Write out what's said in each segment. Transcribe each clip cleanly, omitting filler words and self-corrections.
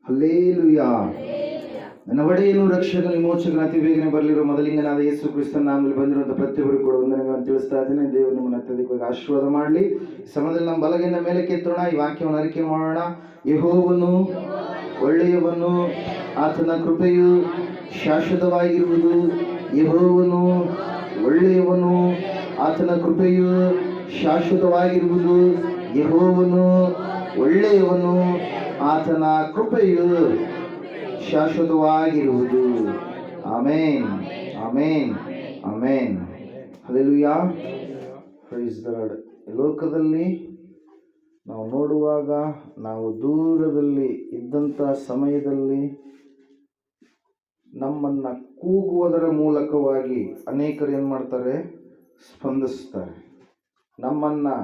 Hallelujah. ನನ್ನ ಒಡೆಯನು ರಕ್ಷಕ ವಿಮೋಚಕನ ಅತಿ ಬೇಗನೆ ಬರಲಿರುವ ಮೊದಲಿಂಗನಾದ ಯೇಸು ಕ್ರಿಸ್ತನ ನಾಮದಲ್ಲಿ ಬಂದಿರುವಂಥ ಪ್ರತಿಯೊಬ್ಬರು ಕೂಡ ವಂದನೆಗಳನ್ನು ತಿಳಿಸ್ತಾ ಇದ್ದೇನೆ. ದೇವರು ನಿಮ್ಮನ್ನು ಅತ್ಯಧಿಕವಾಗಿ ಆಶೀರ್ವಾದ ಮಾಡಲಿ. ಸಮಯದಲ್ಲಿ ನಮ್ಮ ಬಲಗೈನ ಮೇಲೆ ಕೆತ್ತೋಣ, ಈ ವಾಕ್ಯವನ್ನು ಅರಿಕೆ ಮಾಡೋಣ. ಯೆಹೋವನು ಒಳ್ಳೆಯವನು, ಆತನ ಕೃಪೆಯು ಶಾಶ್ವತವಾಗಿರುವುದು. ಯೆಹೋವನು ಒಳ್ಳೆಯವನು, ಆತನ ಕೃಪೆಯು ಶಾಶ್ವತವಾಗಿರುವುದು. ಯೆಹೋವನು ಒಳ್ಳೆಯವನು, ಆತನ ಕೃಪೆಯು ಶಾಶ್ವತವಾಗಿರುವುದು. ಆಮೇನ್, ಆಮೇನ್, ಆಮೇನ್. ಹಲ್ಲೆಲೂಯಾ. Praise the Lord. ಲೋಕದಲ್ಲಿ ನಾವು ನೋಡುವಾಗ, ನಾವು ದೂರದಲ್ಲಿ ಇದ್ದಂಥ ಸಮಯದಲ್ಲಿ ನಮ್ಮನ್ನು ಕೂಗುವುದರ ಮೂಲಕವಾಗಿ ಅನೇಕರು ಏನು ಮಾಡ್ತಾರೆ? ಸ್ಪಂದಿಸ್ತಾರೆ. ನಮ್ಮನ್ನು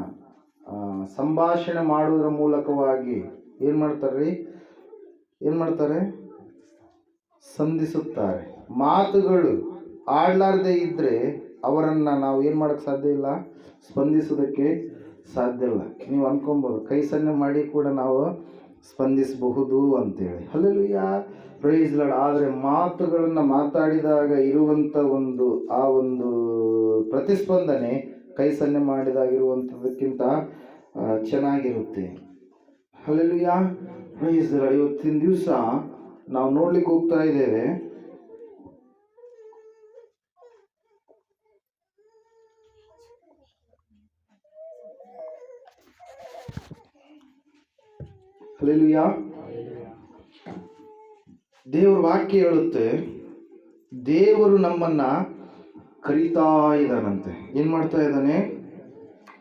ಸಂಭಾಷಣೆ ಮಾಡುವುದರ ಮೂಲಕವಾಗಿ ಏನು ಮಾಡ್ತಾರೆ? ಸಂಧಿಸುತ್ತಾರೆ. ಮಾತುಗಳು ಆಡಲಾರದೆ ಇದ್ದರೆ ಅವರನ್ನು ನಾವು ಏನು ಮಾಡೋಕ್ಕೆ ಸಾಧ್ಯ ಇಲ್ಲ, ಸ್ಪಂದಿಸೋದಕ್ಕೆ ಸಾಧ್ಯ ಇಲ್ಲ. ನೀವು ಅನ್ಕೊಬೋದು, ಕೈ ಸನ್ನೆ ಮಾಡಿ ಕೂಡ ನಾವು ಸ್ಪಂದಿಸಬಹುದು ಅಂತೇಳಿ. ಹಲ್ಲೆಲೂಯಾ, ಪ್ರೈಸ್ ದಿ ಲಾರ್ಡ್. ಆದರೆ ಮಾತುಗಳನ್ನು ಮಾತಾಡಿದಾಗ ಇರುವಂಥ ಆ ಒಂದು ಪ್ರತಿಸ್ಪಂದನೆ ಕೈ ಸನ್ನೆ ಮಾಡಿದಾಗಿರುವಂಥದ್ದಕ್ಕಿಂತ ಚೆನ್ನಾಗಿರುತ್ತೆ. ಹಲ್ಲೆಲೂಯಾ, ಪ್ರೈಸ್ ದಿ ಲಾರ್ಡ್. ಇವತ್ತಿನ ದಿವಸ ನಾವು ನೋಡ್ಲಿಕ್ಕೆ ಹೋಗ್ತಾ ಇದ್ದೇವೆ, ಹಲ್ಲೆಲೂಯಾ, ದೇವರ ವಾಕ್ಯ ಹೇಳುತ್ತೆ, ದೇವರು ನಮ್ಮನ್ನ ಕರೀತಾ ಇದ್ದಾನಂತೆ. ಏನ್ ಮಾಡ್ತಾ ಇದ್ದಾನೆ?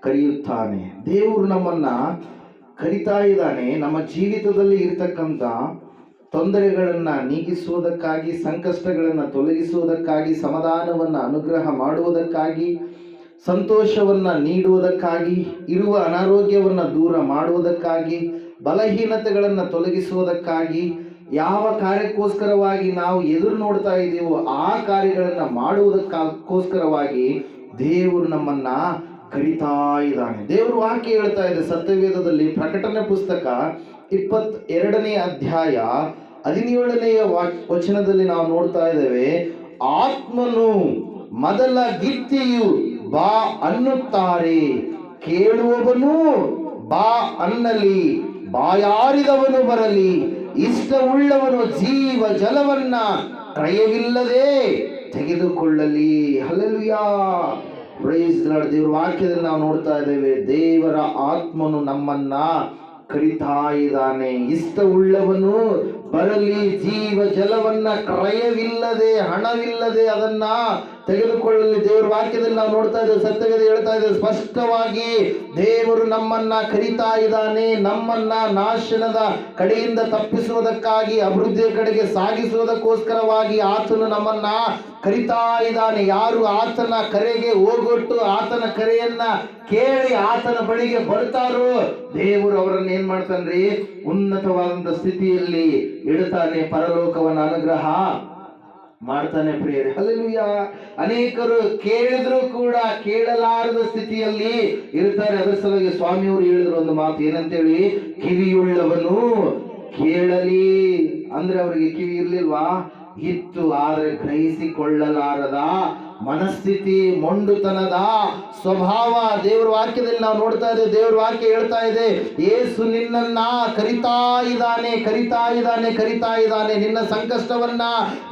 ಕರೆಯುತ್ತಾನೆ. ದೇವರು ನಮ್ಮನ್ನ ಕರೀತಾ ಇದ್ದಾನೆ. ನಮ್ಮ ಜೀವಿತದಲ್ಲಿ ಇರ್ತಕ್ಕಂಥ ತೊಂದರೆಗಳನ್ನು ನೀಗಿಸುವುದಕ್ಕಾಗಿ, ಸಂಕಷ್ಟಗಳನ್ನು ತೊಲಗಿಸುವುದಕ್ಕಾಗಿ, ಸಮಾಧಾನವನ್ನು ಅನುಗ್ರಹ ಮಾಡುವುದಕ್ಕಾಗಿ, ಸಂತೋಷವನ್ನು ನೀಡುವುದಕ್ಕಾಗಿ, ಇರುವ ಅನಾರೋಗ್ಯವನ್ನು ದೂರ ಮಾಡುವುದಕ್ಕಾಗಿ, ಬಲಹೀನತೆಗಳನ್ನು ತೊಲಗಿಸುವುದಕ್ಕಾಗಿ, ಯಾವ ಕಾರ್ಯಕ್ಕೋಸ್ಕರವಾಗಿ ನಾವು ಎದುರು ನೋಡ್ತಾ ಇದ್ದೀವೋ ಆ ಕಾರ್ಯಗಳನ್ನು ಮಾಡುವುದಕ್ಕೋಸ್ಕರವಾಗಿ ದೇವರು ನಮ್ಮನ್ನ ಕರೀತಾ ಇದ್ದಾನೆ. ದೇವರು ವಾಕ್ಯ ಹೇಳ್ತಾ ಇದೆ ಸತ್ಯವೇದದಲ್ಲಿ, ಪ್ರಕಟಣೆ ಪುಸ್ತಕ 22ನೇ ಅಧ್ಯಾಯ 17ನೆಯ ವಚನದಲ್ಲಿ ನಾವು ನೋಡ್ತಾ ಇದ್ದೇವೆ, ಆತ್ಮನು ಮೊದಲ ಗಿತ್ತಿಯು ಬಾ ಅನ್ನುತ್ತಾರೆ, ಕೇಳುವವನು ಬಾ ಅನ್ನಲಿ, ಬಾಯಾರಿದವನು ಬರಲಿ, ಇಷ್ಟವುಳ್ಳವನು ಜೀವ ಜಲವನ್ನ ಕ್ರಯವಿಲ್ಲದೆ ತೆಗೆದುಕೊಳ್ಳಲಿ. Hallelujah, praise the Lord. ದೇವರ ವಾಕ್ಯದಲ್ಲಿ ನಾವು ನೋಡ್ತಾ ಇದ್ದೇವೆ, ದೇವರ ಆತ್ಮನು ನಮ್ಮನ್ನ ಕರೀತಾ ಇದ್ದಾನೆ. ಇಷ್ಟವುಳ್ಳವನು ಬರಲಿ, ಜೀವ ಜಲವನ್ನ ಕ್ರಯವಿಲ್ಲದೆ, ಹಣವಿಲ್ಲದೆ ಅದನ್ನ ತೆಗೆದುಕೊಳ್ಳಲಿ. ದೇವರ ವಾಕ್ಯದಲ್ಲಿ ನಾವು ನೋಡ್ತಾ ಇದ್ದೇವೆ, ಸತ್ಯವೇದ ಹೇಳ್ತಾ ಇದೆ ಸ್ಪಷ್ಟವಾಗಿ, ದೇವರು ನಮ್ಮನ್ನ ಕರೀತಾ ಇದ್ದಾನೆ. ನಮ್ಮನ್ನ ನಾಶನದ ಕಡೆಯಿಂದ ತಪ್ಪಿಸುವುದಕ್ಕಾಗಿ, ಅಭಿವೃದ್ಧಿಯ ಕಡೆಗೆ ಸಾಗಿಸುವುದಕ್ಕೋಸ್ಕರವಾಗಿ ಆತನು ನಮ್ಮನ್ನ ಕರೀತಾ ಇದ್ದಾನೆ. ಯಾರು ಆತನ ಕರೆಗೆ ಹೋಗೊಟ್ಟು ಆತನ ಕರೆಯನ್ನ ಕೇಳಿ ಆತನ ಬಳಿಗೆ ಬರ್ತಾರೋ, ದೇವರು ಅವರನ್ನು ಏನ್ ಮಾಡ್ತಾನ್ರಿ? ಉನ್ನತವಾದಂತ ಸ್ಥಿತಿಯಲ್ಲಿ ಇಡ್ತಾನೆ, ಪರಲೋಕವನ್ನ ಅನುಗ್ರಹ ಮಾಡ್ತಾನೆ. ಪ್ರಿಯರೇ, ಹಲ್ಲೆಲೂಯಾ. ಅನೇಕರು ಕೇಳಿದ್ರು ಕೂಡ ಕೇಳಲಾರದ ಸ್ಥಿತಿಯಲ್ಲಿ ಇರ್ತಾರೆ. ಅದರ ಸಲುವಾಗಿ ಸ್ವಾಮಿಯವರು ಹೇಳಿದ್ರು ಒಂದು ಮಾತು, ಏನಂತೇಳಿ? ಕಿವಿಯುಳ್ಳವನು ಕೇಳಲಿ. ಅಂದ್ರೆ ಅವರಿಗೆ ಕಿವಿ ಇರ್ಲಿಲ್ವಾ? ಇತ್ತು, ಆದರೆ ಗ್ರಹಿಸಿಕೊಳ್ಳಲಾರದ ಮನಸ್ಥಿತಿ, ಮೊಂಡುತನದ ಸ್ವಭಾವ. ದೇವರ ವಾಕ್ಯದಲ್ಲಿ ನಾವು ನೋಡ್ತಾ ಇದ್ದೇವೆ, ದೇವರ ವಾಕ್ಯ ಹೇಳ್ತಾ ಇದೆ, ಯೇಸು ನಿನ್ನನ್ನ ಕರೀತಾ ಇದ್ದಾನೆ, ಕರೀತಾ ಇದ್ದಾನೆ, ಕರೀತಾ ಇದ್ದಾನೆ. ನಿನ್ನ ಸಂಕಷ್ಟವನ್ನ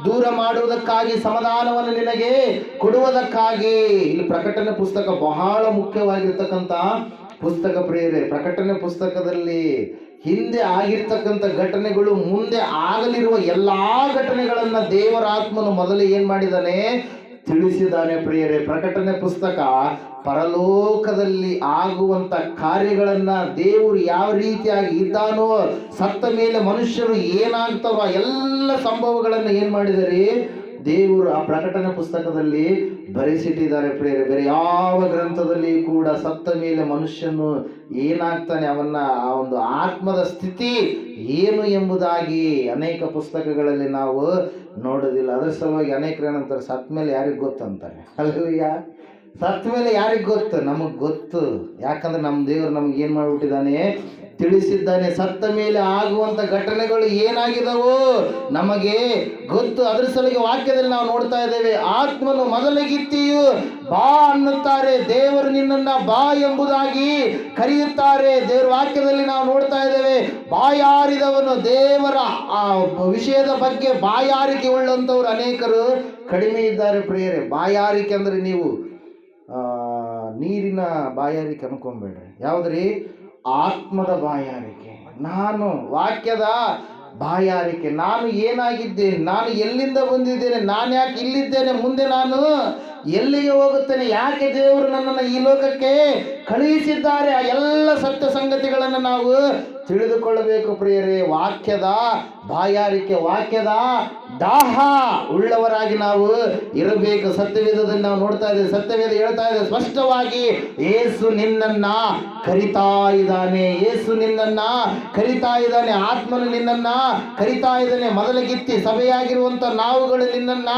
ದೂರ ಮಾಡುವುದಕ್ಕಾಗಿ, ಸಮಾಧಾನವನ್ನು ನಿನಗೆ ಕೊಡುವುದಕ್ಕಾಗಿ. ಇಲ್ಲಿ ಪ್ರಕಟಣೆ ಪುಸ್ತಕ ಬಹಳ ಮುಖ್ಯವಾಗಿರ್ತಕ್ಕಂಥ ಪುಸ್ತಕ ಪ್ರಿಯರೇ. ಪ್ರಕಟಣೆ ಪುಸ್ತಕದಲ್ಲಿ ಹಿಂದೆ ಆಗಿರ್ತಕ್ಕಂಥ ಘಟನೆಗಳು, ಮುಂದೆ ಆಗಲಿರುವ ಎಲ್ಲಾ ಘಟನೆಗಳನ್ನ ದೇವರ ಆತ್ಮನು ಮೊದಲೇ ಏನ್ ಮಾಡಿದ್ದಾನೆ? ತಿಳಿಸಿದ್ದಾನೆ. ಪ್ರಿಯರೇ, ಪ್ರಕಟಣೆ ಪುಸ್ತಕ ಪರಲೋಕದಲ್ಲಿ ಆಗುವಂತ ಕಾರ್ಯಗಳನ್ನ, ದೇವರು ಯಾವ ರೀತಿಯಾಗಿ ಇದ್ದಾನೋ, ಸತ್ತ ಮೇಲೆ ಮನುಷ್ಯರು ಏನಾಗ್ತಾವ ಎಲ್ಲ ಸಂಭವಗಳನ್ನ ಏನ್ ಮಾಡಿದರೆ ದೇವರು ಆ ಪ್ರಕಟಣೆ ಪುಸ್ತಕದಲ್ಲಿ ಬರೆಸಿಟ್ಟಿದ್ದಾರೆ. ಪ್ರಿಯರೇ, ಬೇರೆ ಯಾವ ಗ್ರಂಥದಲ್ಲಿ ಕೂಡ ಸತ್ತ ಮೇಲೆ ಮನುಷ್ಯನು ಏನಾಗ್ತಾನೆ, ಅವನ್ನ ಆ ಒಂದು ಆತ್ಮದ ಸ್ಥಿತಿ ಏನು ಎಂಬುದಾಗಿ ಅನೇಕ ಪುಸ್ತಕಗಳಲ್ಲಿ ನಾವು ನೋಡೋದಿಲ್ಲ. ಅದರ ಸಲುವಾಗಿ ಅನೇಕರು ಏನಂತಾರೆ, ಸತ್ತ ಮೇಲೆ ಯಾರಿಗೆ ಗೊತ್ತಂತಾರೆ. ಅಲ್ಲಯ್ಯ, ಸತ್ತ ಮೇಲೆ ಯಾರಿಗೆ ಗೊತ್ತು? ನಮಗೆ ಗೊತ್ತು. ಯಾಕಂದ್ರೆ ನಮ್ಮ ದೇವರು ನಮ್ಗೆ ಏನು ಮಾಡಿಬಿಟ್ಟಿದ್ದಾನೆ, ತಿಳಿಸಿದ್ದಾನೆ. ಸತ್ತ ಮೇಲೆ ಆಗುವಂಥ ಘಟನೆಗಳು ಏನಾಗಿದವೋ ನಮಗೆ ಗೊತ್ತು. ಅದ್ರ ಸಲುವಾಗಿ ವಾಕ್ಯದಲ್ಲಿ ನಾವು ನೋಡ್ತಾ ಇದ್ದೇವೆ, ಆತ್ಮನು ಮೊದಲಿಗಿತ್ತಿಯು ಬಾ ಅನ್ನುತ್ತಾರೆ, ದೇವರು ನಿನ್ನನ್ನ ಬಾ ಎಂಬುದಾಗಿ ಕರೆಯುತ್ತಾರೆ. ದೇವರ ವಾಕ್ಯದಲ್ಲಿ ನಾವು ನೋಡ್ತಾ ಇದ್ದೇವೆ, ಬಾಯಾರಿದವನು, ದೇವರ ವಿಷಯದ ಬಗ್ಗೆ ಬಾಯಾರಿಕೆ ಉಳ್ಳಂಥವ್ರು ಅನೇಕರು ಕಡಿಮೆ ಇದ್ದಾರೆ ಪ್ರಿಯರೇ. ಬಾಯಾರಿಕೆ ಅಂದರೆ ನೀವು ನೀರಿನ ಬಾಯಾರಿಕೆ ಅನ್ಕೊಂಬೇಡ್ರಿ. ಯಾವುದ್ರಿ? ಆತ್ಮದ ಬಾಯಾರಿಕೆ. ನಾನು ವಾಕ್ಯದ ಬಾಯಾರಿಕೆ. ನಾನು ಏನಾಗಿದ್ದೇನೆ, ನಾನು ಎಲ್ಲಿಂದ ಬಂದಿದ್ದೇನೆ, ನಾನು ಯಾಕೆ ಇಲ್ಲಿದ್ದೇನೆ, ಮುಂದೆ ನಾನು ಎಲ್ಲಿಗೆ ಹೋಗುತ್ತೇನೆ, ಯಾಕೆ ದೇವರು ನನ್ನನ್ನು ಈ ಲೋಕಕ್ಕೆ ಕಳುಹಿಸಿದ್ದಾರೆ, ಆ ಎಲ್ಲ ಸತ್ಯ ಸಂಗತಿಗಳನ್ನು ನಾವು ತಿಳಿದುಕೊಳ್ಳಬೇಕು ಪ್ರಿಯರೇ. ವಾಕ್ಯದ ಬಾಯಾರಿಕೆ, ವಾಕ್ಯದ ದಾಹ ಉಳ್ಳವರಾಗಿ ನಾವು ಇರಬೇಕು. ಸತ್ಯವೇದದಲ್ಲಿ ನಾವು ನೋಡ್ತಾ ಇದ್ದೇವೆ, ಸತ್ಯವೇದ ಹೇಳ್ತಾ ಇದೆ ಸ್ಪಷ್ಟವಾಗಿ, ಯೇಸು ನಿನ್ನನ್ನ ಕರಿತಾ ಇದ್ದಾನೆ, ಯೇಸು ನಿನ್ನನ್ನ ಕರಿತಾ ಇದ್ದಾನೆ, ಆತ್ಮನು ನಿನ್ನನ್ನ ಕರಿತಾ ಇದ್ದಾನೆ. ಮೊದಲಿಗಿತ್ತಿ ಸಭೆಯಾಗಿರುವಂತ ನಾವುಗಳು ನಿನ್ನನ್ನ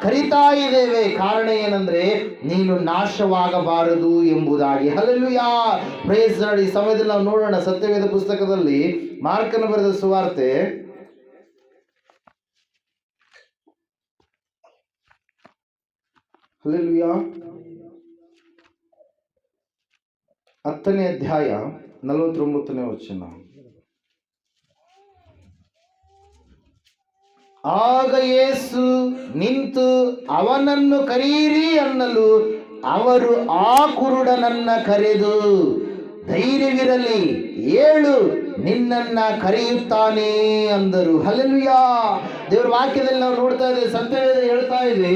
ಕರಿತಾ ಇದ್ದೇವೆ. ಕಾರಣ ಏನಂದ್ರೆ ನೀನು ನಾಶವಾಗಬಾರದು ಎಂಬುದಾಗಿ. ಹಲ್ಲೆಲೂಯಾ, ಪ್ರೈಸ್ ಲಾರ್ಡ್. ಈ ಸಮಯದಲ್ಲಿ ನಾವು ನೋಡೋಣ ಸತ್ಯವೇದ ಪುಸ್ತಕದಲ್ಲಿ ಮಾರ್ಕನ ಬರೆದ ಸುವಾರ್ತೆ ಹಲ್ಲೆಲೂಯಾ 10ನೇ ಅಧ್ಯಾಯ 49ನೇ ವಚನ. ಆಗ ಯೇಸು ನಿಂತು ಅವನನ್ನು ಕರೆಯಿರಿ ಅನ್ನಲು ಅವರು ಆ ಕುರುಡನನ್ನ ಕರೆದು, ಧೈರ್ಯವಿರಲಿ, ಏಳು, ನಿನ್ನನ್ನ ಕರೆಯುತ್ತಾನೆ ಅಂದರು. ಹಲ್ಲೆಲೂಯಾ. ದೇವರ ವಾಕ್ಯದಲ್ಲಿ ನಾವು ನೋಡ್ತಾ ಇದ್ದೇವೆ, ಸತ್ಯವೇದ ಹೇಳ್ತಾ ಇದೆ,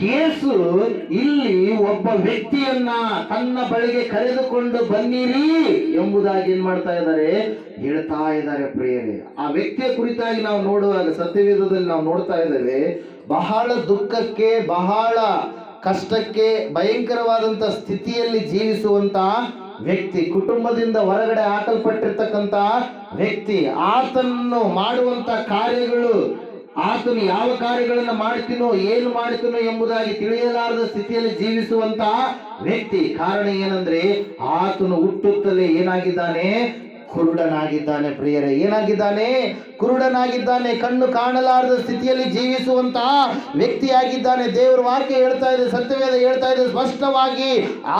ಯೇಸು ಇಲ್ಲಿ ಒಬ್ಬ ವ್ಯಕ್ತಿಯನ್ನ ತನ್ನ ಬಳಿಗೆ ಕರೆದುಕೊಂಡು ಬನ್ನಿರಿ ಎಂಬುದಾಗಿ ಏನ್ ಮಾಡ್ತಾ ಇದ್ದಾರೆ, ಹೇಳ್ತಾ ಇದ್ದಾರೆ ಪ್ರಿಯರೇ. ಆ ವ್ಯಕ್ತಿಯ ಕುರಿತಾಗಿ ನಾವು ನೋಡುವಾಗ ಸತ್ಯವೇದದಲ್ಲಿ ನಾವು ನೋಡ್ತಾ ಇದ್ದೇವೆ, ಬಹಳ ದುಃಖಕ್ಕೆ, ಬಹಳ ಕಷ್ಟಕ್ಕೆ, ಭಯಂಕರವಾದಂತ ಸ್ಥಿತಿಯಲ್ಲಿ ಜೀವಿಸುವಂತ ವ್ಯಕ್ತಿ, ಕುಟುಂಬದಿಂದ ಹೊರಗಡೆ ಹಾಕಲ್ಪಟ್ಟಿರ್ತಕ್ಕಂಥ ವ್ಯಕ್ತಿ. ಆತನನ್ನು ಮಾಡುವಂತ ಕಾರ್ಯಗಳು, ಆತನು ಯಾವ ಕಾರ್ಯಗಳನ್ನು ಮಾಡ್ತೀನೋ, ಏನು ಮಾಡ್ತೀನೋ ಎಂಬುದಾಗಿ ತಿಳಿಯಲಾರದ ಸ್ಥಿತಿಯಲ್ಲಿ ಜೀವಿಸುವಂತ ವ್ಯಕ್ತಿ. ಕಾರಣ ಏನಂದ್ರೆ ಆತನು ಹುಟ್ಟುತ್ತಲೇ ಏನಾಗಿದ್ದಾನೆ, ಕುರುಡನಾಗಿದ್ದಾನೆ ಪ್ರಿಯರೇ. ಏನಾಗಿದ್ದಾನೆ? ಕುರುಡನಾಗಿದ್ದಾನೆ. ಕಣ್ಣು ಕಾಣಲಾರದ ಸ್ಥಿತಿಯಲ್ಲಿ ಜೀವಿಸುವಂತಹ ವ್ಯಕ್ತಿಯಾಗಿದ್ದಾನೆ. ದೇವರ ವಾಕ್ಯ ಹೇಳ್ತಾ ಇದೆ, ಸತ್ಯವೇದ ಹೇಳ್ತಾ ಇದೆ ಸ್ಪಷ್ಟವಾಗಿ,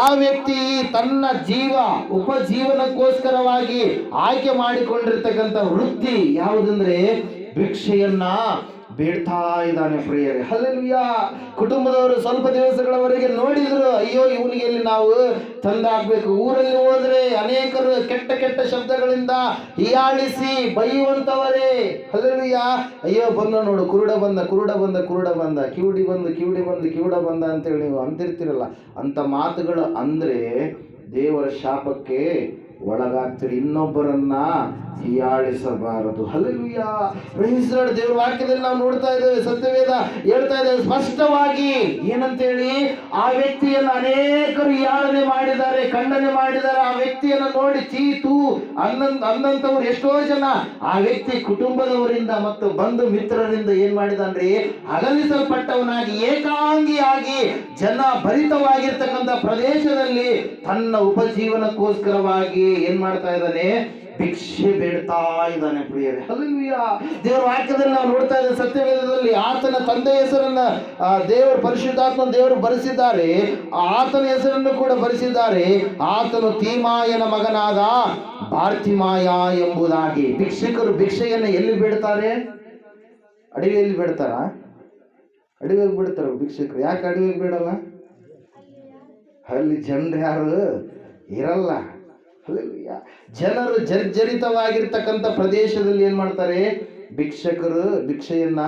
ಆ ವ್ಯಕ್ತಿ ತನ್ನ ಉಪಜೀವನಕ್ಕೋಸ್ಕರವಾಗಿ ಆಯ್ಕೆ ಮಾಡಿಕೊಂಡಿರ್ತಕ್ಕಂಥ ವೃತ್ತಿ ಯಾವುದಂದ್ರೆ ಭಿಕ್ಷೆಯನ್ನ ಬೇಡ್ತಾ ಇದ್ದಾನೆ ಪ್ರಿಯರೇ. ಹಲ್ಲೆಲೂಯಾ. ಕುಟುಂಬದವರು ಸ್ವಲ್ಪ ದಿವಸಗಳವರೆಗೆ ನೋಡಿದ್ರು, ಅಯ್ಯೋ ಇವನಿಗೆ ಎಲ್ಲಿ ನಾವು ತಂದಾಕ್ಬೇಕು. ಊರಲ್ಲಿ ಹೋದ್ರೆ ಅನೇಕರು ಕೆಟ್ಟ ಕೆಟ್ಟ ಶಬ್ದಗಳಿಂದ ಹೀಯಾಳಿಸಿ ಬೈಯುವಂತವರೇ. ಹಲ್ಲೆಲೂಯಾ. ಅಯ್ಯೋ ಬಂದ ನೋಡು, ಕುರುಡ ಬಂದ, ಕುರುಡ ಬಂದ, ಕುರುಡ ಬಂದ, ಕಿವುಡಿ ಬಂದು, ಕಿವುಡಿ ಬಂದು, ಕಿವುಡ ಬಂದ ಅಂತೇಳಿ ನೀವು ಅಂತಿರ್ತಿರಲ್ಲ. ಅಂತ ಮಾತುಗಳು ಅಂದ್ರೆ ದೇವರ ಶಾಪಕ್ಕೆ ಒಳಗಾಗ್ತೀರಿ. ಇನ್ನೊಬ್ಬರನ್ನ ಹೀಯಾಳಿಸಬಾರದು. ಹಲ್ಲೆಲೂಯಾ. Praise Lord. ದೇವರ ವಾಕ್ಯದಲ್ಲಿ ನಾವು ನೋಡ್ತಾ ಇದ್ದೇವೆ, ಸತ್ಯವೇದ ಹೇಳ್ತಾ ಇದ್ದೇವೆ ಸ್ಪಷ್ಟವಾಗಿ ಏನಂತೇಳಿ, ಆ ವ್ಯಕ್ತಿಯನ್ನು ಅನೇಕರು ಹೀಯಾಳನೆ ಮಾಡಿದ್ದಾರೆ, ಖಂಡನೆ ಮಾಡಿದ್ದಾರೆ. ಆ ವ್ಯಕ್ತಿಯನ್ನು ನೋಡಿ ಚೀತು ಅಂದಂತವ್ರು ಎಷ್ಟೋ ಜನ ಆ ವ್ಯಕ್ತಿ ಕುಟುಂಬದವರಿಂದ ಮತ್ತು ಬಂಧು ಮಿತ್ರರಿಂದ ಏನ್ ಮಾಡಿದಾನ್ರಿ, ಅಗಲಿಸಲ್ಪಟ್ಟವನಾಗಿ ಏಕಾಂಗಿಯಾಗಿ ಜನ ಭರಿತವಾಗಿರ್ತಕ್ಕಂಥ ಪ್ರದೇಶದಲ್ಲಿ ತನ್ನ ಉಪಜೀವನಕ್ಕೋಸ್ಕರವಾಗಿ ಏನ್ ಮಾಡ್ತಾ ಇದ್ದಾನೆ, ಭಿಕ್ಷೆ ಬೇಡ್ತಾ ಇದ್ದಾನೆ ಪ್ರಿಯರೇ. ಹಲ್ಲೆಲೂಯಾ. ದೇವರ ವಾಕ್ಯದಲ್ಲಿ ನಾವು ನೋಡ್ತಾ ಇದ್ದೇವೆ, ಸತ್ಯವೇದದಲ್ಲಿ ಆತನ ತಂದೆ ಹೆಸರನ್ನ ದೇವರು ಪರಿಶುದ್ಧಾತ್ಮ ದೇವರು ಬರೆಸಿದ್ದಾರೆ, ಆತನ ಹೆಸರನ್ನು ಕೂಡ ಬರೆಸಿದ್ದಾರೆ. ಆತನು ತೀಮಾಯನ ಮಗನಾದ ಬಾರ್ತಿಮಾಯ ಎಂಬುದಾಗಿ. ಭಿಕ್ಷಕರು ಭಿಕ್ಷೆಯನ್ನು ಎಲ್ಲಿ ಬೇಡ್ತಾರೆ? ಅಡವಿಯಲ್ಲಿ ಬೇಡ್ತಾರ? ಅಡವಿಯಾಗಿ ಬಿಡ್ತಾರ ಭಿಕ್ಷಕರು. ಯಾಕೆ ಅಡವಿಯಾಗಿ ಬೇಡಲ್ಲ? ಅಲ್ಲಿ ಜನರು ಯಾರು ಇರಲ್ಲ. ಜನರು ಜರ್ಜರಿತವಾಗಿರ್ತಕ್ಕಂಥ ಪ್ರದೇಶದಲ್ಲಿ ಏನ್ ಮಾಡ್ತಾರೆ, ಭಿಕ್ಷಕರು ಭಿಕ್ಷೆಯನ್ನ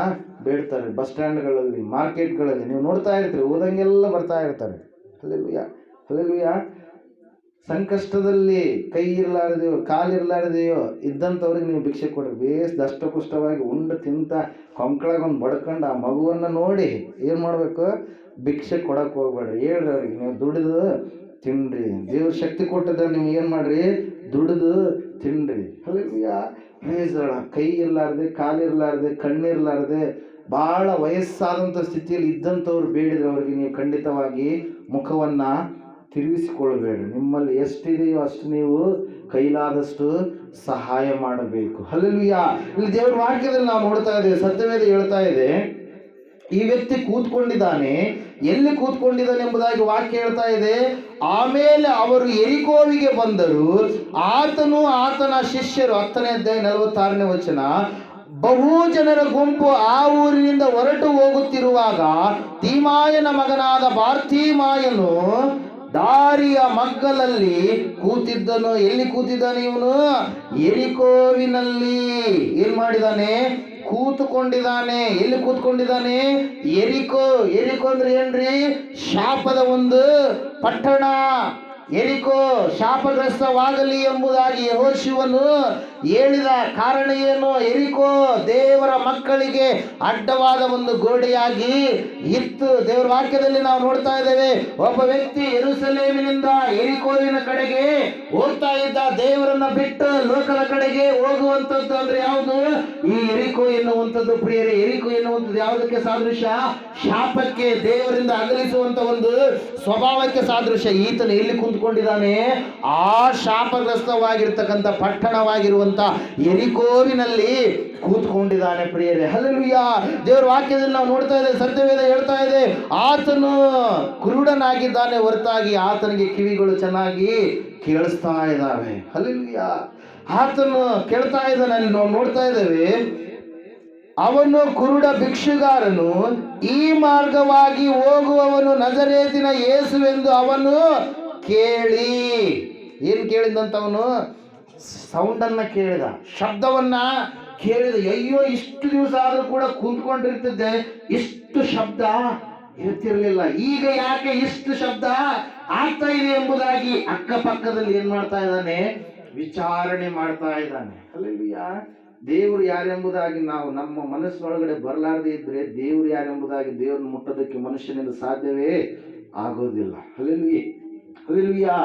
ಬೇಡ್ತಾರೆ. ಬಸ್ ಸ್ಟ್ಯಾಂಡ್ಗಳಲ್ಲಿ, ಮಾರ್ಕೆಟ್ಗಳಲ್ಲಿ ನೀವು ನೋಡ್ತಾ ಇರ್ತೀರಿ, ಓದಂಗೆಲ್ಲ ಬರ್ತಾ ಇರ್ತಾರೆ. Hallelujah, hallelujah. ಸಂಕಷ್ಟದಲ್ಲಿ ಕೈ ಇರಲಾರದೆಯೋ, ಕಾಲಿರಲಾರದೆಯೋ ಇದ್ದಂಥವ್ರಿಗೆ ನೀವು ಭಿಕ್ಷೆ ಕೊಡ್ರಿ. ಬೇಸ್ ದಷ್ಟಪುಷ್ಟವಾಗಿ ಉಂಡು ತಿಂತ ಕೊಂಕಳಾಗ ಒಂದು ಬಡ್ಕೊಂಡು ಆ ಮಗುವನ್ನು ನೋಡಿ ಏನು ಮಾಡಬೇಕು, ಭಿಕ್ಷೆ ಕೊಡಕ್ಕೆ ಹೋಗ್ಬೇಡ್ರಿ. ಹೇಳ್ರಿ ಅವ್ರಿಗೆ, ನೀವು ದುಡಿದು ತಿನ್ರಿ. ದೇವ್ರ ಶಕ್ತಿ ಕೊಟ್ಟಿದ್ದ ನೀವು ಏನು ಮಾಡ್ರಿ, ದುಡಿದು ತಿನ್ರಿ. ಹಲ್ಲೆಲೂಯಾ. Praise the Lord. ಕೈ ಇರಲಾರ್ದೆ, ಕಾಲಿರಲಾರ್ದೆ, ಕಣ್ಣಿರಲಾರ್ದೆ ಭಾಳ ವಯಸ್ಸಾದಂಥ ಸ್ಥಿತಿಯಲ್ಲಿ ಇದ್ದಂಥವ್ರು ಬೇಡಿದ್ರೆ ಅವ್ರಿಗೆ ನೀವು ಖಂಡಿತವಾಗಿ ಮುಖವನ್ನು ತಿರುಗಿಸಿಕೊಳ್ಳಬೇಡಿ. ನಿಮ್ಮಲ್ಲಿ ಎಷ್ಟಿದೆಯೋ ಅಷ್ಟು ನೀವು ಕೈಲಾದಷ್ಟು ಸಹಾಯ ಮಾಡಬೇಕು. ಹಲ್ಲೆಲೂಯಾ. ಇಲ್ಲಿ ದೇವರ ವಾಕ್ಯದಲ್ಲಿ ನಾವು ನೋಡ್ತಾ ಇದ್ದೇವೆ, ಸತ್ಯವೇದ ಹೇಳ್ತಾ ಇದೆ, ಈ ವ್ಯಕ್ತಿ ಕೂತ್ಕೊಂಡಿದ್ದಾನೆ. ಎಲ್ಲಿ ಕೂತ್ಕೊಂಡಿದ್ದಾನೆ ಎಂಬುದಾಗಿ ವಾಕ್ಯ ಹೇಳ್ತಾ ಇದೆ. ಆಮೇಲೆ ಅವರು ಯೆರಿಕೋವಿಗೆ ಬಂದರು. ಆತನು ಆತನ ಶಿಷ್ಯರು, 10ನೇ ಅಧ್ಯಾಯ 46ನೇ ವಚನ, ಬಹು ಜನರ ಗುಂಪು ಆ ಊರಿನಿಂದ ಹೊರಟು ಹೋಗುತ್ತಿರುವಾಗ ತೀಮಾಯನ ಮಗನಾದ ಬಾರ್ತಿಮಾಯನು ದಾರಿಯ ಮಗ್ಗಲಲ್ಲಿ ಕೂತಿದ್ದನು. ಎಲ್ಲಿ ಕೂತಿದ್ದಾನೆ ಇವನು? ಯೆರಿಕೋವಿನಲ್ಲಿ ಏನ್ ಮಾಡಿದಾನೆ? ಕೂತುಕೊಂಡಿದ್ದಾನೆ. ಎಲ್ಲಿ ಕೂತ್ಕೊಂಡಿದ್ದಾನೆ? ಯೆರಿಕೋ. ಯೆರಿಕೋ ಅಂದ್ರೆ ಏನ್ರಿ? ಶಾಪದ ಒಂದು ಪಟ್ಟಣ. ಯೆರಿಕೋ ಶಾಪಗ್ರಸ್ತವಾಗಲಿ ಎಂಬುದಾಗಿ ಯೆಹೋಶುವನು ಹೇಳಿದ ಕಾರಣ ಏನು? ಯೆರಿಕೋ ದೇವರ ಮಕ್ಕಳಿಗೆ ಅಡ್ಡವಾದ ಒಂದು ಗೋಡೆಯಾಗಿ ಇತ್ತು. ದೇವರ ವಾಕ್ಯದಲ್ಲಿ ನಾವು ನೋಡ್ತಾ ಇದ್ದೇವೆ, ಒಬ್ಬ ವ್ಯಕ್ತಿ ಯೆರೂಸಲೇಮಿನಿಂದ ಯೆರಿಕೋವಿನ ಕಡೆಗೆ ಹೋಗ್ತಾ ಇದ್ದ. ದೇವರನ್ನ ಬಿಟ್ಟು ಲೋಕದ ಕಡೆಗೆ ಹೋಗುವಂಥದ್ದು ಅಂದ್ರೆ ಯಾವುದು? ಈ ಯೆರಿಕೋ ಎನ್ನುವಂಥದ್ದು. ಪ್ರಿಯರೇ, ಯೆರಿಕೋ ಎನ್ನುವಂಥದ್ದು ಯಾವುದಕ್ಕೆ ಸಾದೃಶ್ಯ? ಶಾಪಕ್ಕೆ, ದೇವರಿಂದ ಅಗಲಿಸುವಂತ ಒಂದು ಸ್ವಭಾವಕ್ಕೆ ಸಾದೃಶ್ಯ. ಈತನು ಎಲ್ಲಿ ಕುಂತ್ಕೊಂಡಿದ್ದಾನೆ? ಆ ಶಾಪಗ್ರಸ್ತವಾಗಿರ್ತಕ್ಕಂಥ ಪಟ್ಟಣವಾಗಿರುವಂತ ಯೆರಿಕೋವಿನಲ್ಲಿ ಕೂತ್ಕೊಂಡಿದ್ದಾನೆ. ಪ್ರಿಯರೇ, ಹಲ್ಲೆಲೂಯಾ. ದೇವರ ವಾಕ್ಯದಲ್ಲಿ ನಾವು ನೋಡ್ತಾ ಇದ್ದೇವೆ, ಸತ್ಯವೇದ ಹೇಳ್ತಾ ಇದೆ, ಆತನು ಕುರುಡನಾಗಿದ್ದಾನೆ ಹೊರತಾಗಿ ಆತನಿಗೆ ಕಿವಿಗಳು ಚೆನ್ನಾಗಿ ಕೇಳಿಸ್ತಾ ಇದ್ದಾವೆ. ಹಲ್ಲೆಲೂಯಾ. ಆತನು ಕೇಳ್ತಾ ಇದ್ದಾನೆ. ಅಲ್ಲಿ ನಾವು ನೋಡ್ತಾ ಇದ್ದೇವೆ, ಅವನು ಕುರುಡ ಭಿಕ್ಷುಗಾರನು, ಈ ಮಾರ್ಗವಾಗಿ ಹೋಗುವವನು ನಜರೇತಿನ ಯೇಸುವೆಂದು ಅವನು ಕೇಳಿ. ಏನ್ ಕೇಳಿದಂತವನು? ಸೌಂಡನ್ನ ಕೇಳಿದ, ಶಬ್ದವನ್ನ ಕೇಳಿದ. ಅಯ್ಯೋ, ಇಷ್ಟು ದಿವಸ ಆದ್ರೂ ಕೂಡ ಕುಂತ್ಕೊಂಡಿರ್ತಿದ್ದೆ, ಇಷ್ಟು ಶಬ್ದ ಇರ್ತಿರ್ಲಿಲ್ಲ, ಈಗ ಯಾಕೆ ಇಷ್ಟು ಶಬ್ದ ಆಗ್ತಾ ಇದೆ ಎಂಬುದಾಗಿ ಅಕ್ಕಪಕ್ಕದಲ್ಲಿ ಏನ್ ಮಾಡ್ತಾ ಇದ್ದಾನೆ? ವಿಚಾರಣೆ ಮಾಡ್ತಾ ಇದ್ದಾನೆ. ಹಲ್ಲೆಲೂಯಾ. ದೇವರು ಯಾರೆಂಬುದಾಗಿ ನಾವು ನಮ್ಮ ಮನಸ್ಸಿನೊಳಗಡೆ ಬರಲಾರದೆ ಇದ್ರೆ ದೇವರು ಯಾರೆಂಬುದಾಗಿ ದೇವರನ್ನು ಮುಟ್ಟೋದಕ್ಕೆ ಮನುಷ್ಯನಿಂದ ಸಾಧ್ಯವೇ ಆಗೋದಿಲ್ಲ. ಹಲ್ಲೆಲೂಯಾ. ಹಲ್ಲೆಲೂಯಾ.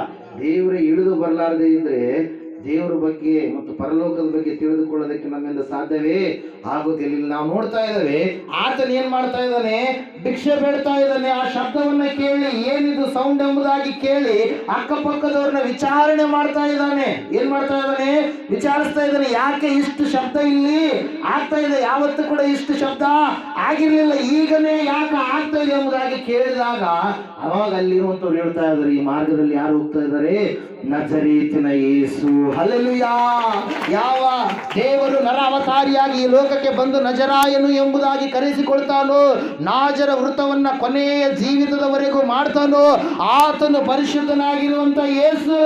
ದೇವರೇ ಇಳಿದು ಬರಲಾರದೆ ಇದ್ರೆ ದೇವರ ಬಗ್ಗೆ ಮತ್ತು ಪರಲೋಕದ ಬಗ್ಗೆ ತಿಳಿದುಕೊಳ್ಳೋದಕ್ಕೆ ನಮ್ಮಿಂದ ಸಾಧ್ಯವೇ ಆಗೋದಿಲ್ಲ. ಇಲ್ಲಿ ನಾವು ನೋಡ್ತಾ ಇದ್ದೇವೆ, ಆತನ ಏನ್ ಮಾಡ್ತಾ ಇದ್ದಾನೆ? ಭಿಕ್ಷೆ ಬೇಡ್ತಾ ಇದ್ದಾನೆ. ಆ ಶಬ್ದವನ್ನ ಕೇಳಿ, ಏನಿದು ಸೌಂಡ್ ಎಂಬುದಾಗಿ ಕೇಳಿ ಅಕ್ಕಪಕ್ಕದವ್ರನ್ನ ವಿಚಾರಣೆ ಮಾಡ್ತಾ ಇದ್ದಾನೆ. ಏನ್ ಮಾಡ್ತಾ ಇದ್ದಾನೆ? ವಿಚಾರಿಸ್ತಾ ಇದ್ದಾನೆ, ಯಾಕೆ ಇಷ್ಟು ಶಬ್ದ ಇಲ್ಲಿ ಆಗ್ತಾ ಇದೆ? ಯಾವತ್ತೂ ಕೂಡ ಇಷ್ಟು ಶಬ್ದ ಆಗಿರ್ಲಿಲ್ಲ, ಈಗನೇ ಯಾಕೆ ಆಗ್ತಾ ಇದೆ ಎಂಬುದಾಗಿ ಕೇಳಿದಾಗ ಅವಾಗ ಅಲ್ಲಿರುವಂತವ್ರು ಹೇಳ್ತಾ ಇದ್ದಾರೆ, ಈ ಮಾರ್ಗದಲ್ಲಿ ಯಾರು ಹೋಗ್ತಾ ಇದ್ದಾರೆ? ನಜರೇತಿನ ಯೇಸು. ಹಲ್ಲೆಲೂಯಾ. ಯಾವ ದೇವರು ನರ ಅವತಾರಿಯಾಗಿ ಈ ಲೋಕಕ್ಕೆ ಬಂದು ನಜರಾಯನು ಎಂಬುದಾಗಿ ಕರೆಸಿಕೊಳ್ತಾನೋ, ನಾಜರ ವೃತ್ತವನ್ನ ಕೊನೆಯ ಜೀವಿತದವರೆಗೂ ಮಾಡ್ತಾನೋ, ಆತನು ಪರಿಶುದ್ಧನಾಗಿರುವಂತ ಯೇಸು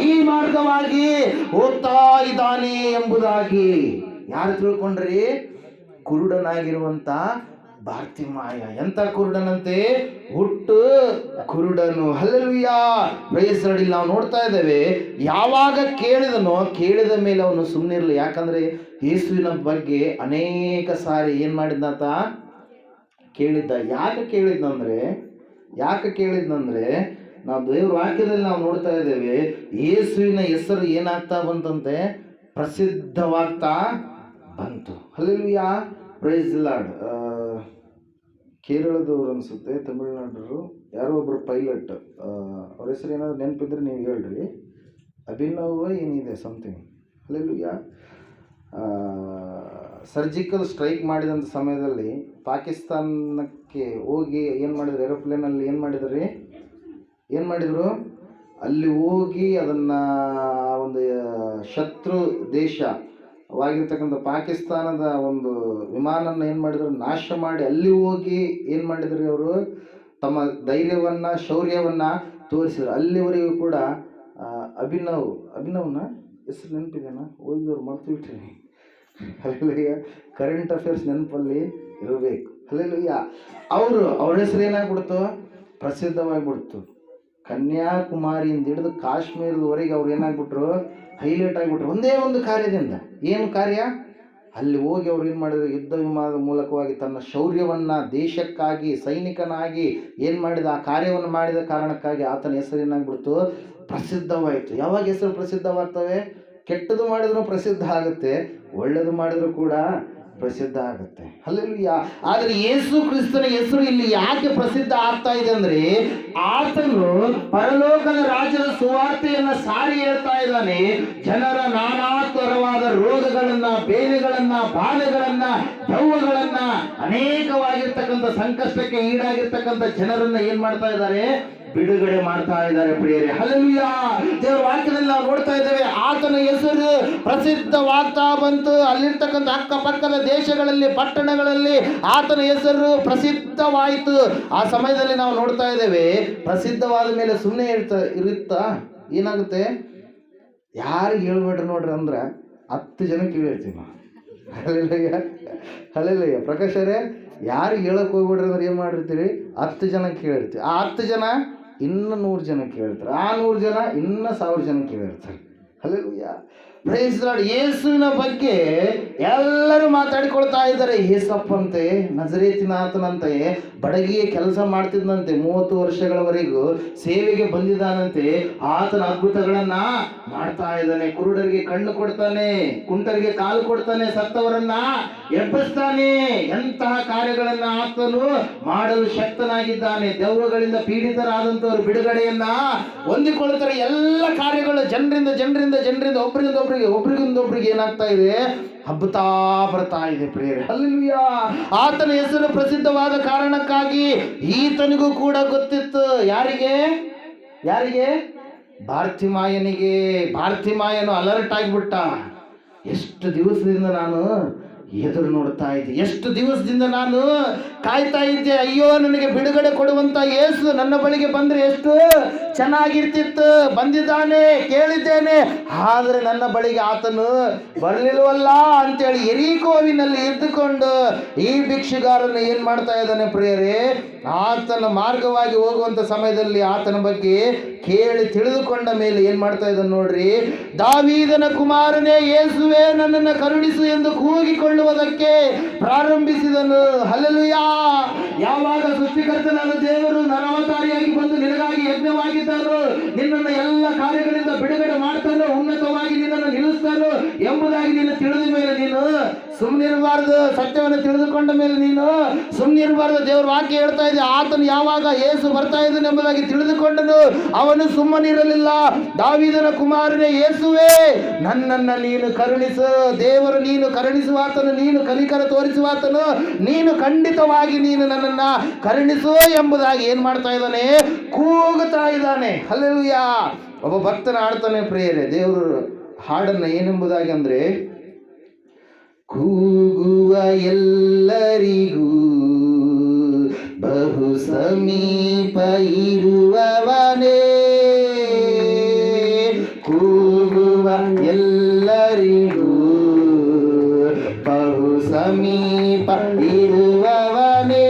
ಈ ಮಾರ್ಗವಾಗಿ ಹೋಗ್ತಾ ಇದ್ದಾನೆ ಎಂಬುದಾಗಿ ಯಾರು ತಿಳ್ಕೊಂಡ್ರಿ? ಕುರುಡನಾಗಿರುವಂತ ಬಾರ್ತಿಮಾಯ. ಎಂತ ಕುರುಡನಂತೆ? ಹುಟ್ಟು ಕುರುಡನು. ಹಲ್ಲೆಲೂಯಾ. Praise the Lord. ನಾವು ನೋಡ್ತಾ ಇದ್ದೇವೆ, ಯಾವಾಗ ಕೇಳಿದನೋ ಕೇಳಿದ ಮೇಲೆ ಅವನು ಸುಮ್ಮನಿರಲಿ. ಯಾಕಂದ್ರೆ ಯೇಸುವಿನ ಬಗ್ಗೆ ಅನೇಕ ಸಾರಿ ಏನ್ ಮಾಡಿದ್ನಾತ? ಕೇಳಿದ್ದ. ಯಾಕೆ ಕೇಳಿದ್ನಂದ್ರೆ ನಾವು ದೇವ್ರ ವಾಕ್ಯದಲ್ಲಿ ನಾವು ನೋಡ್ತಾ ಇದ್ದೇವೆ, ಯೇಸುವಿನ ಹೆಸರು ಏನಾಗ್ತಾ ಬಂತಂತೆ? ಪ್ರಸಿದ್ಧವಾಗ್ತಾ ಬಂತು. ಹಲ್ಲೆಲೂಯಾ. Praise the Lord. ಕೇರಳದವ್ರು ಅನಿಸುತ್ತೆ, ತಮಿಳುನಾಡರು, ಯಾರೋ ಒಬ್ಬರು ಪೈಲಟ್, ಅವ್ರ ಹೆಸರು ಏನಾದ್ರು ನೆನಪಿದ್ರೆ ನೀವು ಹೇಳ್ರಿ. ಅಭಿನವ್ ಏನಿದೆ ಸಮಥಿಂಗ್. ಹಲ್ಲೆಲೂಯಾ. ಸರ್ಜಿಕಲ್ ಸ್ಟ್ರೈಕ್ ಮಾಡಿದಂಥ ಸಮಯದಲ್ಲಿ ಪಾಕಿಸ್ತಾನಕ್ಕೆ ಹೋಗಿ ಏನು ಮಾಡಿದ್ರು? ಏರೋಪ್ಲೇನಲ್ಲಿ ಏನು ಮಾಡಿದರು? ಅಲ್ಲಿ ಹೋಗಿ ಅದನ್ನು ಒಂದು ಶತ್ರು ದೇಶವಾಗಿರ್ತಕ್ಕಂಥ ಪಾಕಿಸ್ತಾನದ ಒಂದು ವಿಮಾನನ ಏನು ಮಾಡಿದ್ರು? ನಾಶ ಮಾಡಿ ಅಲ್ಲಿ ಹೋಗಿ ಏನು ಮಾಡಿದ್ರು? ಅವರು ತಮ್ಮ ಧೈರ್ಯವನ್ನ, ಶೌರ್ಯವನ್ನ ತೋರಿಸಿದ್ರು. ಅಲ್ಲಿವರೆಗೂ ಕೂಡ ಅಭಿನವ್ನ ಹೆಸರು ನೆನಪಿದೆನಾ? ಓದಿದವ್ರು ಮರ್ತು ಬಿಟ್ರಿ. ಹಲ್ಲೆಲೂಯಾ. ಕರೆಂಟ್ ಅಫೇರ್ಸ್ ನೆನಪಲ್ಲಿ ಇರಬೇಕು. ಹಲ್ಲೆಲೂಯಾ. ಅವ್ರ ಹೆಸರು ಏನಾಗ್ಬಿಡ್ತು? ಪ್ರಸಿದ್ಧವಾಗಿಬಿಡ್ತು. ಕನ್ಯಾಕುಮಾರಿಯಿಂದ ಹಿಡಿದು ಕಾಶ್ಮೀರದವರೆಗೆ ಅವ್ರು ಏನಾಗ್ಬಿಟ್ರು? ಹೈಲೈಟ್ ಆಗಿಬಿಟ್ರು ಒಂದೇ ಒಂದು ಕಾರ್ಯದಿಂದ. ಏನು ಕಾರ್ಯ? ಅಲ್ಲಿ ಹೋಗಿ ಅವ್ರು ಏನು ಮಾಡಿದ್ರು? ಯುದ್ಧ ವಿಮಾನದ ಮೂಲಕವಾಗಿ ತನ್ನ ಶೌರ್ಯವನ್ನು ದೇಶಕ್ಕಾಗಿ ಸೈನಿಕನಾಗಿ ಏನು ಮಾಡಿದ? ಆ ಕಾರ್ಯವನ್ನು ಮಾಡಿದ ಕಾರಣಕ್ಕಾಗಿ ಆತನ ಹೆಸರು ಏನಾಗ್ಬಿಡ್ತು? ಪ್ರಸಿದ್ಧವಾಯಿತು. ಯಾವಾಗ ಹೆಸರು ಪ್ರಸಿದ್ಧವಾಗ್ತವೆ? ಕೆಟ್ಟದು ಮಾಡಿದ್ರು ಪ್ರಸಿದ್ಧ ಆಗುತ್ತೆ, ಒಳ್ಳೆಯದು ಮಾಡಿದ್ರು ಕೂಡ ಪ್ರಸಿದ್ಧ ಆಗುತ್ತೆ. ಹಲ್ಲೆಲೂಯಾ. ಆದರೆ ಯೇಸು ಕ್ರಿಸ್ತನ ಹೆಸರು ಇಲ್ಲಿ ಯಾಕೆ ಪ್ರಸಿದ್ಧ ಆಗ್ತಾ ಇದೆ ಅಂದ್ರೆ, ಆತನು ಪರಲೋಕದ ರಾಜ್ಯದ ಸುವಾರ್ತೆಯನ್ನ ಸಾರಿ ಹೇಳ್ತಾ ಇದ್ದಾನೆ. ಜನರ ನಾನಾ ತರವಾದ ರೋಗಗಳನ್ನ, ಬೇನೆಗಳನ್ನ, ಬಾಧೆಗಳನ್ನ, ದೆವ್ವಗಳನ್ನ, ಅನೇಕವಾಗಿರ್ತಕ್ಕಂಥ ಸಂಕಷ್ಟಕ್ಕೆ ಈಡಾಗಿರ್ತಕ್ಕಂಥ ಜನರನ್ನ ಏನ್ ಮಾಡ್ತಾ ಇದ್ದಾರೆ? ಬಿಡುಗಡೆ ಮಾಡ್ತಾ ಇದ್ದಾರೆ ಪ್ರಿಯರೇ. ಹಲ್ಲೆಲೂಯಾ. ದೇವರ ವಾಕ್ಯದಲ್ಲಿ ನಾವು ನೋಡ್ತಾ ಇದ್ದೇವೆ, ಆತನ ಹೆಸರು ಪ್ರಸಿದ್ಧವಾಗ್ತಾ ಬಂತು. ಅಲ್ಲಿರ್ತಕ್ಕಂಥ ಅಕ್ಕಪಕ್ಕದ ದೇಶಗಳಲ್ಲಿ, ಪಟ್ಟಣಗಳಲ್ಲಿ ಆತನ ಹೆಸರು ಪ್ರಸಿದ್ಧವಾಯಿತು. ಆ ಸಮಯದಲ್ಲಿ ನಾವು ನೋಡ್ತಾ ಇದ್ದೇವೆ, ಪ್ರಸಿದ್ಧವಾದ ಮೇಲೆ ಸುಮ್ಮನೆ ಇರುತ್ತಾ? ಏನಾಗುತ್ತೆ? ಯಾರಿಗೆ ಹೇಳ್ಬೇಡ್ರಿ ನೋಡ್ರಿ ಅಂದ್ರೆ 10 ಜನಕ್ಕೆ ಹೇಳ್ತೀವಿ ನಾವು. Hallelujah, hallelujah. ಪ್ರಕಾಶರೇ, ಯಾರಿಗೆ ಹೇಳಕ್ ಹೋಗ್ಬಿಡ್ರಿ ಅಂದ್ರೆ ಏನು ಮಾಡಿರ್ತೀವಿ? 10 ಜನಕ್ಕೆ ಹೇಳಿರ್ತೀವಿ. ಆ 10 ಜನ ಇನ್ನು 100 ಜನಕ್ಕೆ ಹೇಳ್ತಾರೆ. ಆ 100 ಜನ ಇನ್ನು 1000 ಜನಕ್ಕೆ ಹೇಳ್ತಾರೆ. ಹಲ್ಲೆಲೂಯಾ. Praise the Lord. ಯೇಸುವಿನ ಬಗ್ಗೆ ಎಲ್ಲರೂ ಮಾತಾಡಿಕೊಳ್ತಾ ಇದ್ದಾರೆ. ಯೇಸಪ್ಪಂತೆ, ನಜರೇತಿನ ಆತನಂತೆ ಬಡಗಿಯ ಕೆಲಸ ಮಾಡ್ತಿದ್ದಂತೆ, 30 ವರ್ಷಗಳವರೆಗೂ ಸೇವೆಗೆ ಬಂದಿದ್ದಾನಂತೆ. ಆತನ ಅದ್ಭುತಗಳನ್ನ ಮಾಡ್ತಾ ಇದ್ದಾನೆ. ಕುರುಡರಿಗೆ ಕಣ್ಣು ಕೊಡ್ತಾನೆ, ಕುಂಟರಿಗೆ ಕಾಲು ಕೊಡ್ತಾನೆ, ಸತ್ತವರನ್ನ ಎಬ್ಬಿಸ್ತಾನೆ. ಎಂತಹ ಕಾರ್ಯಗಳನ್ನ ಆತನು ಮಾಡಲು ಶಕ್ತನಾಗಿದ್ದಾನೆ. ದೆವ್ವಗಳಿಂದ ಪೀಡಿತರಾದಂತವರು ಬಿಡುಗಡೆಯನ್ನ ಹೊಂದಿಕೊಳ್ಳುತ್ತಾರೆ. ಎಲ್ಲ ಕಾರ್ಯಗಳು ಜನರಿಂದ ಒಬ್ರಿಗೊಂದೊಬ್ರಿಗೆ ಏನಾಗ್ತಾ ಇದೆ? ಹಬ್ಬತಾ ಬರ್ತಾ ಇದೆ ಪ್ರಿಯರೇ. ಹಲ್ಲೆಲೂಯಾ. ಆತನ ಹೆಸರು ಪ್ರಸಿದ್ಧವಾದ ಕಾರಣಕ್ಕಾಗಿ ಈತನಿಗೂ ಕೂಡ ಗೊತ್ತಿತ್ತು. ಯಾರಿಗೆ? ಬಾರ್ತಿಮಾಯನಿಗೆ. ಬಾರ್ತಿಮಾಯನು ಅಲರ್ಟ್ ಆಗಿಬಿಟ್ಟ. ಎಷ್ಟು ದಿವಸದಿಂದ ನಾನು ಎದುರು ನೋಡ್ತಾ ಇದ್ದೆ, ಎಷ್ಟು ದಿವಸದಿಂದ ನಾನು ಕಾಯ್ತಾ ಇದ್ದೆ. ಅಯ್ಯೋ, ನನಗೆ ಬಿಡುಗಡೆ ಕೊಡುವಂತ ಯೇಸು ನನ್ನ ಬಳಿಗೆ ಬಂದ್ರೆ ಎಷ್ಟು ಚೆನ್ನಾಗಿರ್ತಿತ್ತು. ಬಂದಿದ್ದಾನೆ, ಕೇಳಿದ್ದೇನೆ, ಆದರೆ ನನ್ನ ಬಳಿಗೆ ಆತನು ಬರಲಿಲ್ವಲ್ಲ ಅಂತೇಳಿ ಎರಿಕೋವಿನಲ್ಲಿ ಇದ್ದುಕೊಂಡು ಈ ಭಿಕ್ಷುಗಾರನ ಏನ್ ಮಾಡ್ತಾ ಇದ್ದಾನೆ ಪ್ರಿಯರೇ? ಆತನ ಮಾರ್ಗವಾಗಿ ಹೋಗುವಂತ ಸಮಯದಲ್ಲಿ ಆತನ ಬಗ್ಗೆ ಕೇಳಿ ತಿಳಿದುಕೊಂಡ ಮೇಲೆ ಏನ್ ಮಾಡ್ತಾ ಇದ್ದಾನೆ ನೋಡ್ರಿ. ದಾವೀದನ ಕುಮಾರನೇ ಯೇಸುವೆ, ನನ್ನನ್ನು ಕರುಣಿಸು ಎಂದು ಕೂಗಿಕೊಳ್ಳುವುದಕ್ಕೆ ಪ್ರಾರಂಭಿಸಿದನು. ಹಲ್ಲೆಲೂಯಾ. ಯಾವಾಗ ಸೃಷ್ಟಿಕರ್ತನಾದ ದೇವರು ನರವತಾರಿಯಾಗಿ ಬಂದು ನಿನಗಾಗಿ ಯಜ್ಞವಾಗಿದ್ದಾರೋ, ನಿನ್ನನ್ನು ಎಲ್ಲ ಕಾರ್ಯಗಳಿಂದ ಬಿಡುಗಡೆ ಮಾಡ್ತಾನೋ, ಉನ್ನತವಾಗಿ ನಿನ್ನನ್ನು ನಿಲ್ಲಿಸ್ತಾನೋ ಎಂಬುದಾಗಿ ನೀನು ತಿಳಿದ ಮೇಲೆ ನೀನು ಸುಮ್ಮನಿರಬಾರ್ದು. ಸತ್ಯವನ್ನು ತಿಳಿದುಕೊಂಡ ಮೇಲೆ ನೀನು ಸುಮ್ಮನಿರಬಾರ್ದು. ದೇವರ ವಾಕ್ಯ ಹೇಳ್ತಾ ಇದೆ, ಆತನು ಯಾವಾಗ ಯೇಸು ಬರ್ತಾ ಇದ್ದಾನೆ ಎಂಬುದಾಗಿ ತಿಳಿದುಕೊಂಡನು, ಅವನು ಸುಮ್ಮನಿರಲಿಲ್ಲ. ದಾವೀದನ ಕುಮಾರನೇ ಯೇಸುವೆ, ನನ್ನನ್ನು ನೀನು ಕರುಣಿಸು. ದೇವರು ನೀನು ಕರುಣಿಸುವಾತನು, ನೀನು ಕನಿಕರ ತೋರಿಸುವಾತನು, ನೀನು ಖಂಡಿತವಾಗಿ ನೀನು ನನ್ನನ್ನು ಕರುಣಿಸು ಎಂಬುದಾಗಿ ಏನ್ ಮಾಡ್ತಾ ಇದ್ದಾನೆ? ಕೂಗುತ್ತಾ ಇದ್ದಾನೆ. ಹಲ್ಲೆಲೂಯಾ. ಒಬ್ಬ ಭಕ್ತನ ಹಾಡ್ತಾನೆ ಪ್ರಿಯರೇ. ದೇವರು ಹಾಡನ್ನ ಏನೆಂಬುದಾಗಿ ಅಂದ್ರೆ, ಕೂಗುವ ಎಲ್ಲರಿಗೂ ಬಹು ಸಮೀಪ ಇರುವವನೇ, ಕೂಗುವ ಎಲ್ಲರಿಗೂ ಬಹು ಸಮೀಪ ಇರುವವನೇ,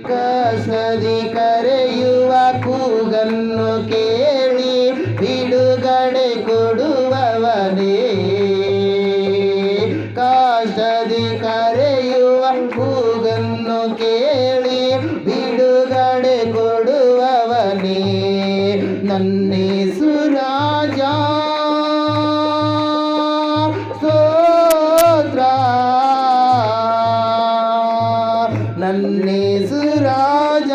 ಕಸದಿ ಕರೆಯುವ ಕೂಗನ್ನು ಕೇಳಿ ಬಿಡುಗಡೆ ಕೊಡುವವನೇ, ಕಸದಿ ಕರೆಯುವ ಕೂಗನ್ನು ಕೇಳಿ ಬಿಡುಗಡೆ ಕೊಡುವವನೇ, ನನ್ನೇಸು ರಾಜ ಸ್ತೋತ್ರ, ನನ್ನೇಸು ರಾಜ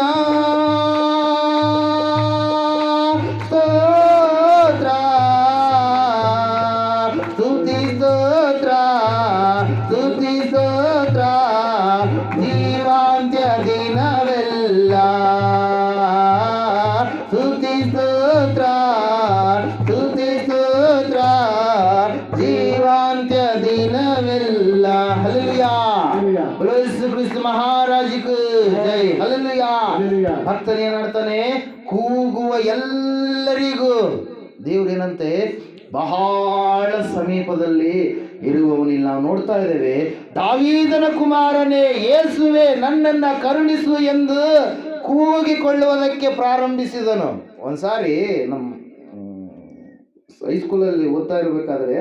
ಸ್ತೋತ್ರ, ಸ್ತುತಿ ಸ್ತೋತ್ರ, ಸ್ತುತಿ ಸ್ತೋತ್ರ, ಜೀವಾಂತ್ಯ ದಿನವೆಲ್ಲ ಸ್ತುತಿ ಸ್ತೋತ್ರ, ಸ್ತುತಿ ಸ್ತೋತ್ರ, ಜೀವಾಂತ್ಯ ದಿನವೆಲ್ಲ. ಹಲ್ಲೆಲೂಯಾ. ಯೇಸು ಕ್ರಿಸ್ತ ಮಹಾರಾಜಕ್ಕೆ ಜೈ. ಹಲ್ಲೆಲೂಯಾ. ಭಕ್ತನ ಏನಾಡ್ತಾನೆ? ಕೂಗುವ ಎಲ್ಲರಿಗೂ. ದೇವ್ರೇನಂತೆ? ಬಹಳ ಸಮೀಪದಲ್ಲಿ ಇರುವವನಿಲ್ಲ. ನಾವು ನೋಡ್ತಾ ಇದ್ದೇವೆ, ದಾವೀದನ ಕುಮಾರನೇ ಯೇಸುವೆ, ನನ್ನನ್ನು ಕರುಣಿಸು ಎಂದು ಕೂಗಿಕೊಳ್ಳುವುದಕ್ಕೆ ಪ್ರಾರಂಭಿಸಿದನು. ಒಂದ್ಸಾರಿ ನಮ್ಮ ಹೈಸ್ಕೂಲಲ್ಲಿ ಓದ್ತಾ ಇರಬೇಕಾದ್ರೆ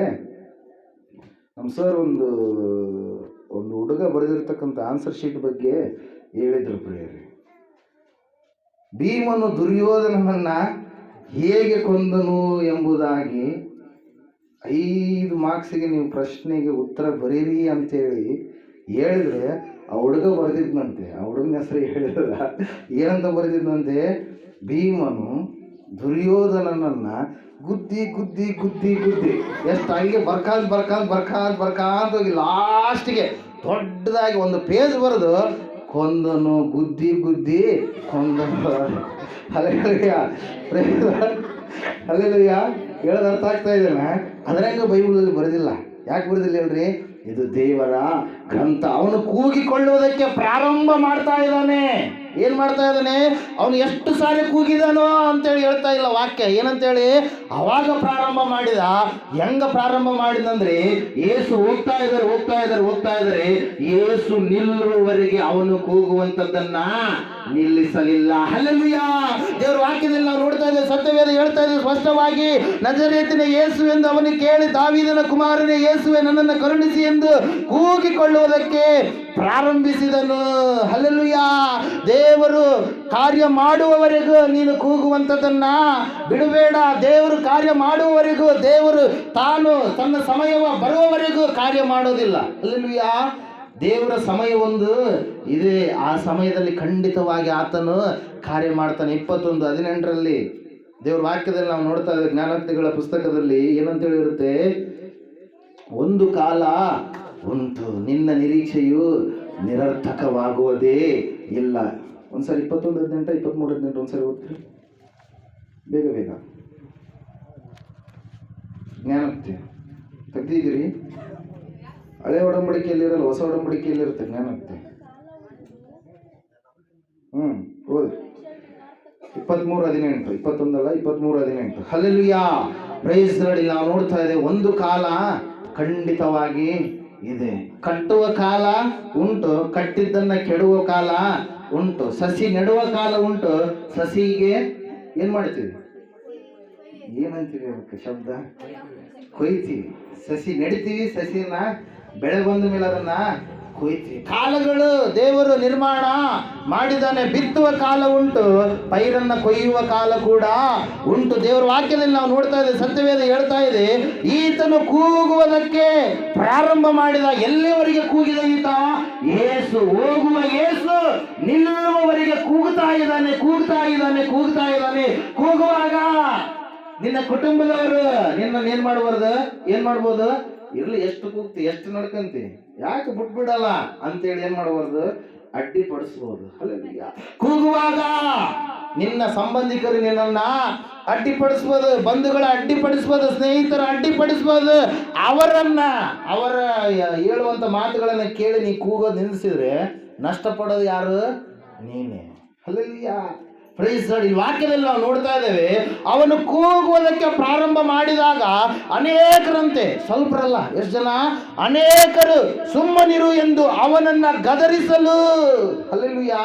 ನಮ್ಮ ಸರ್ ಒಂದು ಹುಡುಗ ಬರೆದಿರ್ತಕ್ಕಂಥ ಆನ್ಸರ್ ಶೀಟ್ ಬಗ್ಗೆ ಹೇಳಿದ್ರು ಪ್ರಿಯರೇ. ಭೀಮನು ದುರ್ಯೋಧನನನ್ನ ಹೇಗೆ ಕೊಂದನು ಎಂಬುದಾಗಿ 5 ಮಾರ್ಕ್ಸಿಗೆ ನೀವು ಪ್ರಶ್ನೆಗೆ ಉತ್ತರ ಬರೀರಿ ಅಂತೇಳಿ ಹೇಳಿದ್ರೆ ಆ ಹುಡುಗ ಬರೆದಿದ್ನಂತೆ. ಆ ಹುಡುಗನ ಹೆಸರು ಹೇಳಿಲ್ಲ, ಏನಂತ ಬರೆದಿದ್ದಂತೆ, ಭೀಮನು ದುರ್ಯೋಧನನನ್ನ ಗುದ್ದಿ ಗುದ್ದಿ ಗುದ್ದಿ ಗುದ್ದಿ ಎಷ್ಟು ಹಂಗೆ ಬರ್ಕಾಂತ ಹೋಗಿ ಲಾಸ್ಟಿಗೆ ದೊಡ್ಡದಾಗಿ ಒಂದು ಪೇಜ್ ಬರೆದು ಕೊಂದನು, ಗುದ್ದಿ ಗುದ್ದಿ ಕೊಂದನು. ಅಲ್ಲೆಲ್ಲಯ್ಯ ಅಲ್ಲೆಲ್ಲಯ್ಯ ಹೇಳೋದು ಅರ್ಥ ಆಗ್ತಾ ಇದ್ದೇನೆ. ಅದರಂಗ ಬೈಬಲಲ್ಲಿ ಬರೆದಿಲ್ಲ. ಯಾಕೆ ಬರೆದಿಲ್ಲ ಹೇಳ್ರಿ? ಇದು ದೇವರ ಗ್ರಂಥ. ಅವನು ಕೂಗಿಕೊಳ್ಳುವುದಕ್ಕೆ ಪ್ರಾರಂಭ ಮಾಡ್ತಾ ಇದ್ದಾನೆ. ಏನ್ ಮಾಡ್ತಾ ಇದ್ದಾನೆ? ಅವನು ಎಷ್ಟು ಸಾರಿ ಕೂಗಿದಾನೋ ಅಂತೇಳಿ ಹೇಳ್ತಾ ಇಲ್ಲ ವಾಕ್ಯ. ಏನಂತೇಳಿ ಅವಾಗ ಪ್ರಾರಂಭ ಮಾಡಿದ. ಹೆಂಗ ಪ್ರಾರಂಭ ಮಾಡಿದಂದ್ರೆ, ಏಸು ಹೋಗ್ತಾ ಇದ್ದಾರೆ. ಏಸು ನಿಲ್ಲುವವರೆಗೆ ಅವನು ಕೂಗುವಂಥದ್ದನ್ನ ನಿಲ್ಲಿಸಲಿಲ್ಲ. ಹಲ್ಲೆಲೂಯಾ! ದೇವರ ವಾಕ್ಯದಲ್ಲಿ ನಾವು ನೋಡ್ತಾ ಇದ್ದೇವೆ, ಸತ್ಯವೇದ ಹೇಳ್ತಾ ಇದ್ದೇವೆ ಸ್ಪಷ್ಟವಾಗಿ, ನಜರೇತಿನ ಯೇಸು ಎಂದು ಅವನಿಗೆ ಕೇಳಿ, ದಾವೀದನ ಕುಮಾರನೇ ಯೇಸುವೆ ನನ್ನನ್ನು ಕರುಣಿಸಿ ಎಂದು ಕೂಗಿಕೊಳ್ಳುವುದಕ್ಕೆ ಪ್ರಾರಂಭಿಸಿದನು. ಹಲ್ಲೆಲೂಯಾ! ದೇವರು ಕಾರ್ಯ ಮಾಡುವವರೆಗೂ ನೀನು ಕೂಗುವಂಥದ್ದನ್ನ ಬಿಡಬೇಡ. ದೇವರು ಕಾರ್ಯ ಮಾಡುವವರೆಗೂ, ದೇವರು ತಾನು ತನ್ನ ಸಮಯವ ಬರುವವರೆಗೂ ಕಾರ್ಯ ಮಾಡೋದಿಲ್ಲ. ಹಲ್ಲೆಲೂಯಾ! ದೇವರ ಸಮಯ ಒಂದು ಇದೆ. ಆ ಸಮಯದಲ್ಲಿ ಖಂಡಿತವಾಗಿ ಆತನು ಕಾರ್ಯ ಮಾಡ್ತಾನೆ. 21:18 ದೇವರ ವಾಕ್ಯದಲ್ಲಿ ನಾವು ನೋಡ್ತಾ ಇದ್ದೇವೆ, ಜ್ಞಾನೋಕ್ತಿಗಳ ಪುಸ್ತಕದಲ್ಲಿ ಏನಂತೇಳಿ ಇರುತ್ತೆ, ಒಂದು ಕಾಲ ಉಂಟು, ನಿನ್ನ ನಿರೀಕ್ಷೆಯು ನಿರರ್ಥಕವಾಗುವುದೇ ಇಲ್ಲ. ಒಂದ್ಸರಿ 21:18 23:18 ಒಂದ್ಸರಿ ಓದ್ತೀರಿ ಬೇಗ. ಜ್ಞಾನೋಕ್ತಿ ತೆಗ್ದಿದ್ದೀರಿ? ಹಳೆ ಒಡಂಬಡಿಕೆಯಲ್ಲಿರಲ್ಲ, ಹೊಸ ಒಡಂಬಡಿಕೆಯಲ್ಲಿರುತ್ತೆ ಜ್ಞಾನೋಕ್ತಿ. ಓದಿ 23:18, 21 ಅಲ್ಲ 23:18. ಹಲ್ಲೆಲೂಯಾ! Praise Lord. ನಾವು ನೋಡ್ತಾ ಇದ್ದೇವೆ, ಒಂದು ಕಾಲ ಖಂಡಿತವಾಗಿ ಇದೆ. ಕಟ್ಟುವ ಕಾಲ ಉಂಟು, ಕಟ್ಟಿದ್ದನ್ನ ಕೆಡುವ ಕಾಲ ಉಂಟು. ಸಸಿ ನೆಡುವ ಕಾಲ ಉಂಟು, ಸಸಿಗೆ ಏನ್ ಮಾಡ್ತೀವಿ? ಏನಂತೀವಿ ಅದಕ್ಕೆ ಶಬ್ದ? ಕೊಯ್ತೀವಿ. ಸಸಿ ನೆಡಿತೀವಿ, ಸಸಿಯನ್ನ ಬೆಳೆ ಬಂದ ಮೇಲೆ ಅದನ್ನ ಕೊಯ್ತೀವಿ. ಕಾಲಗಳು ದೇವರು ನಿರ್ಮಾಣ ಮಾಡಿದಾನೆ. ಬಿತ್ತುವ ಕಾಲ ಉಂಟು, ಪೈರನ್ನ ಕೊಯ್ಯುವ ಕಾಲ ಕೂಡ ಉಂಟು. ದೇವರ ವಾಕ್ಯದಲ್ಲಿ ನಾವು ನೋಡ್ತಾ ಇದ್ದೇವೆ, ಸತ್ಯವೇದ ಹೇಳ್ತಾ ಇದೆ, ಈತನು ಕೂಗುವುದಕ್ಕೆ ಪ್ರಾರಂಭ ಮಾಡಿದ. ಎಲ್ಲಿವರೆಗೆ ಕೂಗಿದ ಈತ? ಯೇಸು ಹೋಗುವ ಯೇಸು ನಿಲ್ಲುವವರೆಗೆ ಕೂಗುತ್ತಾ ಇದ್ದಾನೆ. ಕೂಗುವಾಗ ನಿನ್ನ ಕುಟುಂಬದವರು ನಿನ್ನ ಏನ್ ಮಾಡ್ಬೋದು? ಇರ್ಲಿ, ಎಷ್ಟು ಕೂಗ್ತಿ, ಎಷ್ಟು ನಡ್ಕಂತಿ, ಯಾಕೆ ಬಿಟ್ಬಿಡಲ್ಲ ಅಂತೇಳಿ ಏನ್ ಮಾಡಬಾರ್ದು? ಅಡ್ಡಿಪಡಿಸ್ಬೋದು. ಹಲ್ಲೆಲೂಯಾ! ಕೂಗುವಾಗ ನಿನ್ನ ಸಂಬಂಧಿಕರು ನಿನ್ನನ್ನ ಅಡ್ಡಿಪಡಿಸ್ಬೋದು, ಬಂಧುಗಳ ಅಡ್ಡಿಪಡಿಸ್ಬೋದು, ಸ್ನೇಹಿತರ ಅಡ್ಡಿಪಡಿಸ್ಬೋದು. ಅವರ ಹೇಳುವಂತ ಮಾತುಗಳನ್ನ ಕೇಳಿ ನೀ ಕೂಗೋದು ನಿಲ್ಲಿಸಿದ್ರೆ ನಷ್ಟಪಡೋದು ಯಾರು? ನೀನೆ. ಹಲ್ಲೆಲೂಯಾ! Praise Lord. ಈ ವಾಕ್ಯದಲ್ಲಿ ನಾವು ನೋಡ್ತಾ ಇದ್ದೇವೆ, ಅವನು ಕೂಗುವುದಕ್ಕೆ ಪ್ರಾರಂಭ ಮಾಡಿದಾಗ ಅನೇಕರಂತೆ, ಸ್ವಲ್ಪರಲ್ಲ, ಎಷ್ಟು ಜನ? ಅನೇಕರು ಸುಮ್ಮನಿರು ಎಂದು ಅವನನ್ನ ಗದರಿಸಲು, ಹಲ್ಲೆಲೂಯಾ,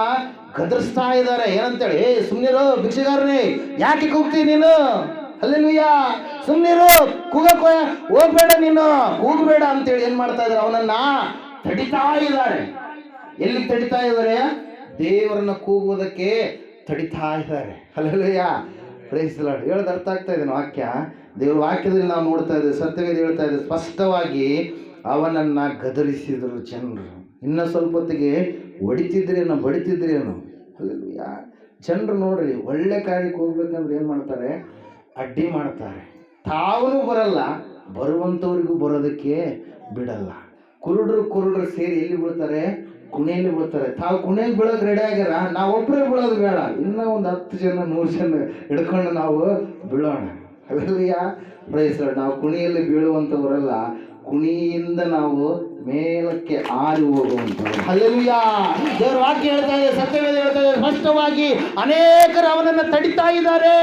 ಗದರಿಸ್ತಾ ಇದ್ದಾರೆ. ಏನಂತೇಳಿ? ಸುಮ್ಮನಿರು ಭಿಕ್ಷೆಗಾರನೇ, ಯಾಕೆ ಕೂಗ್ತಿ ನೀನು? ಹಲ್ಲೆಲೂಯಾ! ಸುಮ್ಮನಿರು, ಕೂಗಕ್ಕೆ ಹೋಗ್ಬೇಡ, ನೀನು ಕೂಗಬೇಡ ಅಂತೇಳಿ ಏನ್ ಮಾಡ್ತಾ ಇದ್ದಾರೆ? ಅವನನ್ನ ತಡಿತಾ ಇದ್ದಾರೆ. ಎಲ್ಲಿ ತಡಿತಾ ಇದ್ದಾರೆ? ದೇವರನ್ನ ಕೂಗುವುದಕ್ಕೆ ತಡಿತಾ ಇದ್ದಾರೆ. ಹಲ್ಲೆಲೂಯಾ! Praise the Lord. ಹೇಳೋದು ಅರ್ಥ ಆಗ್ತಾ ಇದೆ ವಾಕ್ಯ. ದೇವರ ವಾಕ್ಯದಲ್ಲಿ ನಾವು ನೋಡ್ತಾ ಇದ್ದೇವೆ, ಸತ್ಯವೇದ ಹೇಳ್ತಾ ಇದೆ ಸ್ಪಷ್ಟವಾಗಿ, ಅವನನ್ನ ಗದರಿಸಿದರು ಜನರು. ಇನ್ನು ಸ್ವಲ್ಪ ಹೊತ್ತಿಗೆ ಹೊಡಿತಿದ್ರೇನೋ, ಬಡಿತಿದ್ರೇನೋ. ಹಲ್ಲೆಲೂಯಾ! ಜನರು ನೋಡ್ರಿ, ಒಳ್ಳೆ ಕಾರ್ಯಕ್ಕೆ ಹೋಗ್ಬೇಕಂದ್ರೆ ಏನ್ ಮಾಡ್ತಾರೆ? ಅಡ್ಡಿ ಮಾಡ್ತಾರೆ. ತಾವೂ ಬರಲ್ಲ, ಬರುವಂಥವ್ರಿಗೂ ಬರೋದಕ್ಕೆ ಬಿಡಲ್ಲ. ಕುರುಡರು ಸೇರಿ ಎಲ್ಲಿ ಬೀಳ್ತಾರೆ? ಕುಣಿಯಲ್ಲಿ ಬೀಳ್ತಾರೆ. ತಾವು ಕುಣಿಯಲ್ಲಿ ಬೀಳೋಕೆ ರೆಡಿ ಆಗ್ಯಾರ, ನಾವೊಬ್ಬರೇ ಬೀಳೋದು ಬೇಡ, ಇನ್ನೂ ಒಂದು 10 ಜನ 100 ಜನ ಹಿಡ್ಕೊಂಡು ನಾವು ಬೀಳೋಣ. ಹಲ್ಲೆಲೂಯಾ! Praise Lord. ನಾವು ಕುಣಿಯಲ್ಲಿ ಬೀಳುವಂಥವರಲ್ಲ, ಕುಣಿಯಿಂದ ನಾವು ಮೇಲಕ್ಕೆ ಆರಿ ಹೋಗುವಂಥವ್ರು. ಹಲ್ಲೆಲೂಯಾ! ದೇವರ ವಾಕ್ಯ ಹೇಳ್ತಾ ಇದೆ, ಸತ್ಯವೇದ ಹೇಳ್ತಾ ಇದೆ ಸ್ಪಷ್ಟವಾಗಿ, ಅನೇಕರು ಅವನನ್ನು ತಡಿತಾ ಇದ್ದಾರೆ.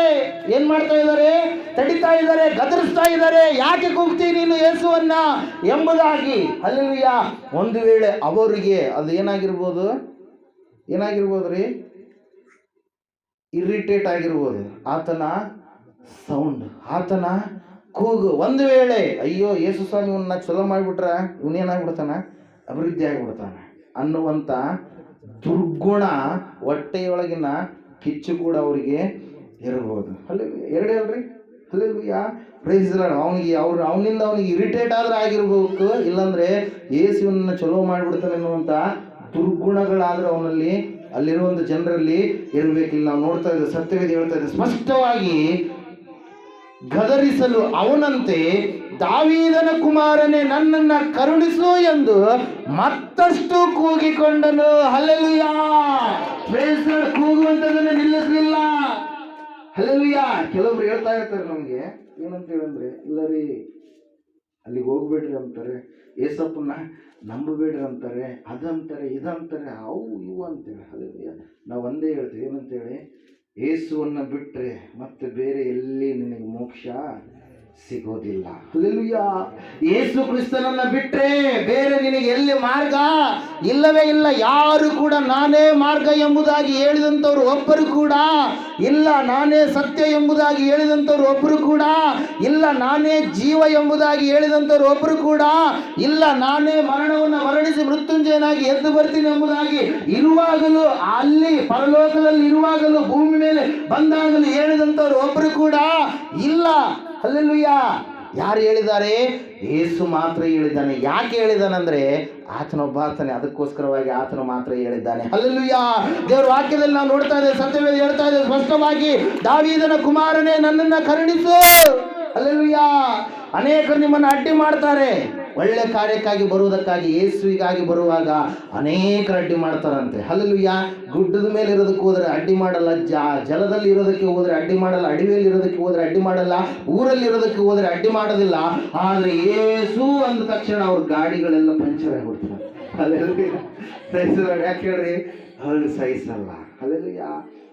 ಏನ್ ಮಾಡ್ತಾ ಇದ್ದಾರೆ? ತಡಿತಾ ಇದ್ದಾರೆ, ಗದರಿಸ್ತಾ ಇದ್ದಾರೆ. ಯಾಕೆ ಕೂಗ್ತಿ ನೀನು ಯೇಸುವನ್ನ ಎಂಬುದಾಗಿ. ಹಲ್ಲೆಲೂಯಾ! ಒಂದು ವೇಳೆ ಅವರಿಗೆ ಅದು ಏನಾಗಿರ್ಬೋದ್ರಿ? ಇರಿಟೇಟ್ ಆಗಿರ್ಬೋದು. ಆತನ ಸೌಂಡ್, ಆತನ ಕೂಗು. ಒಂದು ವೇಳೆ ಅಯ್ಯೋ ಯೇಸು ಸ್ವಾಮಿ ಇವನ್ನ ಚಲೋ ಮಾಡಿಬಿಟ್ರ ಇವನೇನಾಗ್ಬಿಡ್ತಾನ? ಅಭಿವೃದ್ಧಿ ಆಗಿಬಿಡ್ತಾನೆ ಅನ್ನುವಂಥ ದುರ್ಗುಣ, ಹೊಟ್ಟೆಯೊಳಗಿನ ಕಿಚ್ಚು ಕೂಡ ಅವರಿಗೆ ಇರಬಹುದು. ಎರಡೇ ಅಲ್ರಿ. ಹಲ್ಲೆಲೂಯಾ, ಪ್ರೈಸ್ ಲಾರ್ಡ್. ಅವನಿಂದ ಅವನಿಗೆ ಇರಿಟೇಟ್ ಆದ್ರೆ ಆಗಿರ್ಬೇಕು, ಇಲ್ಲಾಂದ್ರೆ ಯೇಸುವನ್ನ ಚಲೋ ಮಾಡಿಬಿಡ್ತಾನೆ ಅನ್ನುವಂಥ ದುರ್ಗುಣಗಳಾದ್ರೆ ಅವನಲ್ಲಿ, ಅಲ್ಲಿರುವಂಥ ಜನರಲ್ಲಿ ಇರಬೇಕಿಲ್ಲ. ನಾವು ನೋಡ್ತಾ ಇದ್ದೇವೆ, ಸತ್ಯವೇದ ಹೇಳ್ತಾ ಇದೆ ಸ್ಪಷ್ಟವಾಗಿ, ಗದರಿಸಲು ಅವನಂತೆ ದಾವೀದನ ಕುಮಾರನೇ ನನ್ನನ್ನ ಕರುಣಿಸು ಎಂದು ಮತ್ತಷ್ಟು ಕೂಗಿಕೊಂಡನು. Hallelujah, praise Lord. ಕೂಗುವಂತದನ್ನ ನಿಲ್ಲಿಸಲಿಲ್ಲ. ಹಲ್ಲೆಲೂಯಾ. ಕೆಲವೊಬ್ರು ಹೇಳ್ತಾ ಇರ್ತಾರೆ ನಮ್ಗೆ, ಏನಂತ ಹೇಳಿದ್ರೆ, ಇಲ್ಲ ರೀ ಅಲ್ಲಿಗೆ ಹೋಗ್ಬೇಡ್ರಿ ಅಂತಾರೆ, ಏಸಪ್ಪನ್ನ ನಂಬಬೇಡ್ರಿ ಅಂತಾರೆ, ಅದಂತಾರೆ ಇದಂತಾರೆ, ಅವು ಇವು ಅಂತೇಳಿ. ಹಲ್ಲೆಲೂಯಾ. ನಾವು ಒಂದೇ ಹೇಳ್ತೀವಿ, ಏನಂತೇಳಿ, ಯೇಸುವನ್ನು ಬಿಟ್ಟರೆ ಮತ್ತೆ ಬೇರೆ ಎಲ್ಲಿ ನಿನಗೆ ಮೋಕ್ಷ ಸಿಗೋದಿಲ್ಲ. ಹಲ್ಲೆಲೂಯಾ. ಯೇಸು ಕ್ರಿಸ್ತನನ್ನ ಬಿಟ್ಟರೆ ಬೇರೆ ನಿನಗೆ ಎಲ್ಲಿ ಮಾರ್ಗ ಇಲ್ಲವೇ ಇಲ್ಲ. ಯಾರು ಕೂಡ ನಾನೇ ಮಾರ್ಗ ಎಂಬುದಾಗಿ ಹೇಳಿದಂಥವ್ರು ಒಬ್ಬರು ಕೂಡ ಇಲ್ಲ, ನಾನೇ ಸತ್ಯ ಎಂಬುದಾಗಿ ಹೇಳಿದಂಥವ್ರು ಒಬ್ಬರು ಕೂಡ ಇಲ್ಲ, ನಾನೇ ಜೀವ ಎಂಬುದಾಗಿ ಹೇಳಿದಂಥವ್ರು ಒಬ್ಬರು ಕೂಡ ಇಲ್ಲ, ನಾನೇ ಮರಣವನ್ನು ಮರಣಿಸಿ ಮೃತ್ಯುಂಜಯನಾಗಿ ಎದ್ದು ಬರ್ತೀನಿ ಎಂಬುದಾಗಿ ಇರುವಾಗಲೂ, ಅಲ್ಲಿ ಪರಲೋಕದಲ್ಲಿ ಇರುವಾಗಲೂ, ಭೂಮಿ ಮೇಲೆ ಬಂದಾಗಲೂ ಹೇಳಿದಂಥವ್ರು ಒಬ್ಬರು ಕೂಡ ಇಲ್ಲ. ಹಲ್ಲೆಲೂಯಾ. ಯಾರು ಹೇಳಿದ್ದಾರೆ? ಯೇಸು ಮಾತ್ರ ಹೇಳಿದ್ದಾನೆ. ಯಾಕೆ ಹೇಳಿದಾನಂದ್ರೆ ಆತನೊಬ್ಬ ಆತನೇ, ಅದಕ್ಕೋಸ್ಕರವಾಗಿ ಆತನು ಮಾತ್ರ ಹೇಳಿದ್ದಾನೆ. ಹಲ್ಲೆಲೂಯಾ. ದೇವರ ವಾಕ್ಯದಲ್ಲಿ ನಾವು ನೋಡ್ತಾ ಇದ್ದೇವೆ, ಸತ್ಯವೇದ ಹೇಳ್ತಾ ಇದೆ ಸ್ಪಷ್ಟವಾಗಿ, ದಾವೀದನ ಕುಮಾರನೇ ನನ್ನನ್ನ ಕರುಣಿಸು. ಹಲ್ಲೆಲೂಯಾ. ಅನೇಕರು ನಿಮ್ಮನ್ನು ಅಡ್ಡಿ ಮಾಡ್ತಾರೆ, ಒಳ್ಳೆ ಕಾರ್ಯಕ್ಕಾಗಿ ಬರುವುದಕ್ಕಾಗಿ, ಯೇಸುವಿಗಾಗಿ ಬರುವಾಗ ಅನೇಕರು ಅಡ್ಡಿ ಮಾಡ್ತಾರಂತೆ. ಹಲ್ಲೆಲೂಯಾ. ಗುಡ್ಡದ ಮೇಲೆ ಇರೋದಕ್ಕೆ ಹೋದರೆ ಅಡ್ಡಿ ಮಾಡಲ್ಲ, ಜಲದಲ್ಲಿ ಇರೋದಕ್ಕೆ ಹೋದರೆ ಅಡ್ಡಿ ಮಾಡಲ್ಲ, ಅಡವಿಯಲ್ಲಿ ಇರೋದಕ್ಕೆ ಹೋದರೆ ಅಡ್ಡಿ ಮಾಡಲ್ಲ, ಊರಲ್ಲಿ ಇರೋದಕ್ಕೆ ಹೋದರೆ ಅಡ್ಡಿ ಮಾಡೋದಿಲ್ಲ. ಆದರೆ ಯೇಸು ಅಂದ ತಕ್ಷಣ ಅವ್ರ ಗಾಡಿಗಳೆಲ್ಲ ಪಂಚರ್ ಆಗಿಬಿಡ್ತಾರೆ. ಹಲ್ಲೆಲೂಯಾ. ಸಹಿಸಲ್ಲ. ಯಾಕೆ ಹೇಳ್ರಿ? ಅವ್ರು ಸಹಿಸಲ್ಲ. ಹಲ್ಲೆಲೂಯಾ.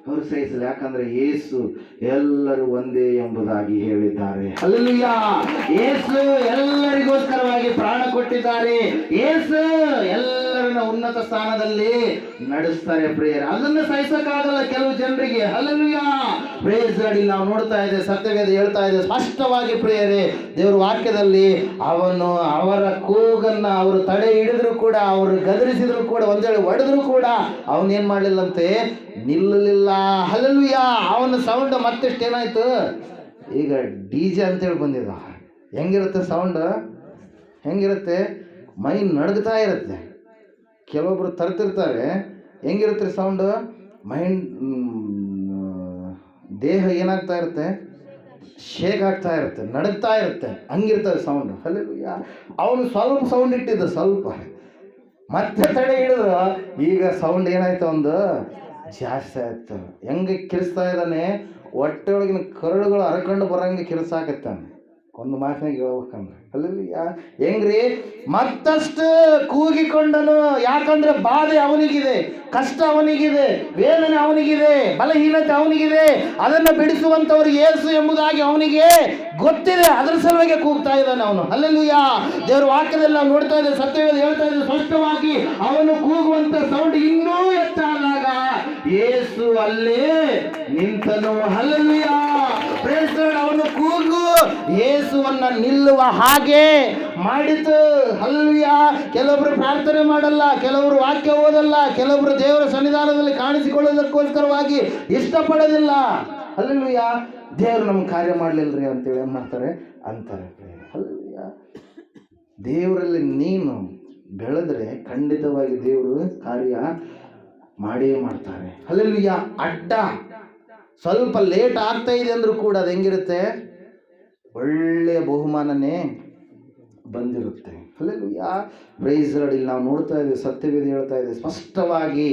ಅವರು ಸಹಿಸಲ್ಲ. ಯಾಕಂದ್ರೆ ಯೇಸು ಎಲ್ಲರೂ ಒಂದೇ ಎಂಬುದಾಗಿ ಹೇಳಿದ್ದಾರೆ. ಹಲ್ಲೆಲೂಯಾ. ಯೇಸು ಎಲ್ಲರಿಗೋಸ್ಕರವಾಗಿ ಪ್ರಾಣ ಕೊಟ್ಟಿದ್ದಾರೆ. ಯೇಸು ಎಲ್ಲರನ್ನ ಉನ್ನತ ಸ್ಥಾನದಲ್ಲಿ ನಡೆಸ್ತಾರೆ. ಪ್ರೇಯರ್ ಅದನ್ನು ಸಹಿಸಕ್ಕಾಗಲ್ಲ ಕೆಲವು ಜನರಿಗೆ. ಹಲ್ಲೆಲೂಯಾ. ಪ್ರೇಯರ್ಸ್ ಗಾಡಿ ನಾವು ನೋಡ್ತಾ ಇದೆ, ಸತ್ಯವೇದ ಹೇಳ್ತಾ ಇದೆ ಸ್ಪಷ್ಟವಾಗಿ ಪ್ರೇಯರೇ, ದೇವರ ವಾಕ್ಯದಲ್ಲಿ ಅವನು ಅವರ ಕೂಗನ್ನ ಅವರು ತಡೆ ಹಿಡಿದ್ರು ಕೂಡ, ಅವರು ಗದರಿಸಿದ್ರು ಕೂಡ, ಒಂದೇಳಿ ಹೊಡೆದ್ರು ಕೂಡ ಅವನೇನ್ ಮಾಡಲಿಲ್ಲಂತೆ, ನಿಲ್ಲಲಿಲ್ಲ. ಹಲ್ಲೆಲೂಯಾ. ಅವನ ಸೌಂಡ್ ಮತ್ತೆಷ್ಟು ಏನಾಯ್ತು, ಈಗ DJ ಅಂತೇಳಿ ಬಂದಿದ. ಹೆಂಗಿರುತ್ತೆ ಸೌಂಡ್? ಹೆಂಗಿರುತ್ತೆ? ಮೈ ನಡಗ್ತಾ ಇರುತ್ತೆ. ಕೆಲವೊಬ್ರು ತರ್ತಿರ್ತಾರೆ, ಹೆಂಗಿರುತ್ತೆ ಸೌಂಡ್? ಮೈಂಡ್ ದೇಹ ಏನಾಗ್ತಾ ಇರುತ್ತೆ, ಶೇಕ್ ಆಗ್ತಾ ಇರುತ್ತೆ, ನಡಗ್ತಾ ಇರುತ್ತೆ, ಹಂಗಿರ್ತದೆ ಸೌಂಡ್. ಹಲ್ಲೆಲೂಯಾ. ಅವನು ಸ್ವಲ್ಪ ಸೌಂಡ್ ಇಟ್ಟಿದ್ದ, ಸ್ವಲ್ಪ ಮತ್ತೆ ತಡೆ ಹಿಡಿದ್ರು, ಈಗ ಸೌಂಡ್ ಏನಾಯ್ತು, ಒಂದು ಜಾಸ್ತಿ ಆಯ್ತು. ಹೆಂಗೆ ಕಿರಿಸ್ತಾ ಇದ್ದಾನೆ, ಹೊಟ್ಟೆ ಒಳಗಿನ ಕರುಳುಗಳು ಹರ್ಕೊಂಡು ಬರಂಗೆ ಕಿರಿಸಾಕತ್ತಾನೆ. ಒಂದು ಮಾತಿನಾಗ ಹೇಳ್ಬೇಕಂದ್ರೆ. ಹಲ್ಲೆಲೂಯಾ. ಹೆಂಗ್ರಿ? ಮತ್ತಷ್ಟು ಕೂಗಿಕೊಂಡನು. ಯಾಕಂದ್ರೆ ಬಾಧೆ ಅವನಿಗಿದೆ, ಕಷ್ಟ ಅವನಿಗಿದೆ, ವೇದನೆ ಅವನಿಗಿದೆ, ಬಲಹೀನತೆ ಅವನಿಗಿದೆ. ಅದನ್ನು ಬಿಡಿಸುವಂಥವ್ರು ಯೇಸು ಎಂಬುದಾಗಿ ಅವನಿಗೆ ಗೊತ್ತಿದೆ. ಅದರ ಸಲುವಾಗಿ ಕೂಗ್ತಾ ಇದ್ದಾನೆ ಅವನು. ಹಲ್ಲೆಲೂಯಾ. ದೇವರ ವಾಕ್ಯದಲ್ಲಿ ನಾವು ನೋಡ್ತಾ ಇದ್ದೇವೆ, ಸತ್ಯವೇದ ಹೇಳ್ತಾ ಇದ್ದೇವೆ ಸ್ಪಷ್ಟವಾಗಿ, ಅವನು ಕೂಗುವಂತ ಸೌಂಡ್ ಇನ್ನೂ ಹೆಚ್ಚಾದಾಗ ಯೇಸು ಅಲ್ಲೇ ನಿಂತನು. ಹಲ್ಲೆಲೂಯಾ. Praise the Lord. ಅವನು ಕೂಗು ಯೇಸುವನ್ನ ನಿಲ್ಲುವ ಹಾಗೆ ಮಾಡಿತು. ಹಲ್ಲೆಲೂಯಾ. ಕೆಲವೊಬ್ರು ಪ್ರಾರ್ಥನೆ ಮಾಡಲ್ಲ, ಕೆಲವರು ವಾಕ್ಯ ಓದಲ್ಲ, ಕೆಲವೊಬ್ರು ದೇವರ ಸನ್ನಿಧಾನದಲ್ಲಿ ಕಾಣಿಸಿಕೊಳ್ಳೋದಕ್ಕೋಸ್ಕರವಾಗಿ ಇಷ್ಟಪಡೋದಿಲ್ಲ. ಹಲ್ಲೆಲೂಯಾ. ದೇವರು ನಮ್ಗೆ ಕಾರ್ಯ ಮಾಡಲಿಲ್ಲರಿ ಅಂತೇಳಿ ಏನು ಮಾಡ್ತಾರೆ ಅಂತಾರೆ. ಹಲ್ಲೆಲೂಯಾ. ದೇವರಲ್ಲಿ ನೀನು ಬೆಳೆದ್ರೆ ಖಂಡಿತವಾಗಿ ದೇವರು ಕಾರ್ಯ ಮಾಡೇ ಮಾಡ್ತಾರೆ. ಹಲ್ಲೆಲೂಯಾ. ಅಡ್ಡ ಸ್ವಲ್ಪ ಲೇಟ್ ಆಗ್ತಾ ಇದೆ ಅಂದ್ರೂ ಕೂಡ ಅದು ಹೆಂಗಿರುತ್ತೆ, ಒಳ್ಳೆಯ ಬಹುಮಾನನೇ ಬಂದಿರುತ್ತೆ. ಹಲ್ಲೆಲೂಯಾ. Praise the Lord. ಇಲ್ಲಿ ನಾವು ನೋಡ್ತಾ ಇದ್ದೇವೆ, ಸತ್ಯವೇದ ಹೇಳ್ತಾ ಇದೆ ಸ್ಪಷ್ಟವಾಗಿ,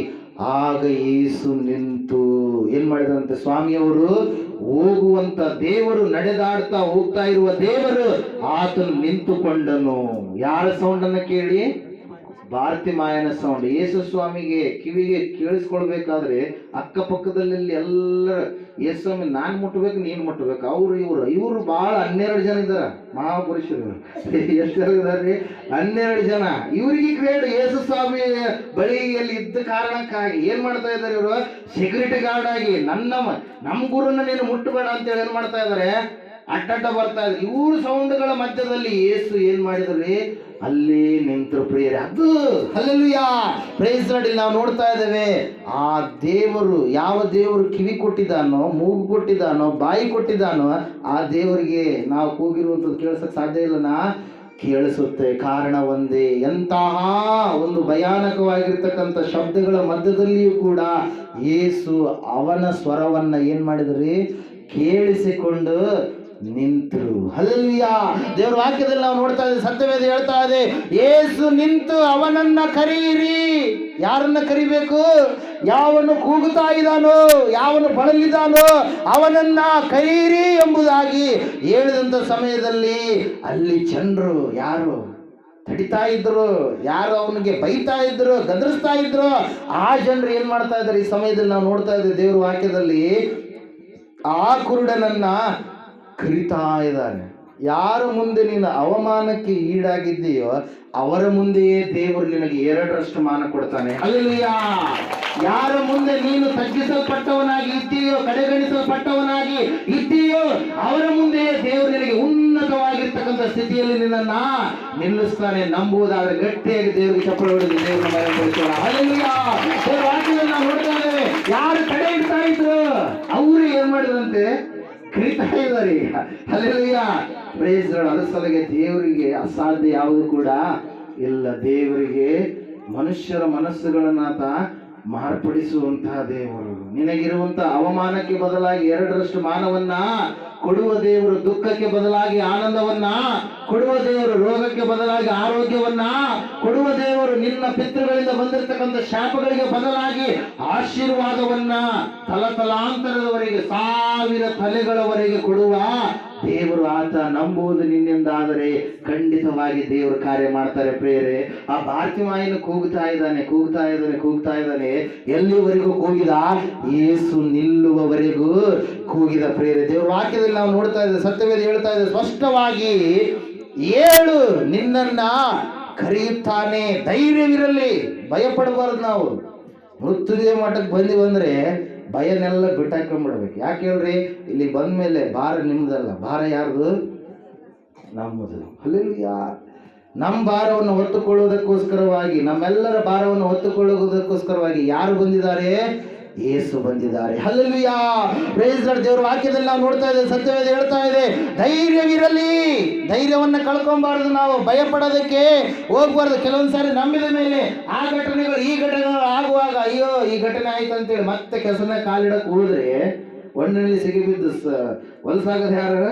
ಆಗ ಯೇಸು ನಿಂತು ಏನ್ ಮಾಡಿದಂತೆ, ಸ್ವಾಮಿಯವರು ಹೋಗುವಂತ ದೇವರು, ನಡೆದಾಡ್ತಾ ಹೋಗ್ತಾ ಇರುವ ದೇವರು, ಆತನು ನಿಂತುಕೊಂಡನು. ಯಾರ ಸೌಂಡನ್ನು ಕೇಳಿ? ಭಾರತಿಮಾಯನ ಸೌಂಡ್. ಯೇಸು ಸ್ವಾಮಿಗೆ ಕಿವಿಗೆ ಕೇಳಿಸ್ಕೊಳ್ಬೇಕಾದ್ರೆ ಅಕ್ಕಪಕ್ಕದಲ್ಲಿ ಎಲ್ಲರ ಯೇಸು ಸ್ವಾಮಿ ನಾನು ಮುಟ್ಟಬೇಕು, ನೀನು ಮುಟ್ಟಬೇಕು, ಇವರು ಭಾಳ 12 ಜನ ಇದ್ದಾರೆ ಮಹಾಪುರುಷರು. ಎಷ್ಟು ಜನ ಇದ್ದಾರೆ? 12 ಜನ. ಇವರಿಗೆ ಕ್ರೇಡ್ ಯೇಸು ಸ್ವಾಮಿ ಬಳಿಯಲ್ಲಿ ಇದ್ದ ಕಾರಣಕ್ಕಾಗಿ ಏನ್ ಮಾಡ್ತಾ ಇದ್ದಾರೆ ಇವರು? ಸೆಕ್ಯೂರಿಟಿ ಗಾರ್ಡ್ ಆಗಿ ನಮ್ಮ ಗುರುನ ನೀನು ಮುಟ್ಟಬೇಡ ಅಂತೇಳಿ ಏನ್ ಮಾಡ್ತಾ ಇದ್ದಾರೆ? ಅಡ್ಡ ಬರ್ತಾ ಇದ್ರು. ಇವ್ರ ಸೌಂಡ್ಗಳ ಮಧ್ಯದಲ್ಲಿ ಯೇಸು ಏನ್ ಮಾಡಿದ್ರಿ? ಅಲ್ಲಿ ನಿಂತರು ಪ್ರಿಯರೇ. ಅದು ಹಲ್ಲೆಲೂಯಾ, ಪ್ರೈಸ್ ಲಾರ್ಡ್. ಇಲ್ಲಿ ನಾವು ನೋಡ್ತಾ ಇದ್ದೇವೆ, ಆ ದೇವರು, ಯಾವ ದೇವರು ಕಿವಿ ಕೊಟ್ಟಿದ್ದಾನೋ, ಮೂಗು ಕೊಟ್ಟಿದ್ದಾನೋ, ಬಾಯಿ ಕೊಟ್ಟಿದ್ದಾನೋ, ಆ ದೇವರಿಗೆ ನಾವು ಕೂಗಿರುವಂಥದ್ದು ಕೇಳಿಸಕ್ಕೆ ಸಾಧ್ಯ ಇಲ್ಲನಾ? ಕೇಳಿಸುತ್ತೆ. ಕಾರಣ ಒಂದೇ, ಎಂತಹ ಒಂದು ಭಯಾನಕವಾಗಿರ್ತಕ್ಕಂಥ ಶಬ್ದಗಳ ಮಧ್ಯದಲ್ಲಿಯೂ ಕೂಡ ಯೇಸು ಅವನ ಸ್ವರವನ್ನ ಏನ್ ಮಾಡಿದ್ರಿ? ಕೇಳಿಸಿಕೊಂಡು ನಿಂತರು. ಹಲ್ಲೆಲೂಯಾ. ದೇವರ ವಾಕ್ಯದಲ್ಲಿ ನಾವು ನೋಡ್ತಾ ಇದ್ದೇವೆ, ಸತ್ಯವೇದ ಹೇಳ್ತಾ ಇದೆ, ಯೇಸು ನಿಂತು ಅವನನ್ನ ಕರೆಯಿರಿ. ಯಾರನ್ನ ಕರಿಬೇಕು? ಯಾವನು ಕೂಗುತ್ತಾ ಇದ್ದಾನೋ, ಯಾವನು ಬಳಲಿದಾನೋ ಅವನನ್ನ ಕರೆಯಿರಿ ಎಂಬುದಾಗಿ ಹೇಳಿದಂಥ ಸಮಯದಲ್ಲಿ ಅಲ್ಲಿ ಜನರು ಯಾರು ತಡಿತಾ ಇದ್ರು, ಯಾರು ಅವನಿಗೆ ಬೈತಾ ಇದ್ರು, ಗದರಿಸ್ತಾ ಇದ್ರು, ಆ ಜನರು ಏನ್ ಮಾಡ್ತಾ ಇದ್ದಾರೆ? ಈ ಸಮಯದಲ್ಲಿ ನಾವು ನೋಡ್ತಾ ಇದ್ದೇವೆ ದೇವರ ವಾಕ್ಯದಲ್ಲಿ, ಆ ಕುರುಡನನ್ನ ಕರಿತಾ ಇದ್ದಾನೆ. ಯಾರ ಮುಂದೆ ನೀನು ಅವಮಾನಕ್ಕೆ ಈಡಾಗಿದ್ದೀಯೋ ಅವರ ಮುಂದೆಯೇ ದೇವರು ನಿನಗೆ 2ರಷ್ಟು ಮಾನ ಕೊಡ್ತಾನೆ. ಹಲ್ಲೆಲೂಯಾ. ಯಾರ ಮುಂದೆ ನೀನು ತಗ್ಗಿಸಲ್ಪಟ್ಟವನಾಗಿ ಇದ್ದೀಯೋ, ಕಡೆಗಣಿಸಲ್ಪಟ್ಟವನಾಗಿ ಇದ್ದೀಯೋ, ಅವರ ಮುಂದೆಯೇ ದೇವರು ನಿನಗೆ ಉನ್ನತವಾಗಿರ್ತಕ್ಕಂಥ ಸ್ಥಿತಿಯಲ್ಲಿ ನಿನ್ನನ್ನ ನಿಲ್ಲಿಸ್ತಾನೆ. ನಂಬುವುದಾದ್ರೆ ಗಟ್ಟಿಯಾಗಿ ದೇವರಿಗೆ ಚಪ್ಪಲಿ ಹೊಡೆದು ದೇವರ ಮಹಿಮೆಪಡಿಸೋಣ. ಹಲ್ಲೆಲೂಯಾ. ದೇವರ ವಾಕ್ಯದಲ್ಲಿ ನಾವು ನೋಡ್ತಾ ಇದ್ದೇವೆ, ಯಾರು ತಡೆ ಇಡ್ತಾ ಇದ್ರು ಅವರು ಏನ್ ಮಾಡಿದ್ರಂತೆ? ಕರಿತಾ ಇದ್ದಾರೆ ಈಗ. ಹಲ್ಲೆಲೂಯಾ, ಪ್ರೈಸ್ ಲಾರ್ಡ್. ಅದರ ಸಲುವಾಗಿ ದೇವರಿಗೆ ಅಸಾಧ್ಯ ಯಾವುದು ಕೂಡ ಇಲ್ಲ. ದೇವರಿಗೆ ಮನುಷ್ಯರ ಮನಸ್ಸುಗಳನ್ನಾತ ಮಾರ್ಪಡಿಸುವಂತಹ ದೇವರು. ನಿನಗಿರುವಂತಹ ಅವಮಾನಕ್ಕೆ ಬದಲಾಗಿ 2ರಷ್ಟು ಮಾನವನ್ನ ಕೊಡುವ ದೇವರು, ದುಃಖಕ್ಕೆ ಬದಲಾಗಿ ಆನಂದವನ್ನ ಕೊಡುವ ದೇವರು, ರೋಗಕ್ಕೆ ಬದಲಾಗಿ ಆರೋಗ್ಯವನ್ನ ಕೊಡುವ ದೇವರು, ನಿನ್ನ ಪಿತೃಗಳಿಂದ ಬಂದಿರತಕ್ಕಂಥ ಶಾಪಗಳಿಗೆ ಬದಲಾಗಿ ಆಶೀರ್ವಾದವನ್ನ ತಲತಲಾಂತರದವರೆಗೆ 1000 ತಲೆಗಳವರೆಗೆ ಕೊಡುವ ದೇವರು ಆತ. ನಂಬುವುದು ನಿನ್ನಿಂದ ಆದರೆ ಖಂಡಿತವಾಗಿ ದೇವರು ಕಾರ್ಯ ಮಾಡ್ತಾರೆ ಪ್ರಿಯರೇ. ಆ ಬಾರ್ತಿಮಾಯನು ಕೂಗ್ತಾ ಇದ್ದಾನೆ, ಕೂಗ್ತಾ ಇದ್ದಾನೆ, ಕೂಗ್ತಾ ಇದ್ದಾನೆ. ಎಲ್ಲಿವರೆಗೂ ಕೂಗಿದ? ಯೇಸು ನಿಲ್ಲುವವರೆಗೂ ಕೂಗಿದ ಪ್ರಿಯರೇ. ದೇವರ ವಾಕ್ಯದಲ್ಲಿ ನಾವು ನೋಡ್ತಾ ಇದ್ದೇವೆ, ಸತ್ಯವೇದ ಹೇಳ್ತಾ ಇದೆ ಸ್ಪಷ್ಟವಾಗಿ, ಏಳು ನಿನ್ನನ್ನ ಕರೆಯುತ್ತಾನೆ, ಧೈರ್ಯವಿರಲಿ. ಭಯಪಡಬಾರದು. ನಾವು ಮೃತ್ಯುಂಜಯ ಮಠಕ್ಕೆ ಬಂದಿವಂದ್ರೆ ಭಯನೆಲ್ಲ ಬಿಟ್ಟಾಕೊಂಡ್ಬಿಡ್ಬೇಕು. ಯಾಕೆ ಹೇಳ್ರಿ? ಇಲ್ಲಿ ಬಂದ ಮೇಲೆ ಭಾರ ನಿಮ್ದಲ್ಲ, ಭಾರ ಯಾರ್ದು? ನಮ್ಮದು. ಹಲ್ಲೆಲೂಯಾ. ನಮ್ಮ ಭಾರವನ್ನು ಹೊತ್ತುಕೊಳ್ಳುವುದಕ್ಕೋಸ್ಕರವಾಗಿ, ನಮ್ಮೆಲ್ಲರ ಭಾರವನ್ನು ಹೊತ್ತುಕೊಳ್ಳುವುದಕ್ಕೋಸ್ಕರವಾಗಿ ಯಾರು ಬಂದಿದ್ದಾರೆ? ಯೇಸು ಬಂದಿದ್ದಾರೆ. ಹಲ್ಲೆಲೂಯಾ, ಪ್ರೈಸ್ ಲಾರ್ಡ್. ದೇವರ ವಾಕ್ಯದಲ್ಲಿ ನಾವು ನೋಡ್ತಾ ಇದ್ದೇವೆ, ಸತ್ಯವೇದ ಹೇಳ್ತಾ ಇದೆ, ಧೈರ್ಯವಿರಲಿ. ಧೈರ್ಯವನ್ನ ಕಳ್ಕೊಬಾರದು. ನಾವು ಭಯಪಡೋದಕ್ಕೆ ಹೋಗ್ಬಾರ್ದು. ಕೆಲವೊಂದ್ಸಾರಿ ನಂಬಿದ ಮೇಲೆ ಆ ಘಟನೆಗಳು, ಈ ಘಟನೆಗಳು ಆಗುವಾಗ, ಅಯ್ಯೋ ಈ ಘಟನೆ ಆಯ್ತು ಅಂತೇಳಿ ಮತ್ತೆ ಕೆಸನ ಕಾಲಿಡಕ್ಕೆ ಹೋದ್ರೆ ಒಣ್ಣಿನಲ್ಲಿ ಸಿಗಿಬಿದ್ದು ಹೊಲಸಾಗದ ಯಾರು?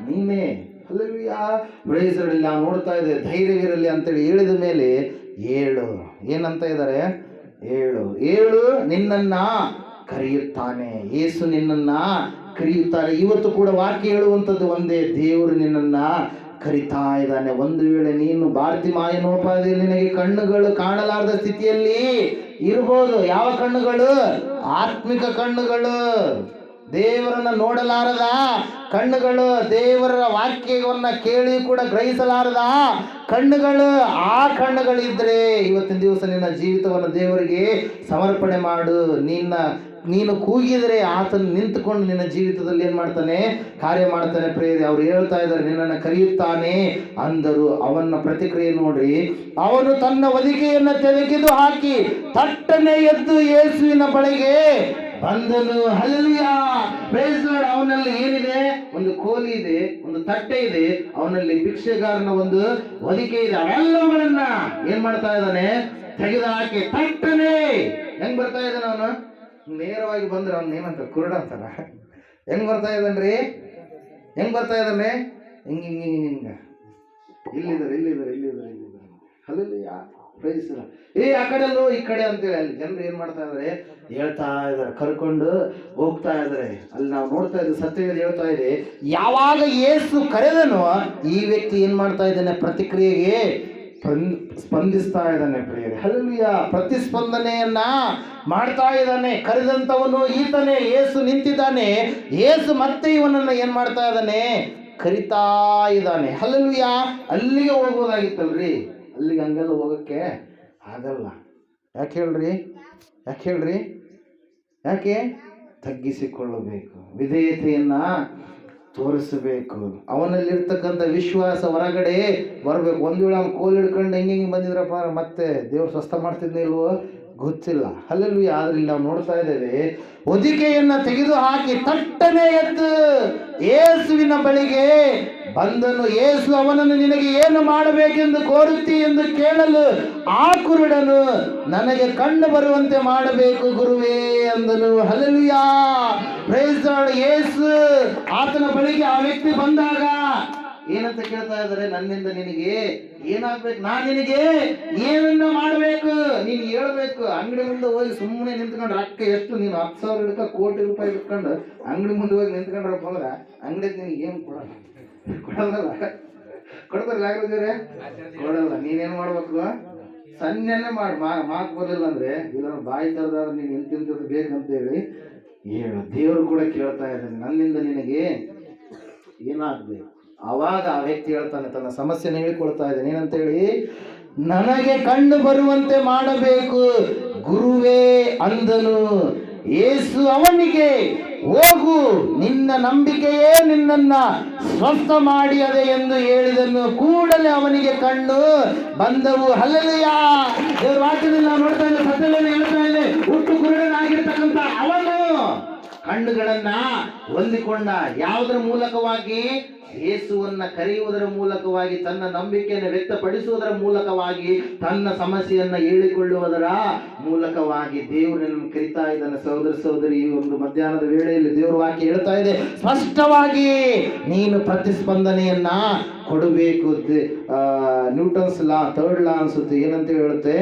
ನೀನೇ. ಹಲ್ಲೆಲೂಯಾ, ಪ್ರೈಸ್ ಲಾರ್ಡ್. ನಾವು ನೋಡ್ತಾ ಇದ್ದೇವೆ, ಧೈರ್ಯವಿರಲಿ ಅಂತೇಳಿ ಹೇಳಿದ ಮೇಲೆ ಏಳು ಏನಂತ ಇದ್ದಾರೆ? ಏಳು ನಿನ್ನನ್ನ ಕರೆಯುತ್ತಾನೆ. ಯೇಸು ನಿನ್ನನ್ನ ಕರೆಯುತ್ತಾರೆ. ಇವತ್ತು ಕೂಡ ವಾಕ್ಯ ಹೇಳುವಂಥದ್ದು ಒಂದೇ, ದೇವರು ನಿನ್ನನ್ನ ಕರಿತಾ ಇದ್ದಾನೆ. ಒಂದು ವೇಳೆ ನೀನು ಬಾರ್ತಿಮಾಯನೋಪಾದಿಯಲ್ಲಿ ನಿನಗೆ ಕಣ್ಣುಗಳು ಕಾಣಲಾರದ ಸ್ಥಿತಿಯಲ್ಲಿ ಇರ್ಬೋದು. ಯಾವ ಕಣ್ಣುಗಳು? ಆತ್ಮಿಕ ಕಣ್ಣುಗಳು, ದೇವರನ್ನ ನೋಡಲಾರದ ಕಣ್ಣುಗಳು, ದೇವರ ವಾಕ್ಯವನ್ನ ಕೇಳಿ ಕೂಡ ಗ್ರಹಿಸಲಾರದ ಕಣ್ಣುಗಳು. ಆ ಕಣ್ಣುಗಳಿದ್ರೆ ಇವತ್ತಿನ ದಿವಸ ನಿನ್ನ ಜೀವಿತವನ್ನು ದೇವರಿಗೆ ಸಮರ್ಪಣೆ ಮಾಡು. ನೀನು ಕೂಗಿದರೆ ಆತನು ನಿಂತುಕೊಂಡು ನಿನ್ನ ಜೀವಿತದಲ್ಲಿ ಏನ್ ಮಾಡ್ತಾನೆ? ಕಾರ್ಯ ಮಾಡ್ತಾನೆ ಪ್ರಿಯರೇ. ಅವ್ರು ಹೇಳ್ತಾ ಇದ್ದಾರೆ, ನಿನ್ನನ್ನು ಕರೆಯುತ್ತಾನೆ ಅಂದರು. ಅವನ ಪ್ರತಿಕ್ರಿಯೆ ನೋಡ್ರಿ. ಅವನು ತನ್ನ ಹೊದಿಕೆಯನ್ನು ತೆಗೆದು ಹಾಕಿ ತಟ್ಟನೆ ಎದ್ದು ಯೇಸುವಿನ ಬಳಿಗೆ ಬಂದನು. ಹಲ್ಲೆಲೂಯಾ, ಪ್ರೈಸ್ ಲಾರ್ಡ್. ಅವನಲ್ಲಿ ಏನಿದೆ? ಒಂದು ಕೋಲಿ ಇದೆ, ಒಂದು ತಟ್ಟೆ ಇದೆ, ಅವನಲ್ಲಿ ಭಿಕ್ಷೆಗಾರನ ಒಂದು ಹೊದಿಕೆ ಇದೆ. ಅವೆಲ್ಲವುಗಳನ್ನ ಏನ್ ಮಾಡ್ತಾ ಇದ್ದಾನೆ? ತೆಗೆದು ಹಾಕಿ ತಟ್ಟನೆ. ಹೆಂಗ್ ಬರ್ತಾ ಇದ್ದಾನೆ ಅವನು? ನೇರವಾಗಿ ಬಂದ್ರೆ ಅವ್ನು ಏನಂತ ಕುರುಡ ಅಂತಾರ. ಹೆಂಗ್ ಬರ್ತಾ ಇದ್ದಾನ್ರಿ? ಹೆಂಗ್ ಬರ್ತಾ ಇದ್ದಾನೆ? ಹಿಂಗ ಹಿಂಗ ಹಿಂಗ ಹಿಂಗ ಇಲ್ಲಿದ್ದಾರೆ. Hallelujah, praise Lord. ಆ ಕಡೆಲ್ಲೋ ಈ ಕಡೆ ಅಂತೇಳಿ ಅಲ್ಲಿ ಜನರು ಏನ್ ಮಾಡ್ತಾ ಇದಾರೆ? ಹೇಳ್ತಾ ಇದಾರೆ, ಕರ್ಕೊಂಡು ಹೋಗ್ತಾ ಇದಾರೆ. ಅಲ್ಲಿ ನಾವು ನೋಡ್ತಾ ಇದ್ದೀವಿ, ಸತ್ಯವೇದ ಹೇಳ್ತಾ ಇದೆ, ಯಾವಾಗ ಯೇಸು ಕರೆದನೋ ಈ ವ್ಯಕ್ತಿ ಏನ್ ಮಾಡ್ತಾ ಇದ್ದಾನೆ? ಪ್ರತಿಕ್ರಿಯೆಗೆ ಸ್ಪಂದಿಸ್ತಾ ಇದ್ದಾನೆ ಪ್ರಿಯರೇ. ಹಲ್ಲೆಲೂಯಾ, ಪ್ರತಿಸ್ಪಂದನೆಯನ್ನ ಮಾಡ್ತಾ ಇದ್ದಾನೆ. ಕರೆದಂತವನು ಈತನೇ, ಯೇಸು ನಿಂತಿದ್ದಾನೆ. ಯೇಸು ಮತ್ತೆ ಇವನನ್ನ ಏನ್ ಮಾಡ್ತಾ ಇದ್ದಾನೆ? ಕರಿತಾ ಇದ್ದಾನೆ. ಹಲ್ಲೆಲೂಯಾ. ಅಲ್ಲಿಗೆ ಹೋಗ್ಬೋದಾಗಿತ್ತಲ್ರಿ, ಅಲ್ಲಿಗೆ ಹಂಗೆಲ್ಲ ಹೋಗಕ್ಕೆ ಆಗಲ್ಲ. ಯಾಕೆ ಹೇಳ್ರಿ? ಯಾಕೆ? ತಗ್ಗಿಸಿಕೊಳ್ಳಬೇಕು, ವಿಧೇಯತೆಯನ್ನ ತೋರಿಸಬೇಕು. ಅವನಲ್ಲಿರ್ತಕ್ಕಂಥ ವಿಶ್ವಾಸ ಹೊರಗಡೆ ಬರಬೇಕು. ಒಂದು ವೇಳೆ ಅವ್ನು ಕೋಲ್ ಹಿಡ್ಕೊಂಡು ಹಿಂಗೆ ಬಂದಿದ್ರಪ್ಪ ಮತ್ತೆ ದೇವ್ರು ಸ್ವಸ್ಥ ಮಾಡ್ತಿದ್ನೇ ಇಲ್ವೋ ಗೊತ್ತಿಲ್ಲ. ಅಲ್ಲೂ ಆದ್ರೆ ಇಲ್ಲಿ ನಾವು ನೋಡ್ತಾ ಇದ್ದೇವೆ, ಹೊದಿಕೆಯನ್ನ ತೆಗೆದು ಹಾಕಿ ತಟ್ಟನೆ ಎದ್ದು ಯೇಸುವಿನ ಬಳಿಗೆ ಬಂದನು. ಯೇಸು ಅವನನ್ನು, ನಿನಗೆ ಏನು ಮಾಡಬೇಕೆಂದು ಕೋರುತ್ತಿ ಎಂದು ಕೇಳಲು ಆ ಕುರುಡನು, ನನಗೆ ಕಣ್ಣು ಬರುವಂತೆ ಮಾಡಬೇಕು ಗುರುವೇ ಅಂದನು. Hallelujah, praise the Lord. ಯೇಸು ಆತನ ಬಳಿಗೆ ಆ ವ್ಯಕ್ತಿ ಬಂದಾಗ ಏನಂತ ಕೇಳ್ತಾ ಇದ್ದಾರೆ, ನನ್ನಿಂದ ನಿನಗೆ ಏನಾಗ್ಬೇಕು, ನಾನು ನಿನಗೆ ಏನನ್ನ ಮಾಡಬೇಕು, ನೀನು ಹೇಳ್ಬೇಕು. ಅಂಗಡಿ ಮುಂದೆ ಹೋಗಿ ಸುಮ್ಮನೆ ನಿಂತ್ಕೊಂಡು ರೊಕ್ಕ ಎಷ್ಟು ನೀನು 10,000 ಹಿಡ್ಕ ಕೋಟಿ ರೂಪಾಯಿ ಇಟ್ಕೊಂಡು ಅಂಗಡಿ ಮುಂದೆ ಹೋಗಿ ನಿಂತ್ಕೊಂಡ್ರಪ್ಪ ಅಂದ್ರೆ ಅಂಗಡಿ ನಿನಗೆ ಏನು ಕೊಡಲ್ಲ, ಕೊಡ್ತಾರಲ್ಲ ಯಾಕಂದ್ರೆ ಕೊಡಲ್ಲ. ನೀನೇನು ಮಾಡ್ಬೇಕು, ಸನ್ನೆನೆ ಮಾಡಿ ಮಾತು ಬರಲಿಲ್ಲ ಅಂದ್ರೆ ಇಲ್ಲ ಬಾಯಿ ತರದಾದ್ರೆ ನೀನು ಇಂತಿಂತದ್ದು ಬೇಕಂತೇಳಿ ಹೇಳು. ದೇವರು ಕೂಡ ಕೇಳ್ತಾ ಇದ್ದಾನೆ, ನನ್ನಿಂದ ನಿನಗೆ ಏನಾಗಬೇಕು. ಆವಾಗ ಆ ವ್ಯಕ್ತಿ ಹೇಳ್ತಾನೆ, ತನ್ನ ಸಮಸ್ಯೆನ ಹೇಳಿಕೊಳ್ತಾ ಇದ್ದಾನೆ. ಏನಂತೇಳಿ, ನನಗೆ ಕಣ್ಣು ಬರುವಂತೆ ಮಾಡಬೇಕು ಗುರುವೇ ಅಂದನು. ಯೇಸು ಅವನಿಗೆ, ಹೋಗು, ನಿನ್ನ ನಂಬಿಕೆಯೇ ನಿನ್ನನ್ನ ಸ್ವಸ್ಥ ಮಾಡಿಯದೆ ಎಂದು ಹೇಳಿದನು. ಕೂಡಲೇ ಅವನಿಗೆ ಕಣ್ಣು ಬಂದವು. ಹಲ್ಲೆಲೂಯಾ. ದೇವರ ವಾಕ್ಯದಲ್ಲಿ ನಾವು ನೋಡ್ತಾ ಇದ್ದೇವೆ, ಸತ್ಯವೇದ ಹೇಳ್ತಾ ಇದೆ, ಹುಟ್ಟು ಕುರುಡನಾಗಿರ್ತಕ್ಕಂಥ ಅವನು ಕಣ್ಣುಗಳನ್ನ ಹೊಂದಿಕೊಂಡ. ಯಾವುದರ ಮೂಲಕವಾಗಿ? ಯೇಸುವನ್ನ ಕರೆಯುವುದರ ಮೂಲಕವಾಗಿ, ತನ್ನ ನಂಬಿಕೆಯನ್ನು ವ್ಯಕ್ತಪಡಿಸುವುದರ ಮೂಲಕವಾಗಿ, ತನ್ನ ಸಮಸ್ಯೆಯನ್ನ ಹೇಳಿಕೊಳ್ಳುವುದರ ಮೂಲಕವಾಗಿ ದೇವರನ್ನು ಕರಿತಾ ಇದ್ದಾನೆ. ಸಹೋದರ ಸಹೋದರಿ, ಈ ಒಂದು ಮಧ್ಯಾಹ್ನದ ವೇಳೆಯಲ್ಲಿ ದೇವರ ವಾಕ್ಯ ಹೇಳ್ತಾ ಇದೆ, ಸ್ಪಷ್ಟವಾಗಿ ನೀನು ಪ್ರತಿಸ್ಪಂದನೆಯನ್ನ ಕೊಡಬೇಕು. ನ್ಯೂಟನ್ಸ್ ಲಾ, ಥರ್ಡ್ ಲಾ ಅನ್ಸುತ್ತೆ, ಏನಂತ ಹೇಳುತ್ತೆ,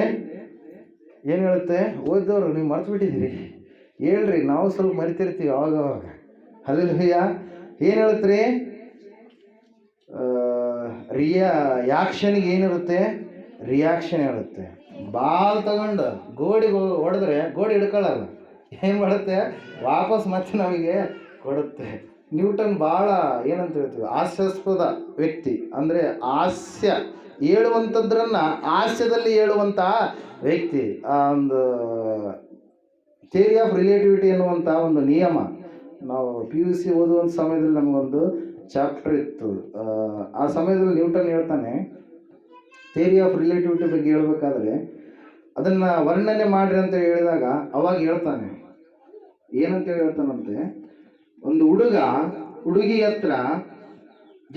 ಏನು ಹೇಳುತ್ತೆ? ಓದಿದವರು ನೀವು ಮರ್ತು ಬಿಟ್ಟಿದ್ದೀರಿ, ಹೇಳ್ರಿ, ನಾವು ಸ್ವಲ್ಪ ಮರಿತಿರ್ತೀವಿ ಅವಾಗವಾಗ. ಹಲ್ಲೆಲೂಯಾ. ಏನು ಹೇಳುತ್ತೀರಿ? ಆ್ಯಕ್ಷನ್ಗೆ ಏನಿರುತ್ತೆ? ರಿಯಾಕ್ಷನ್ ಇರುತ್ತೆ. ಬಾಲ್ ತಗೊಂಡು ಗೋಡಿಗೆ ಹೊಡೆದ್ರೆ ಗೋಡಿ ಹಿಡ್ಕೊಳ್ಳಲ್ಲ, ಏನು ಮಾಡುತ್ತೆ? ವಾಪಸ್ ಮತ್ತೆ ನಮಗೆ ಕೊಡುತ್ತೆ. ನ್ಯೂಟನ್ ಭಾಳ ಏನಂತ ಹೇಳ್ತೀವಿ, ಹಾಸ್ಯಾಸ್ಪದ ವ್ಯಕ್ತಿ. ಅಂದರೆ ಹಾಸ್ಯ ಹೇಳುವಂಥದ್ರನ್ನ ಹಾಸ್ಯದಲ್ಲಿ ಹೇಳುವಂಥ ವ್ಯಕ್ತಿ. ಆ ಒಂದು ಥಿಯರಿ ಆಫ್ ರಿಲೇಟಿವಿಟಿ ಎನ್ನುವಂಥ ಒಂದು ನಿಯಮ, ನಾವು PUC ಓದುವಂಥ ಸಮಯದಲ್ಲಿ ನಮಗೊಂದು ಚಾಪ್ಟರ್ ಇತ್ತು. ಆ ಸಮಯದಲ್ಲಿ ನ್ಯೂಟನ್ ಹೇಳ್ತಾನೆ, ಥಿಯರಿ ಆಫ್ ರಿಲೇಟಿವಿಟಿ ಬಗ್ಗೆ ಹೇಳ್ಬೇಕಾದ್ರೆ ಅದನ್ನು ವರ್ಣನೆ ಮಾಡ್ರಿ ಅಂತ ಹೇಳಿದಾಗ ಅವಾಗ ಹೇಳ್ತಾನೆ, ಏನಂತ ಹೇಳ್ತಾನಂತೆ, ಒಂದು ಹುಡುಗಿ ಹತ್ರ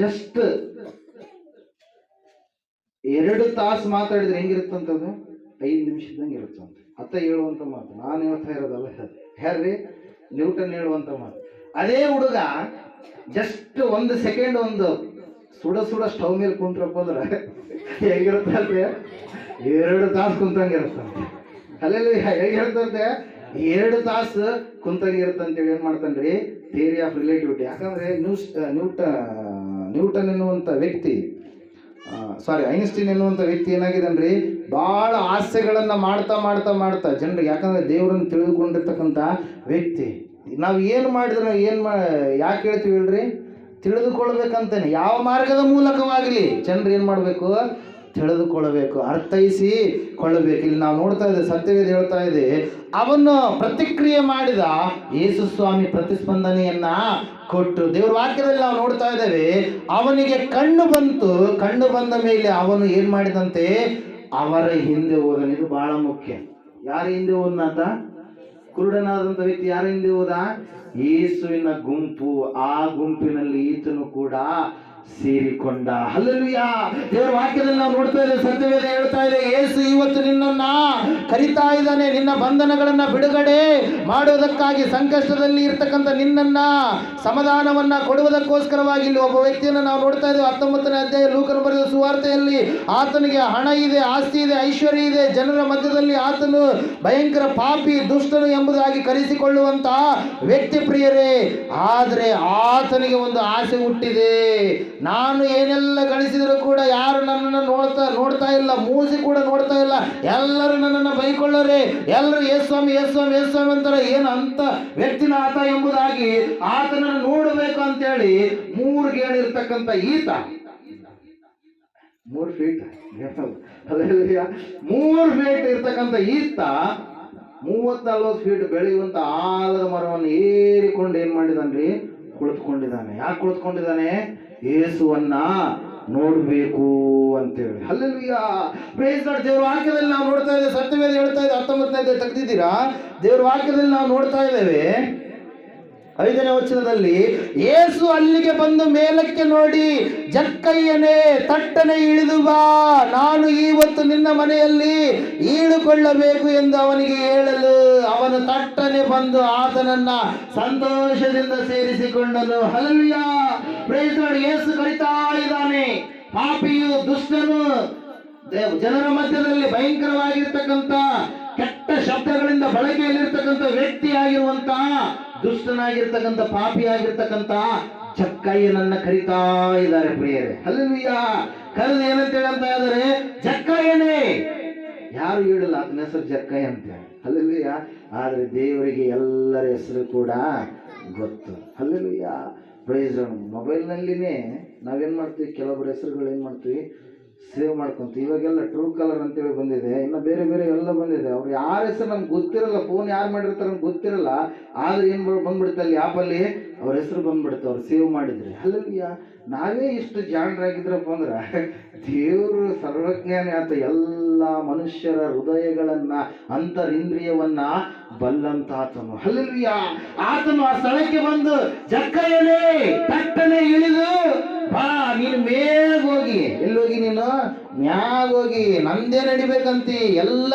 ಜಸ್ಟ್ 2 ತಾಸು ಮಾತಾಡಿದ್ರೆ ಹೆಂಗಿರುತ್ತಂತದ್ದು? 5 ನಿಮಿಷದಂಗೆ ಇರುತ್ತಂತೆ. ಅತ್ತ ಹೇಳುವಂಥ ಮಾತು, ನಾನು ಹೇಳ್ತಾ ಇರೋದಲ್ಲ, ಯಾರ್ರಿ? ನ್ಯೂಟನ್ ಹೇಳುವಂಥ ಮಾತು. ಅದೇ ಹುಡುಗ ಜಸ್ಟ್ 1 ಸೆಕೆಂಡ್ ಒಂದು ಸುಡ ಸ್ಟವ್ ಮೇಲೆ ಕುಂತ್ರಪ್ಪ ಅಂದ್ರೆ ಹೇಗಿರುತ್ತಂತೆ? 2 ತಾಸು ಕುಂತಂಗಿರುತ್ತಂತೆ. ಅಲ್ಲೆಲ್ಲ ಹೇಗಿರುತ್ತಂತೆ? 2 ತಾಸು ಕುಂತಂಗಿರುತ್ತಂತೇಳಿ ಏನು ಮಾಡ್ತಾನ್ರಿ? Theory of relativity. ಯಾಕಂದರೆ ನ್ಯೂಟನ್ ಎನ್ನುವಂಥ ವ್ಯಕ್ತಿ, ಐನ್ಸ್ಟೀನ್ ಎನ್ನುವಂಥ ವ್ಯಕ್ತಿ ಏನಾಗಿದ್ದಾನ್ರಿ, ಭಾಳ ಹಾಸ್ಯಗಳನ್ನು ಮಾಡ್ತಾ ಜನರಿಗೆ, ಯಾಕಂದರೆ ದೇವರನ್ನು ತಿಳಿದುಕೊಂಡಿರ್ತಕ್ಕಂಥ ವ್ಯಕ್ತಿ. ನಾವು ಏನು ಮಾಡಿದ್ರೆ ಯಾಕೆ ಹೇಳ್ತೀವಿ ಹೇಳ್ರಿ? ತಿಳಿದುಕೊಳ್ಬೇಕಂತಾನೆ. ಯಾವ ಮಾರ್ಗದ ಮೂಲಕವಾಗಲಿ ಜನರು ಏನು ಮಾಡಬೇಕು? ತಿಳಿದುಕೊಳ್ಳಬೇಕು, ಅರ್ಥೈಸಿಕೊಳ್ಳಬೇಕು. ಇಲ್ಲಿ ನಾವು ನೋಡ್ತಾ ಇದ್ದೇವೆ, ಸತ್ಯವೇದ ಹೇಳ್ತಾ ಇದೆ, ಅವನು ಪ್ರತಿಕ್ರಿಯೆ ಮಾಡಿದ, ಯೇಸು ಸ್ವಾಮಿ ಪ್ರತಿಸ್ಪಂದನೆಯನ್ನ ಕೊಟ್ಟು. ದೇವರ ವಾಕ್ಯದಲ್ಲಿ ನಾವು ನೋಡ್ತಾ ಇದ್ದೇವೆ, ಅವನಿಗೆ ಕಣ್ಣು ಬಂತು. ಕಣ್ಣು ಬಂದ ಮೇಲೆ ಅವನು ಏನು ಮಾಡಿದಂತೆ? ಅವರ ಹಿಂದೆ ಹೋದನು. ಇದು ಬಹಳ ಮುಖ್ಯ. ಯಾರ ಹಿಂದೆ ಹೋದನಾತ? ಕುರುಡನಾದಂಥ ವ್ಯಕ್ತಿ ಯಾರ ಹಿಂದೆ ಹೋದ? ಯೇಸುವಿನ ಗುಂಪು. ಆ ಗುಂಪಿನಲ್ಲಿ ಈತನು ಕೂಡ ಸೇರಿಕೊಂಡ. ಹಲ್ಲೆಲೂಯಾ. ದೇವರ ವಾಕ್ಯದಲ್ಲಿ ನಾವು ನೋಡ್ತಾ ಇದ್ದೇವೆ, ಸತ್ಯವೇದ ಹೇಳ್ತಾ ಇದೆ, ಯೇಸು ಇವತ್ತು ನಿನ್ನನ್ನ ಕರಿತಾ ಇದ್ದಾನೆ. ನಿನ್ನ ಬಂಧನಗಳನ್ನ ಬಿಡುಗಡೆ ಮಾಡೋದಕ್ಕಾಗಿ, ಸಂಕಷ್ಟದಲ್ಲಿ ಇರ್ತಕ್ಕಂಥ ನಿನ್ನನ್ನ ಸಮಾಧಾನವನ್ನ ಕೊಡುವುದಕ್ಕೋಸ್ಕರವಾಗಿ ಇಲ್ಲಿ ಒಬ್ಬ ವ್ಯಕ್ತಿಯನ್ನು ನಾವು ನೋಡ್ತಾ ಇದ್ದೇವೆ. 19ನೇ ಅಧ್ಯಾಯ ಲೂಕನು ಬರೆದ ಸುವಾರ್ತೆಯಲ್ಲಿ ಆತನಿಗೆ ಹಣ ಇದೆ, ಆಸ್ತಿ ಇದೆ, ಐಶ್ವರ್ಯ ಇದೆ. ಜನರ ಮಧ್ಯದಲ್ಲಿ ಆತನು ಭಯಂಕರ ಪಾಪಿ, ದುಷ್ಟನು ಎಂಬುದಾಗಿ ಕರೆಸಿಕೊಳ್ಳುವಂತ ವ್ಯಕ್ತಿ ಪ್ರಿಯರೇ. ಆದರೆ ಆತನಿಗೆ ಒಂದು ಆಸೆ ಹುಟ್ಟಿದೆ. ನಾನು ಏನೆಲ್ಲ ಗಳಿಸಿದರೂ ಕೂಡ ಯಾರು ನನ್ನನ್ನು ನೋಡ್ತಾ ಇಲ್ಲ, ಮೂಸಿ ಕೂಡ ನೋಡ್ತಾ ಇಲ್ಲ, ಎಲ್ಲರೂ ನನ್ನನ್ನು ಬೈಕೊಳ್ಳೋರೆ, ಎಲ್ಲರೂ ಯೇಸ್ವಾಮಿ ಯೇಸ್ವಾಮಿ ಯೇಸ್ವಾಮಿ ಅಂತಾರೆ. ಏನು ಅಂತ ವ್ಯಕ್ತಿನ ಆತ ಎಂಬುದಾಗಿ ಆತನನ್ನು ನೋಡಬೇಕು ಅಂತೇಳಿ 3 ಗೇಣಿರ್ತಕ್ಕಂಥ ಈತ, 3 ಫೀಟ್ 3 ಫೀಟ್ ಇರ್ತಕ್ಕಂಥ ಈತ 30-40 ಫೀಟ್ ಬೆಳೆಯುವಂತ ಆಲದ ಮರವನ್ನು ಏರಿಕೊಂಡು ಏನ್ ಮಾಡಿದನ್ರಿ? ಕುಳಿತುಕೊಂಡಿದ್ದಾನೆ. ಯಾಕೆ ಕುಳಿತುಕೊಂಡಿದ್ದಾನೆ? ಯೇಸುವನ್ನ ನೋಡಬೇಕು ಅಂತೇಳಿ. ಹಲ್ಲೆಲೂಯಾ, ಪ್ರೈಸ್ ಲಾರ್ಡ್. ದೇವ್ರ ವಾಕ್ಯದಲ್ಲಿ ನಾವು ನೋಡ್ತಾ ಇದ್ದೇವೆ, ಸತ್ಯವೇದ ಹೇಳ್ತಾ ಇದೆ, 19ನೇ ತೆಗೆದಿದ್ದೀರಾ? ದೇವ್ರ ವಾಕ್ಯದಲ್ಲಿ ನಾವು ನೋಡ್ತಾ ಇದ್ದೇವೆ 5ನೇ ವಚನದಲ್ಲಿ, ಯೇಸು ಅಲ್ಲಿಗೆ ಬಂದು ಮೇಲಕ್ಕೆ ನೋಡಿ, ಜಕ್ಕಯ್ಯನೇ ತಟ್ಟನೆ ಇಳಿದು ಬಾ, ನಾನು ಇವತ್ತು ನಿನ್ನ ಮನೆಯಲ್ಲಿ ಈಳುಕೊಳ್ಳಬೇಕು ಎಂದು ಅವನಿಗೆ ಹೇಳಲು, ಅವನು ತಟ್ಟನೆ ಬಂದು ಆತನನ್ನ ಸಂತೋಷದಿಂದ ಸೇರಿಸಿಕೊಂಡನು. Hallelujah, praise Lord. ಯೇಸು ಕರೀತಾ ಇದ್ದಾನೆ. ಪಾಪಿಯು, ದುಷ್ಟನು, ಜನರ ಮಧ್ಯದಲ್ಲಿ ಭಯಂಕರವಾಗಿರ್ತಕ್ಕಂಥ ಕೆಟ್ಟ ಶಬ್ದಗಳಿಂದ ಬಳಕೆಯಲ್ಲಿರ್ತಕ್ಕಂಥ ವ್ಯಕ್ತಿಯಾಗಿರುವಂತ, ದುಷ್ಟನಾಗಿರ್ತಕ್ಕಂಥ, ಪಾಪಿಯಾಗಿರ್ತಕ್ಕಂಥ ಜಕ್ಕಯ್ಯನನ್ನ ಕರೀತಾ ಇದ್ದಾರೆ ಪ್ರಿಯರೇ. ಹಲ್ಲೆಲೂಯಾ, ಕರೆದು ಏನಂತ ಹೇಳಂತ ಇದ್ದಾರೆ? ಜಕ್ಕಯ್ಯನೇ. ಯಾರು ಹೇಳಲ್ಲ ಅದನ್ನ ಹೆಸರು ಜಕ್ಕಯ್ಯ ಅಂತೇಳಿ. ಹಲ್ಲೆಲೂಯಾ. ಆದ್ರೆ ದೇವರಿಗೆ ಎಲ್ಲರ ಹೆಸರು ಕೂಡ ಗೊತ್ತು. Hallelujah, praise lord. ಮೊಬೈಲ್ನಲ್ಲಿನೇ ನಾವೇನ್ ಮಾಡ್ತೀವಿ, ಕೆಲವೊಬ್ಬರ ಹೆಸರುಗಳು ಏನ್ ಮಾಡ್ತೀವಿ, ಸೇವ್ ಮಾಡ್ಕೊಂತೀವಿ. ಇವಾಗೆಲ್ಲ ಟ್ರೂ ಕಲರ್ ಅಂತೇಳಿ ಬಂದಿದೆ, ಇನ್ನು ಬೇರೆ ಬೇರೆ ಎಲ್ಲ ಬಂದಿದೆ. ಅವ್ರು ಯಾರ ಹೆಸರು ನಮ್ಗೆ ಗೊತ್ತಿರಲ್ಲ, ಫೋನ್ ಯಾರು ಮಾಡಿರ್ತಾರೆ ನಮ್ಗೆ ಗೊತ್ತಿರಲ್ಲ. ಆದ್ರೆ ಏನು ಬಂದ್ಬಿಡುತ್ತೆ, ಅಲ್ಲಿ ಆ್ಯಪಲ್ಲಿ ಅವ್ರ ಹೆಸರು ಬಂದ್ಬಿಡುತ್ತೆ, ಅವ್ರು ಸೇವ್ ಮಾಡಿದ್ರೆ. ಅಲ್ಲಯ್ಯ, ನಾವೇ ಇಷ್ಟು ಜಾಣರಾಗಿದ್ರಪ್ಪ ಅಂದ್ರೆ ದೇವರು ಸರ್ವಜ್ಞಾನಿ ಆತ. ಎಲ್ಲ ಮನುಷ್ಯರ ಹೃದಯಗಳನ್ನ, ಅಂತರಿಂದ್ರಿಯವನ್ನ ಬಲ್ಲಂತಾತನು. ಹಲ್ಲೆಲೂಯ. ಆತನು ಆ ಸ್ಥಳಕ್ಕೆ ಬಂದು, ಜಕ್ಕಯ್ಯನೇ ತಟ್ಟನೆ ಇಳಿದು ಬಾ, ನೀನು ಮೇಗೋಗಿ. ಎಲ್ಲೋಗಿ? ನೀನು ಮ್ಯಾಗೋಗಿ. ನಂದೇ ನಡಿಬೇಕಂತಿ, ಎಲ್ಲ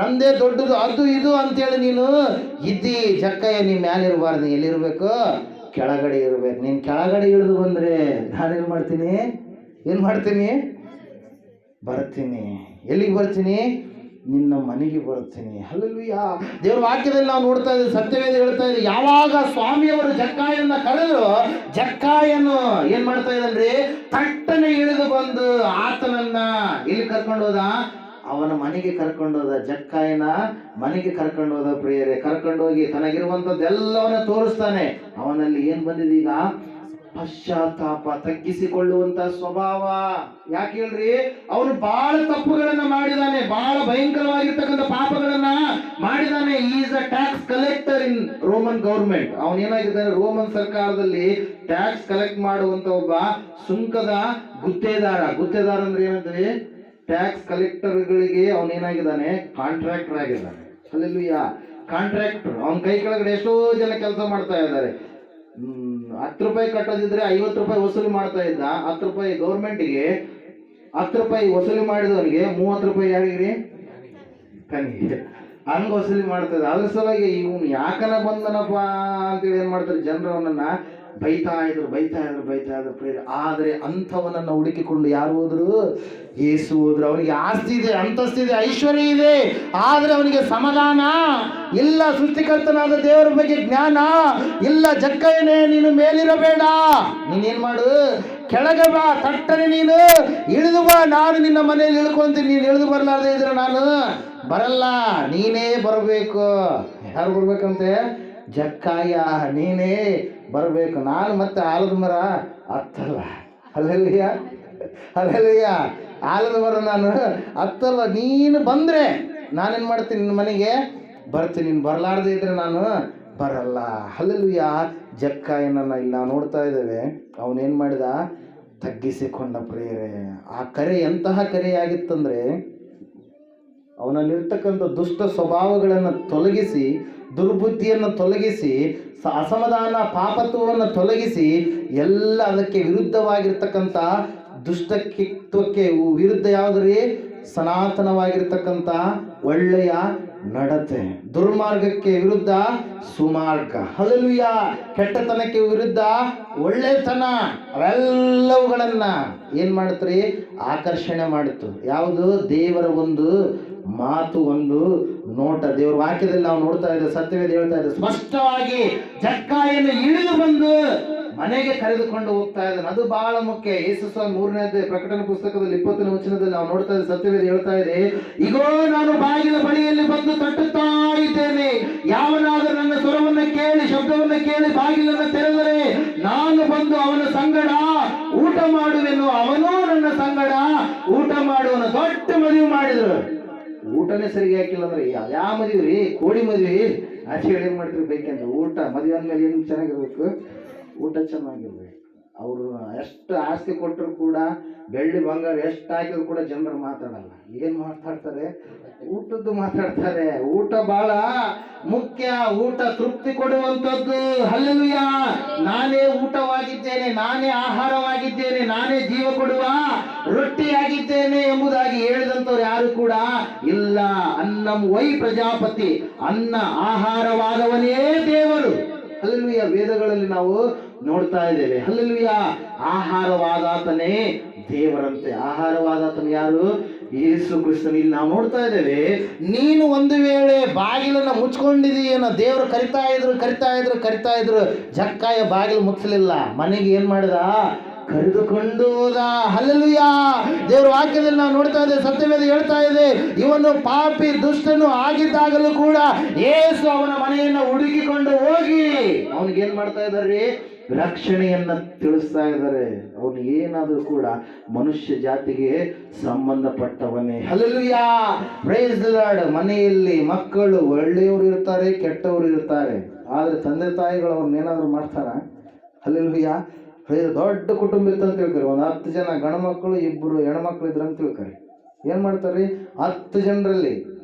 ನಂದೇ ದೊಡ್ಡದು, ಅದು ಇದು ಅಂತೇಳಿ ನೀನು ಇದ್ದಿ. ಜಕ್ಕಯ್ಯ, ನೀ ಮ್ಯಾಲಿರ್ಬಾರ್ದು, ನೀ ಎಲ್ಲಿರ್ಬೇಕು? ಕೆಳಗಡೆ ಇರ್ಬೇಕು. ನೀನು ಕೆಳಗಡೆ ಇಳಿದು ಬಂದ್ರೆ ನಾನೇನು ಮಾಡ್ತೀನಿ? ಏನು ಮಾಡ್ತೀನಿ? ಬರ್ತೀನಿ. ಎಲ್ಲಿಗೆ ಬರ್ತೀನಿ? ನಿನ್ನ ಮನೆಗೆ ಬರ್ತೀನಿ. ಹಲ್ಲೆಲೂಯಾ. ದೇವ್ರ ವಾಕ್ಯದಲ್ಲಿ ನಾವು ನೋಡ್ತಾ ಇದ್ದೀವಿ, ಸತ್ಯವೇದ ಹೇಳ್ತಾ ಇದೆ, ಯಾವಾಗ ಸ್ವಾಮಿಯವರು ಜಕ್ಕಾಯನ್ನ ಕರೆದ್ರು, ಜಕ್ಕಾಯನು ಏನ್ ಮಾಡ್ತಾ ಇದ್ದಾನ್ರಿ? ತಟ್ಟನೆ ಇಳಿದು ಬಂದು ಆತನನ್ನ ಎಲ್ಲಿ ಕರ್ಕೊಂಡು ಹೋದ? ಅವನ ಮನೆಗೆ ಕರ್ಕೊಂಡೋದ. ಜಕ್ಕಾಯನ ಮನೆಗೆ ಕರ್ಕೊಂಡೋದ ಪ್ರಿಯರೇ. ಕರ್ಕೊಂಡೋಗಿ ತನಗಿರುವಂಥದ್ದೆಲ್ಲವನ್ನ ತೋರಿಸ್ತಾನೆ. ಅವನಲ್ಲಿ ಏನ್ ಬಂದಿದೆ ಈಗ? ಪಶ್ಚಾತ್ತಾಪ, ತಗ್ಗಿಸಿಕೊಳ್ಳುವಂತ ಸ್ವಭಾವ. ಯಾಕೆ ಹೇಳ್ರಿ? ಅವನು ಬಹಳ ತಪ್ಪುಗಳನ್ನ ಮಾಡಿದಾನೆ, ಬಹಳ ಭಯಂಕರವಾಗಿರ್ತಕ್ಕಂಥ ಪಾಪಗಳನ್ನ ಮಾಡಿದಾನೆ. Is a tax collector in Roman government. ಅವನೇನಾಗಿದ್ದಾನೆ? ರೋಮನ್ ಸರ್ಕಾರದಲ್ಲಿ ಟ್ಯಾಕ್ಸ್ ಕಲೆಕ್ಟ್ ಮಾಡುವಂತ ಒಬ್ಬ ಸುಂಕದ ಗುತ್ತೇದಾರ. ಗುತ್ತೇದಾರ ಅಂದ್ರೆ ಏನಂದ್ರೆ ಟ್ಯಾಕ್ಸ್ ಕಲೆಕ್ಟರ್ಗಳಿಗೆ ಅವನೇನಾಗಿದ್ದಾನೆ? ಕಾಂಟ್ರಾಕ್ಟರ್ ಆಗಿದ್ದಾನೆ. Hallelujah, contractor. ಅವನ ಕೈ ಕೆಳಗಡೆ ಎಷ್ಟೋ ಜನ ಕೆಲಸ ಮಾಡ್ತಾ ಇದ್ದಾರೆ. 10 ರೂಪಾಯಿ ಕಟ್ಟೋದಿದ್ರೆ 50 ರೂಪಾಯಿ ವಸೂಲಿ ಮಾಡ್ತಾ ಇದ್ದ. 10 ರೂಪಾಯಿ ಗೌರ್ಮೆಂಟ್ಗೆ, 10 ರೂಪಾಯಿ ವಸೂಲಿ ಮಾಡಿದವನಿಗೆ 30 ರೂಪಾಯಿ ಯಾರಿಗ್ರಿ? ತನಿಗೆ. ಹಂಗ ವಸೂಲಿ ಮಾಡ್ತಾ ಇದ್ದ. ಅದ್ರ ಸಲುವಾಗಿ ಇವನು ಯಾಕನ ಬಂದನಪ್ಪ ಅಂತೇಳಿ ಏನ್ ಮಾಡ್ತಾರೆ ಜನರು? ಅವನನ್ನ ಬೈತಾ ಇದ್ರು. ಆದ್ರೆ ಅಂಥವನನ್ನ ಹುಡುಕಿಕೊಂಡು ಯಾರು ಹೋದ್ರು? ಯೇಸು ಹೋದ್ರು. ಅವನಿಗೆ ಆಸ್ತಿ ಇದೆ, ಅಂತಸ್ತಿದೆ, ಐಶ್ವರ್ಯ ಇದೆ, ಆದ್ರೆ ಅವನಿಗೆ ಸಮಾಧಾನ ಇಲ್ಲ. ಸೃಷ್ಟಿಕರ್ತನಾದ ದೇವರ ಬಗ್ಗೆ ಜ್ಞಾನ ಇಲ್ಲ. ಜಕ್ಕಯ್ಯನೇ, ನೀನು ಮೇಲಿರಬೇಡ, ನೀನೇನ್ ಮಾಡು? ಕೆಳಗೆ ಬಾ, ತಟ್ಟನೆ ನೀನು ಇಳಿದು ಬಾ. ನಾನು ನಿನ್ನ ಮನೆಯಲ್ಲಿ ಇಳ್ಕೊಂತೀನಿ. ನೀನು ಇಳಿದು ಬರಲಾರ್ದೆ ಇದ್ರೆ ನಾನು ಬರಲ್ಲ, ನೀನೇ ಬರಬೇಕು. ಯಾರು ಬರ್ಬೇಕಂತೆ? ಜಕ್ಕಾಯ, ನೀನೇ ಬರಬೇಕು. ನಾನು ಮತ್ತೆ ಆಲದ ಮರ ಹತ್ತಲ್ಲ. ಅಲ್ಲೆಲ್ಲಿಯ ಅಲ್ಲೆಲ್ಲಿಯ ಆಲದ ಮರ ನಾನು ಹತ್ತಲ್ಲ. ನೀನು ಬಂದರೆ ನಾನೇನು ಮಾಡ್ತೀನಿ? ನಿನ್ನ ಮನೆಗೆ ಬರ್ತೀನಿ. ನೀನು ಬರಲಾರ್ದೆ ಇದ್ರೆ ನಾನು ಬರಲ್ಲ. ಹಲ್ಲೆಲೂಯ. ಜಕ್ಕಾಯನನ್ನು ಇಲ್ಲಿ ನಾವು ನೋಡ್ತಾ ಇದ್ದೇವೆ. ಅವನೇನು ಮಾಡಿದ? ತಗ್ಗಿಸಿಕೊಂಡ ಪ್ರಿಯರೇ. ಆ ಕರೆ ಎಂತಹ ಕರೆಯಾಗಿತ್ತಂದರೆ, ಅವನಲ್ಲಿರ್ತಕ್ಕಂಥ ದುಷ್ಟ ಸ್ವಭಾವಗಳನ್ನು ತೊಲಗಿಸಿ, ದುರ್ಬುದ್ಧಿಯನ್ನು ತೊಲಗಿಸಿ, ಅಸಮಾಧಾನ ಪಾಪತ್ವವನ್ನು ತೊಲಗಿಸಿ, ಎಲ್ಲ ಅದಕ್ಕೆ ವಿರುದ್ಧವಾಗಿರ್ತಕ್ಕಂಥ ದುಷ್ಟಕಿತ್ವಕ್ಕೆ ವಿರುದ್ಧ ಯಾವುದ್ರಿ? ಸನಾತನವಾಗಿರ್ತಕ್ಕಂಥ ಒಳ್ಳೆಯ ನಡತೆ. ದುರ್ಮಾರ್ಗಕ್ಕೆ ವಿರುದ್ಧ ಸುಮಾರ್ಗ. ಹಲ್ಲೆಲೂಯ. ಕೆಟ್ಟತನಕ್ಕೆ ವಿರುದ್ಧ ಒಳ್ಳೆತನ. ಅವೆಲ್ಲವುಗಳನ್ನ ಏನ್ ಮಾಡುತ್ತೀ? ಆಕರ್ಷಣೆ ಮಾಡಿತು. ಯಾವುದು? ದೇವರ ಒಂದು ಮಾತು, ಒಂದು ನೋಟ. ದೇವರ ವಾಕ್ಯದಲ್ಲಿ ನಾವು ನೋಡ್ತಾ ಇದ್ದೇವೆ, ಸತ್ಯವೇದ ಹೇಳ್ತಾ ಇದೆ ಸ್ಪಷ್ಟವಾಗಿ, ಜಕ್ಕಾಯನ್ನು ಇಳಿದು ಬಂದು ಮನೆಗೆ ಕರೆದುಕೊಂಡು ಹೋಗ್ತಾ ಇದ್ದಾನೆ. ಅದು ಬಹಳ ಮುಖ್ಯ. ಯೇಸು ಸ್ವಾಮಿ 3ನೇ ಅಧ್ಯಾಯ ಪ್ರಕಟಣೆ ಪುಸ್ತಕದಲ್ಲಿ 20ನೇ ವಚನದಲ್ಲಿ ನಾವು ನೋಡ್ತಾ ಇದ್ದೇವೆ, ಸತ್ಯವೇದ ಹೇಳ್ತಾ ಇದೆ, ಇಗೋ ನಾನು ಬಾಗಿಲ ಬಳಿಯಲ್ಲಿ ಬಂದು ತಟ್ಟುತ್ತಾ ಇದ್ದೇನೆ. ಯಾವನಾದರೂ ನನ್ನ ಸ್ವರವನ್ನು ಕೇಳಿ, ಶಬ್ದವನ್ನು ಕೇಳಿ ಬಾಗಿಲನ್ನು ತೆರೆದರೆ ನಾನು ಬಂದು ಅವನ ಸಂಗಡ ಊಟ ಮಾಡುವೆನು, ಅವನೂ ನನ್ನ ಸಂಗಡ ಊಟ ಮಾಡುವನು. ದೊಡ್ಡ ಮದುವೆ ಮಾಡಿದ್ರು. ಊಟನೇ ಸರಿಗೆ ಹಾಕಿಲ್ಲ ಅಂದ್ರೆ ಯಾವ ಮದುವೆ ರೀ? ಕೋಳಿ ಮದುವೆ. ಆಚೆ ಏನ್ ಮಾಡ್ತೀರಿ ಬೇಕಂದ್ರೆ ಊಟ. ಮದುವೆ ಅಂದ್ಮೇಲೆ ಏನು ಚೆನ್ನಾಗಿರ್ಬೇಕು? ಊಟ ಚೆನ್ನಾಗಿರ್ಬೇಕು. ಅವರು ಎಷ್ಟು ಆಸ್ತಿ ಕೊಟ್ಟರು ಕೂಡ, ಬೆಳ್ಳಿ ಬಂಗಾರ ಎಷ್ಟು ಹಾಕಿದ್ರು ಕೂಡ ಜನರು ಮಾತಾಡಲ್ಲ. ಏನು ಮಾತಾಡ್ತಾರೆ? ಊಟದ್ದು ಮಾತಾಡ್ತಾರೆ. ಊಟ ಬಹಳ ಮುಖ್ಯ. ಊಟ ತೃಪ್ತಿ ಕೊಡುವಂಥದ್ದು. ಹಲ್ಲೆಲೂಯಾ. ನಾನೇ ಊಟವಾಗಿದ್ದೇನೆ, ನಾನೇ ಆಹಾರವಾಗಿದ್ದೇನೆ, ನಾನೇ ಜೀವ ಕೊಡುವ ರೊಟ್ಟಿಯಾಗಿದ್ದೇನೆ ಎಂಬುದಾಗಿ ಹೇಳಿದಂಥವ್ರು ಯಾರು ಕೂಡ ಇಲ್ಲ. ಅನ್ನಂ ವೈ ಪ್ರಜಾಪತಿ, ಅನ್ನ ಆಹಾರವಾದವನೇ ದೇವರು. ಹಲ್ಲೆಲೂಯಾ. ವೇದಗಳಲ್ಲಿ ನಾವು ನೋಡ್ತಾ ಇದ್ದೇವೆ. ಹಲ್ಲೆಲೂಯಾ. ಆಹಾರವಾದಾತನೇ ದೇವರಂತೆ. ಆಹಾರವಾದಾತನ ಯಾರು? ಯೇಸು ಕ್ರಿಸ್ತನು. ಇಲ್ಲಿ ನಾವು ನೋಡ್ತಾ ಇದ್ದೇವೆ. ನೀನು ಒಂದು ವೇಳೆ ಬಾಗಿಲನ್ನು ಮುಚ್ಕೊಂಡಿದೀಯೇನೋ, ದೇವರು ಕರಿತಾ ಇದ್ರು. ಜಕ್ಕಾಯ ಬಾಗಿಲು ಮುಚ್ಚಲಿಲ್ಲ. ಮನೆಗೆ ಏನ್ ಮಾಡಿದ? ಕರೆದುಕೊಂಡು ಹೋದ. ಹಲ್ಲೆಲೂಯಾ. ದೇವರ ವಾಕ್ಯದಲ್ಲಿ ನಾವು ನೋಡ್ತಾ ಇದ್ದೇವೆ, ಸತ್ಯವೇದ ಹೇಳ್ತಾ ಇದೆ, ಇವನು ಪಾಪಿ ದುಷ್ಟನು ಆಗಿದ್ದಾಗಲೂ ಕೂಡ ಯೇಸು ಅವನ ಮನೆಯನ್ನು ಹುಡುಕಿಕೊಂಡು ಹೋಗಿ ಅವನಿಗೇನ್ ಮಾಡ್ತಾ ಇದ್ದಾರೆ? ರಕ್ಷಣೆಯನ್ನ ತಿಳಿಸ್ತಾ ಇದ್ದಾರೆ. ಅವನು ಏನಾದರೂ ಕೂಡ ಮನುಷ್ಯ ಜಾತಿಗೆ ಸಂಬಂಧಪಟ್ಟವನೇ. ಹಲ್ಲೆಲೂಯಾ. Praise the Lord. ಮನೆಯಲ್ಲಿ ಮಕ್ಕಳು ಒಳ್ಳೆಯವರು ಇರ್ತಾರೆ, ಕೆಟ್ಟವರು ಇರ್ತಾರೆ. ಆದ್ರೆ ತಂದೆ ತಾಯಿಗಳು ಅವ್ರನ್ನೇನಾದ್ರು ಮಾಡ್ತಾರ? ಹಲ್ಲೆಲೂಯಾ. ದೊಡ್ಡ ಕುಟುಂಬ ಇತ್ತಂತ ತಿಳ್ಕರಿ. ಒಂದು 10 ಜನ ಗಂಡು ಮಕ್ಕಳು, 2 ಹೆಣ್ಮಕ್ಳು ಇದ್ರಂತ ತಿಳ್ಕರಿ. ಏನ್ ಮಾಡ್ತಾರ್ರಿ? 10 ಜನರಲ್ಲಿ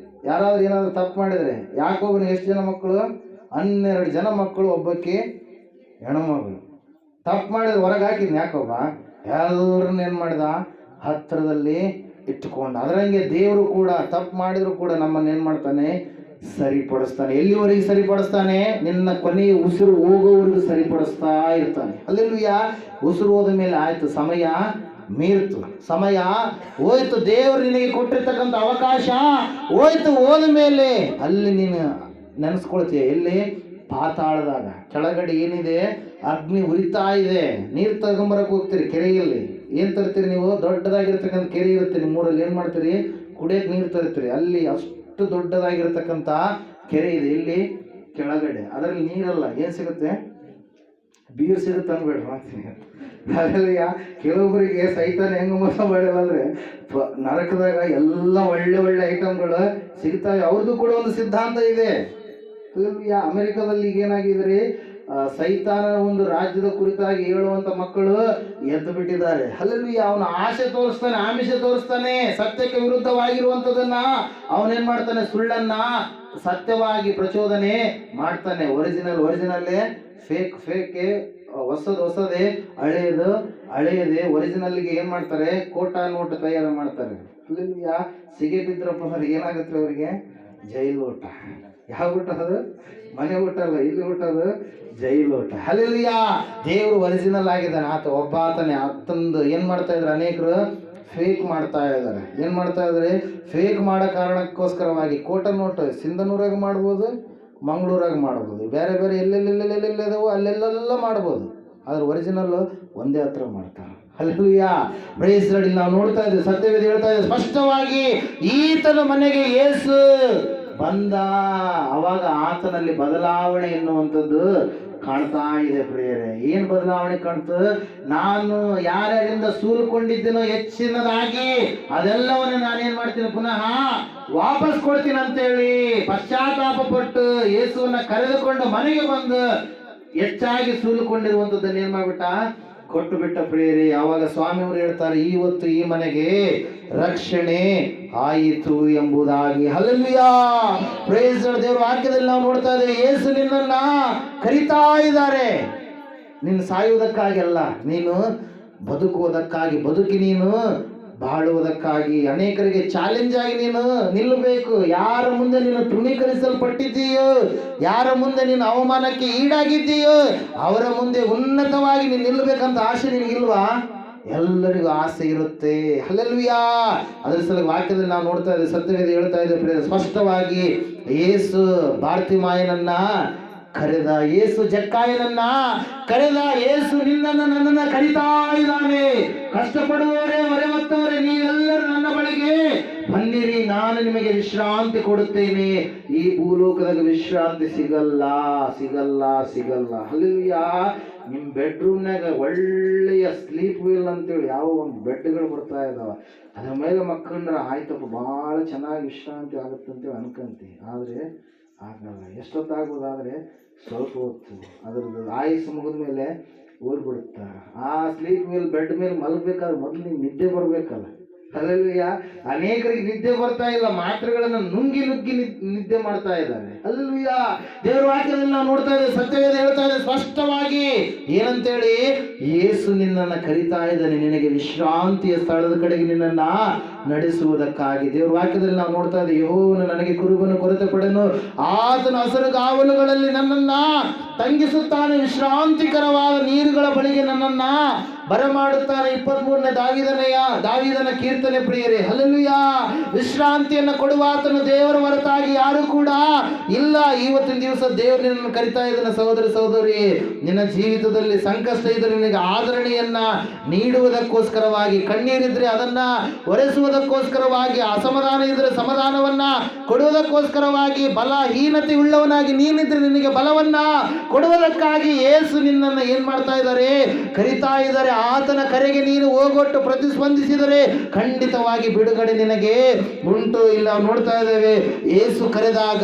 ಯಾರಾದ್ರೂ ಏನಾದ್ರು ತಪ್ಪು ಮಾಡಿದ್ರೆ, ಯಾಕೋಬನಿಗೆ ಎಷ್ಟು ಜನ ಮಕ್ಕಳು? 12 ಜನ ಮಕ್ಕಳು, ಒಬ್ಬಕ್ಕೆ ಹೆಣ್ಮಗಳು. ತಪ್ಪು ಮಾಡಿದ್ರೆ ಹೊರಗೆ ಹಾಕಿದ್ನ ಯಾಕೋಬ. ಎಲ್ಲರನ್ನ ಏನ್ ಮಾಡಿದ? ಹತ್ತಿರದಲ್ಲಿ ಇಟ್ಟುಕೊಂಡ. ಅದರಂಗೆ ದೇವರು ಕೂಡ ತಪ್ಪು ಮಾಡಿದ್ರು ಕೂಡ ನಮ್ಮನ್ನ ಏನ್ ಮಾಡ್ತಾನೆ? ಸರಿಪಡಿಸ್ತಾನೆ. ಎಲ್ಲಿವರೆಗೆ ಸರಿಪಡಿಸ್ತಾನೆ? ನಿನ್ನ ಕೊನೆಯ ಉಸಿರು ಹೋಗೋವರೆಗೂ ಸರಿಪಡಿಸ್ತಾ ಇರ್ತಾನೆ. ಹಲ್ಲೆಲೂಯಾ. ಉಸಿರು ಹೋದ ಮೇಲೆ ಆಯ್ತು, ಸಮಯ ಮೀರ್ತು, ಸಮಯ ಹೋಯ್ತು, ದೇವರು ನಿನಗೆ ಕೊಟ್ಟಿರ್ತಕ್ಕಂಥ ಅವಕಾಶ ಹೋಯ್ತು. ಹೋದ ಮೇಲೆ ಅಲ್ಲಿ ನೀನು ನೆನೆಸ್ಕೊಳ್ತೀಯ. ಎಲ್ಲಿ? ಪಾತಾಳದಾಗ. ಕೆಳಗಡೆ ಏನಿದೆ? ಅಗ್ನಿ ಉರಿತಾ ಇದೆ. ನೀರು ತಗೊಂಬರಕ್ಕೆ ಹೋಗ್ತೀರಿ ಕೆರೆಯಲ್ಲಿ. ಏನ್ ತರ್ತೀರಿ ನೀವು? ದೊಡ್ಡದಾಗಿರ್ತಕ್ಕಂಥ ಕೆರೆ ಇರುತ್ತೆ ನಿಮ್ಮೂರಲ್ಲಿ. ಏನ್ ಮಾಡ್ತೀರಿ? ಕುಡಿಯಕ್ಕೆ ನೀರು ತರ್ತೀರಿ. ಅಲ್ಲಿ ಅಷ್ಟು ದೊಡ್ಡದಾಗಿರ್ತಕ್ಕಂಥ ಕೆರೆ ಇದೆ. ಇಲ್ಲಿ ಕೆಳಗಡೆ ಅದರಲ್ಲಿ ನೀರಲ್ಲ. ಏನ್ ಸಿಗುತ್ತೆ? ಬೀರ್ ಸಿಗುತ್ತೆ ಅನ್ಬೇಡ್ರಿ. ಹಾಗಾಗಿ ಕೆಲವೊಬ್ಬರಿಗೆ ಸೈತಾನ ಹೆಂಗ ಮೋಸ ಮಾಡಿಲ್ಲ ಅಂದ್ರೆ, ನರಕದಾಗ ಎಲ್ಲ ಒಳ್ಳೆ ಐಟಮ್ಗಳು ಸಿಗ್ತವೆ. ಅವ್ರದ್ದು ಕೂಡ ಒಂದು ಸಿದ್ಧಾಂತ ಇದೆ. ಅಮೆರಿಕದಲ್ಲಿ ಈಗ ಏನಾಗಿದ್ರಿ, ಸೈತಾನ ಒಂದು ರಾಜ್ಯದ ಕುರಿತಾಗಿ ಹೇಳುವಂತ ಮಕ್ಕಳು ಎದ್ದು ಬಿಟ್ಟಿದ್ದಾರೆ. ಹಲ್ಲೆಲೂಯಾ. ಅವನ ಆಶೆ ತೋರಿಸ್ತಾನೆ, ಆಮಿಷ ತೋರಿಸ್ತಾನೆ. ಸತ್ಯಕ್ಕೆ ವಿರುದ್ಧವಾಗಿರುವಂತದನ್ನ ಅವನೇನ್ ಮಾಡ್ತಾನೆ? ಸುಳ್ಳನ್ನ ಸತ್ಯವಾಗಿ ಪ್ರಚೋದನೆ ಮಾಡ್ತಾನೆ. ಒರಿಜಿನಲ್ಲೇ ಫೇಕ್, ಹೊಸದೇ, ಹಳೆಯದೇ. ಒರಿಜಿನಲ್ಗೆ ಏನ್ ಮಾಡ್ತಾರೆ? ಕೋಟಾ ನೋಟ್ ತಯಾರು ಮಾಡ್ತಾರೆ. ಹಲ್ಲೆಲೂಯಾ. ಸಿಗೆ ಬಿದ್ರಪ್ಪ ಅಂದ್ರೆ ಏನಾಗುತ್ತೆ ಅವರಿಗೆ? ಜೈಲು ಊಟ. ಯಾವ ಊಟ ಅದು? ಮನೆ ಊಟ ಅಲ್ಲ, ಇಲ್ಲಿ ಊಟ ಅದು ಜೈಲು ಊಟ. ಹಲ್ಲೆಲೂಯಾ. ದೇವರು ಒರಿಜಿನಲ್ ಆಗಿದ್ದಾನೆ. ಒಬ್ಬಾತನೇ. ಆತಂದು ಏನ್ ಮಾಡ್ತಾ ಇದ್ದಾರೆ? ಅನೇಕರು ಫೇಕ್ ಮಾಡ್ತಾ ಇದ್ದಾರೆ. ಏನ್ ಮಾಡ್ತಾ ಇದ್ದಾರೆ? ಫೇಕ್ ಮಾಡೋ ಕಾರಣಕ್ಕೋಸ್ಕರವಾಗಿ ಕೋಟ ನೋಟ್ ಸಿಂಧನೂರಾಗ ಮಾಡ್ಬೋದು, ಮಂಗಳೂರಾಗ ಮಾಡ್ಬೋದು, ಬೇರೆ ಎಲ್ಲೆಲ್ಲೆಲ್ಲದವೋ ಅಲ್ಲೆಲ್ಲ ಮಾಡ್ಬೋದು. ಆದ್ರೆ ಒರಿಜಿನಲ್ ಒಂದೇ ಹತ್ರ ಮಾಡ್ತಾರೆ. ಹಲ್ಲೆಲೂಯಾ. Praise Lord. ನಾವು ನೋಡ್ತಾ ಇದ್ದೇವೆ, ಸತ್ಯವೇದ ಹೇಳ್ತಾ ಇದೆ ಸ್ಪಷ್ಟವಾಗಿ, ಈತನ ಮನೆಗೆ ಯೇಸು ಬಂದ. ಅವಾಗ ಆತನಲ್ಲಿ ಬದಲಾವಣೆ ಎನ್ನುವಂಥದ್ದು ಕಾಣ್ತಾ ಇದೆ ಪ್ರಿಯರೇ. ಏನ್ ಬದಲಾವಣೆ ಕಾಣ್ತು? ನಾನು ಯಾರ್ಯಾರಿಂದ ಸೂಲ್ಕೊಂಡಿದ್ದೀನೋ ಹೆಚ್ಚಿನದಾಗಿ ಅದೆಲ್ಲವನ್ನು ನಾನೇನ್ ಮಾಡ್ತೀನಿ? ಪುನಃ ವಾಪಸ್ ಕೊಡ್ತೀನಿ ಅಂತೇಳಿ ಪಶ್ಚಾತ್ತಾಪ ಪಟ್ಟು ಯೇಸುವನ್ನ ಕರೆದುಕೊಂಡು ಮನೆಗೆ ಬಂದು ಹೆಚ್ಚಾಗಿ ಸೂಲ್ಕೊಂಡಿರುವಂಥದ್ದನ್ನ ಏನ್ ಮಾಡ್ಬಿಟ್ಟ? ಕೊಟ್ಟು ಬಿಟ್ಟ ಪ್ರಿಯರೇ. ಯಾವಾಗ ಸ್ವಾಮಿಯವರು ಹೇಳ್ತಾರೆ, ಇವತ್ತು ಈ ಮನೆಗೆ ರಕ್ಷಣೆ ಆಯಿತು ಎಂಬುದಾಗಿ. ಹಲ್ಲೆಲೂಯಾ. Praise Lord. ದೇವರ ವಾಕ್ಯದಲ್ಲಿ ನಾವು ನೋಡ್ತಾ ಇದ್ದೇವೆ, ಯೇಸು ನಿನ್ನನ್ನ ಕರೀತಾ ಇದ್ದಾರೆ. ನೀನು ಸಾಯುವುದಕ್ಕಾಗಿ ಅಲ್ಲ, ನೀನು ಬದುಕುವುದಕ್ಕಾಗಿ, ಬದುಕಿ ನೀನು ಬಾಳುವುದಕ್ಕಾಗಿ. ಅನೇಕರಿಗೆ ಚಾಲೆಂಜ್ ಆಗಿ ನೀನು ನಿಲ್ಲಬೇಕು. ಯಾರ ಮುಂದೆ ನೀನು ತೃಣೀಕರಿಸಲ್ಪಟ್ಟಿದ್ದೀಯೋ, ಯಾರ ಮುಂದೆ ನೀನು ಅವಮಾನಕ್ಕೆ ಈಡಾಗಿದ್ದೀಯೋ ಅವರ ಮುಂದೆ ಉನ್ನತವಾಗಿ ನೀನು ನಿಲ್ಲಬೇಕಂತ ಆಸೆ ನಿನಗಿಲ್ವಾ? ಎಲ್ಲರಿಗೂ ಆಸೆ ಇರುತ್ತೆ. ಹಲ್ಲೆಲೂಯಾ. ಅದರ ಸಲ ವಾಕ್ಯದಲ್ಲಿ ನಾವು ನೋಡ್ತಾ ಇದ್ದೇವೆ, ಸತ್ಯವೇದ ಹೇಳ್ತಾ ಇದೆ ಸ್ಪಷ್ಟವಾಗಿ, ಯೇಸು ಬಾರ್ತಿಮಾಯನನ್ನ ಕರೆದ, ಯೇಸು ಜಕ್ಕಾಯನನ್ನ ಕರೆದ. ಯೇಸು ನಿನ್ನನ್ನು ನನ್ನನ್ನ ಕರೀತಾ ಇದ್ದಾನೆ. ಕಷ್ಟಪಡುವವರೇ, ಹೊರೆ ಹೊತ್ತವರೇ, ನೀವೆಲ್ಲರೂ ನನ್ನ ಬಳಿಗೆ ಬನ್ನಿರಿ, ನಾನು ನಿಮಗೆ ವಿಶ್ರಾಂತಿ ಕೊಡುತ್ತೇನೆ. ಈ ಭೂಲೋಕದಾಗ ವಿಶ್ರಾಂತಿ ಸಿಗಲ್ಲ. ಹಲ್ಲೆಲೂಯಾ. ನಿಮ್ಮ ಬೆಡ್ರೂಮ್ನಾಗ ಒಳ್ಳೆಯ ಸ್ಲೀಪ್ ವೀಲ್ ಅಂತೇಳಿ ಯಾವ ಒಂದು ಬೆಡ್ಗಳು ಬರ್ತಾ ಇದಾವ, ಅದ್ರ ಮೇಲೆ ಮಕ್ಕಂಡ್ರ ಆಯ್ತಪ್ಪ ಭಾಳ ಚೆನ್ನಾಗಿ ವಿಶ್ರಾಂತಿ ಆಗುತ್ತೆ ಅಂತೇಳಿ ಅನ್ಕಂತಿ. ಆದರೆ ಆಗಲ್ಲ. ಎಷ್ಟೊತ್ತಾಗ್ಬೋದಾದ್ರೆ ಸ್ವಲ್ಪ ಹೊತ್ತು. ಅದ್ರದ್ದು ಆಯುಸ್ಸು ಮುಗಿದ ಮೇಲೆ ಹೋಗ್ಬಿಡುತ್ತ. ಆ ಸ್ಲೀಪ್ ಮೇಲೆ ಬೆಡ್ ಮೇಲೆ ಮಲಗಬೇಕಾದ್ರೆ ಮೊದಲು ನಿಂಗೆ ನಿದ್ದೆ ಬರಬೇಕಲ್ಲ. ಹಲ್ಲೆಲೂಯ. ಅನೇಕರಿಗೆ ನಿದ್ದೆ ಬರ್ತಾ ಇಲ್ಲ, ಮಾತ್ರೆಗಳನ್ನು ನುಂಗಿ ನುಗ್ಗಿ ನಿದ್ದೆ ಮಾಡ್ತಾ ಇದ್ದಾರೆ. ಹಲ್ಲೆಲೂಯ. ದೇವರ ವಾಕ್ಯದಲ್ಲಿ ನಾವು ನೋಡ್ತಾ ಇದ್ದೇವೆ, ಸತ್ಯವೇದ ಹೇಳ್ತಾ ಇದೆ ಸ್ಪಷ್ಟವಾಗಿ ಏನಂತೇಳಿ, ಯೇಸು ನಿನ್ನನ್ನು ಕರಿತಾ ಇದ್ದಾನೆ ನಿನಗೆ ವಿಶ್ರಾಂತಿಯ ಸ್ಥಳದ ಕಡೆಗೆ ನಿನ್ನನ್ನ ನಡೆಸುವುದಕ್ಕಾಗಿ. ದೇವರ ವಾಕ್ಯದಲ್ಲಿ ನಾವು ನೋಡ್ತಾ ಇದ್ದೇವೆ, ಯೆಹೋವನು ನನಗೆ ಕುರುಬನು ಕೊರತೆ ಪಡೆನು, ಆತನ ಹಸಿರುಗಾವಲುಗಳಲ್ಲಿ ನನ್ನನ್ನ ತಂಗಿಸುತ್ತಾನೆ, ವಿಶ್ರಾಂತಿಕರವಾದ ನೀರುಗಳ ಬಳಿಗೆ ನನ್ನನ್ನ ಬರಮಾಡುತ್ತಾನೆ. 23ನೇ ದಾವೀದನ ಕೀರ್ತನೆ ಪ್ರಿಯರೇ. ಹಲ್ಲೆಲೂಯ. ವಿಶ್ರಾಂತಿಯನ್ನು ಕೊಡುವ ಆತನು ದೇವರ ಹೊರತಾಗಿ ಯಾರು ಕೂಡ ಇಲ್ಲ. ಇವತ್ತಿನ ದಿವಸ ದೇವರು ನಿನ್ನನ್ನು ಕರಿತಾ ಇದ್ದಾನೆ. ಸಹೋದರ ಸಹೋದರಿ, ನಿನ್ನ ಜೀವಿತದಲ್ಲಿ ಸಂಕಷ್ಟ ಇದ್ದರೆ ನಿನಗೆ ಆದರಣೆಯನ್ನ ನೀಡುವುದಕ್ಕೋಸ್ಕರವಾಗಿ, ಕಣ್ಣೀರಿದ್ರೆ ಅದನ್ನ ಒರೆಸುವುದಕ್ಕೋಸ್ಕರವಾಗಿ, ಅಸಮಾಧಾನ ಇದ್ರೆ ಸಮಾಧಾನವನ್ನ ಕೊಡುವುದಕ್ಕೋಸ್ಕರವಾಗಿ, ಬಲಹೀನತೆ ಉಳ್ಳವನಾಗಿ ನೀನಿದ್ರೆ ನಿನಗೆ ಬಲವನ್ನ ಕೊಡುವುದಕ್ಕಾಗಿ ಯೇಸು ನಿನ್ನನ್ನು ಏನ್ ಮಾಡ್ತಾ ಇದ್ದಾರೆ, ಕರಿತಾ ಇದ್ದಾರೆ. ಆತನ ಕರೆಗೆ ನೀನು ಹೋಗೊಟ್ಟು ಪ್ರತಿಸ್ಪಂದಿಸಿದರೆ ಖಂಡಿತವಾಗಿ ಬಿಡುಗಡೆ ನಿನಗೆ ಉಂಟು. ಇಲ್ಲ ನೋಡ್ತಾ ಇದ್ದೇವೆ, ಯೇಸು ಕರೆದಾಗ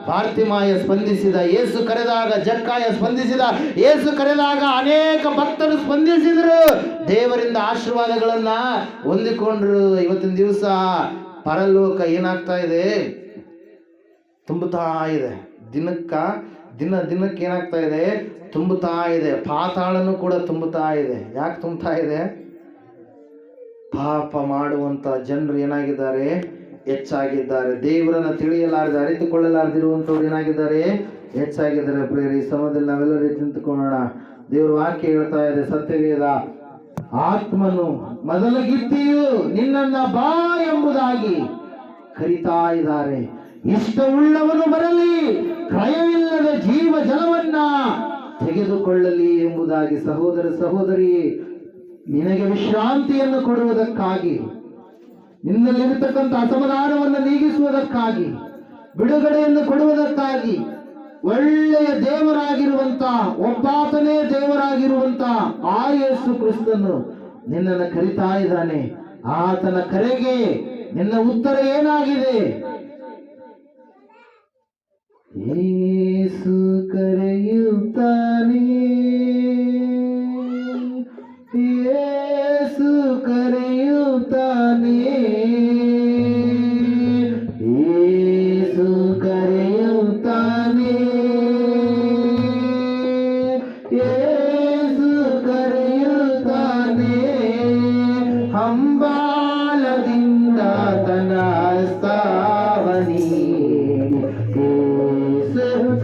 ಬಾರ್ತಿಮಾಯ ಸ್ಪಂದಿಸಿದ, ಯೇಸು ಕರೆದಾಗ ಜಕ್ಕಾಯ ಸ್ಪಂದಿಸಿದ, ಯೇಸು ಕರೆದಾಗ ಅನೇಕ ಭಕ್ತರು ಸ್ಪಂದಿಸಿದರು, ದೇವರಿಂದ ಆಶೀರ್ವಾದಗಳನ್ನ ಹೊಂದಿಕೊಂಡ್ರು. ಇವತ್ತಿನ ದಿವಸ ಪರಲೋಕ ಏನಾಗ್ತಾ ಇದೆ, ತುಂಬುತ್ತಾ ಇದೆ. ದಿನಕ್ಕೆ ಏನಾಗ್ತಾ ಇದೆ, ತುಂಬುತ್ತಾ ಇದೆ. ಪಾತಾಳನು ಕೂಡ ತುಂಬುತ್ತಾ ಇದೆ. ಯಾಕೆ ತುಂಬುತ್ತಾ ಇದೆ? ಪಾಪ ಮಾಡುವಂತ ಜನರು ಏನಾಗಿದ್ದಾರೆ, ಹೆಚ್ಚಾಗಿದ್ದಾರೆ. ದೇವರನ್ನ ತಿಳಿಯಲಾರದೆ ಅರಿತುಕೊಳ್ಳಲಾರದಿರುವಂಥವ್ರು ಏನಾಗಿದ್ದಾರೆ, ಹೆಚ್ಚಾಗಿದ್ದಾರೆ. ಪ್ರಿಯರೇ, ಈ ಸಮಯದಲ್ಲಿ ನಾವೆಲ್ಲರೂ ನಿಂತುಕೊಳ್ಳೋಣ. ದೇವರ ವಾಕ್ಯ ಹೇಳ್ತಾ ಇದೆ, ಸತ್ಯವೇದ, ಆತ್ಮನು ಮೊದಲ ಗಿತ್ತಿಯು ನಿನ್ನನ್ನ ಬಾ ಎಂಬುದಾಗಿ ಕರಿತಾ ಇದ್ದಾರೆ. ಇಷ್ಟವುಳ್ಳವನು ಬರಲಿ, ಕ್ರಯವಿಲ್ಲದ ಜೀವ ಜಲವನ್ನ ತೆಗೆದುಕೊಳ್ಳಲಿ ಎಂಬುದಾಗಿ. ಸಹೋದರ ಸಹೋದರಿ, ನಿನಗೆ ವಿಶ್ರಾಂತಿಯನ್ನು ಕೊಡುವುದಕ್ಕಾಗಿ, ನಿನ್ನಲ್ಲಿರತಕ್ಕಂಥ ಅಸಮಾಧಾನವನ್ನು ನೀಗಿಸುವುದಕ್ಕಾಗಿ, ಬಿಡುಗಡೆಯನ್ನು ಕೊಡುವುದಕ್ಕಾಗಿ, ಒಳ್ಳೆಯ ದೇವರಾಗಿರುವಂತ ಒಬ್ಬಾತನೇ ದೇವರಾಗಿರುವಂತ ಆ ಯೇಸು ಕ್ರಿಸ್ತನು ನಿನ್ನನ್ನು ಕರಿತಾ ಇದ್ದಾನೆ. ಆತನ ಕರೆಗೆ ನಿನ್ನ ಉತ್ತರ ಏನಾಗಿದೆ? ಯೇಸು ಕರೆಯುತ್ತಾನೆ, ಯೇಸು ಕರೆಯುತ್ತಾನೆ, ಯೇಸು ಕರೆಯುತ್ತಾನೆ, ಯೇಸು ಕರೆಯುತ್ತಾನೆ. ಹಂಬಾಲದಿಂದ ತನ್ನ ಹಸ್ತವನಿ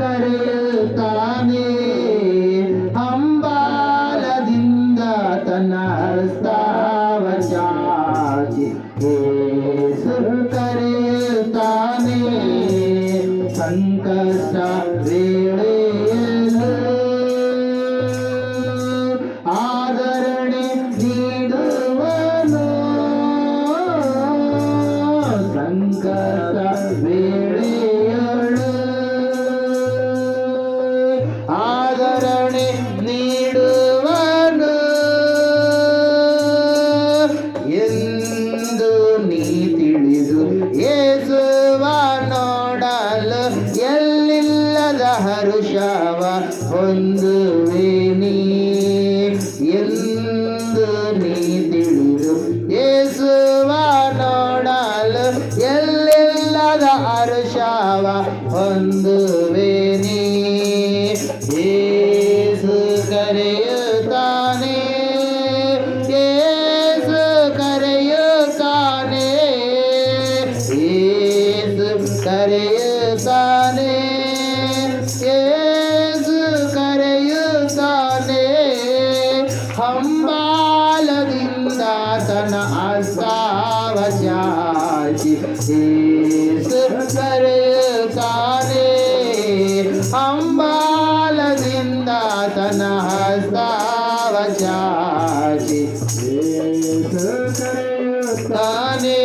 ಕರೆಯುತ್ತಾನೆ, ಹಂಬಾಲದಿಂದ ತನ್ನ ಹಸ್ತವ ಚಾಚಿ ಯೇಸು ಕರೆಯುತ್ತಾನೆ. ಸಂಕಷ್ಟ ವೇಳೆಯಲ್ಲೂ ಆದರಣೆ ನೀಡುವನು, ಸಂಕಷ್ಟ ವೇಳೆಯಲ್ಲೂ ಆದರಣೆ ನೀಡುವನು ಎಂದು ನೀ ತಿಳಿದು ಯೇಸುವ ನೋಡಲು ಎಲ್ಲಿಲ್ಲದ ಹರುಷವ ಹೊಂದುವೆ ನೀ. ಎಂದು ನೀ ತಿಳಿದು ಯೇಸುವ ನೋಡಲು ಎಲ್ಲಿಲ್ಲದ ಹರುಷವ ಹೊಂದುವೆ ನೀ. ಯೇಸು ಕರೆಯುತ್ತಾನೆ, ಯೇಸು ಕರೆಯುತ್ತಾನೆ, ಯೇಸು ಕರೆಯುತ್ತಾನೆ, ಯೇಸು ಕರೆಯುತ್ತಾನೆ. ಹಂಬಾಲದಿಂದ ತನ್ನ ಹಸ್ತವ ಚಾಚಿ ಯೇಸು ಕರೆಯುತ್ತಾನೆ, ಹಂಬಾಲದಿಂದ ತನ್ನ ಹಸ್ತವ ಚಾಚಿ ಯೇಸು ಕರೆಯುತ್ತಾನೆ.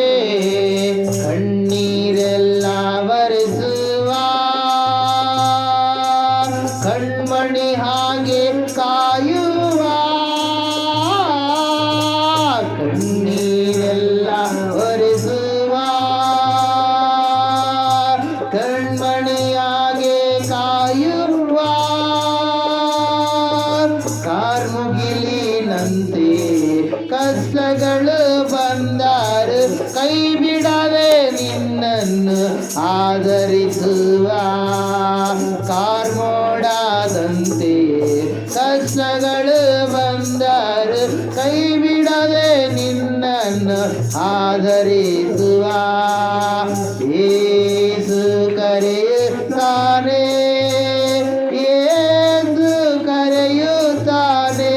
ಕಣ್ಣೀರೆಲ್ಲ ಬರೆಸುವ ಆದರಿಸುವ ಕಾರ್ಮೋಡದಂತೆ ಕಷ್ಟಗಳು ಬಂದರು ಕೈ ಬಿಡದೆ ನಿನ್ನನ್ನು ಆದರಿಸುವ ಯೇಸು ಕರೆಯುತ್ತಾನೆ, ಯೇಸು ಕರೆಯುತ್ತಾನೆ,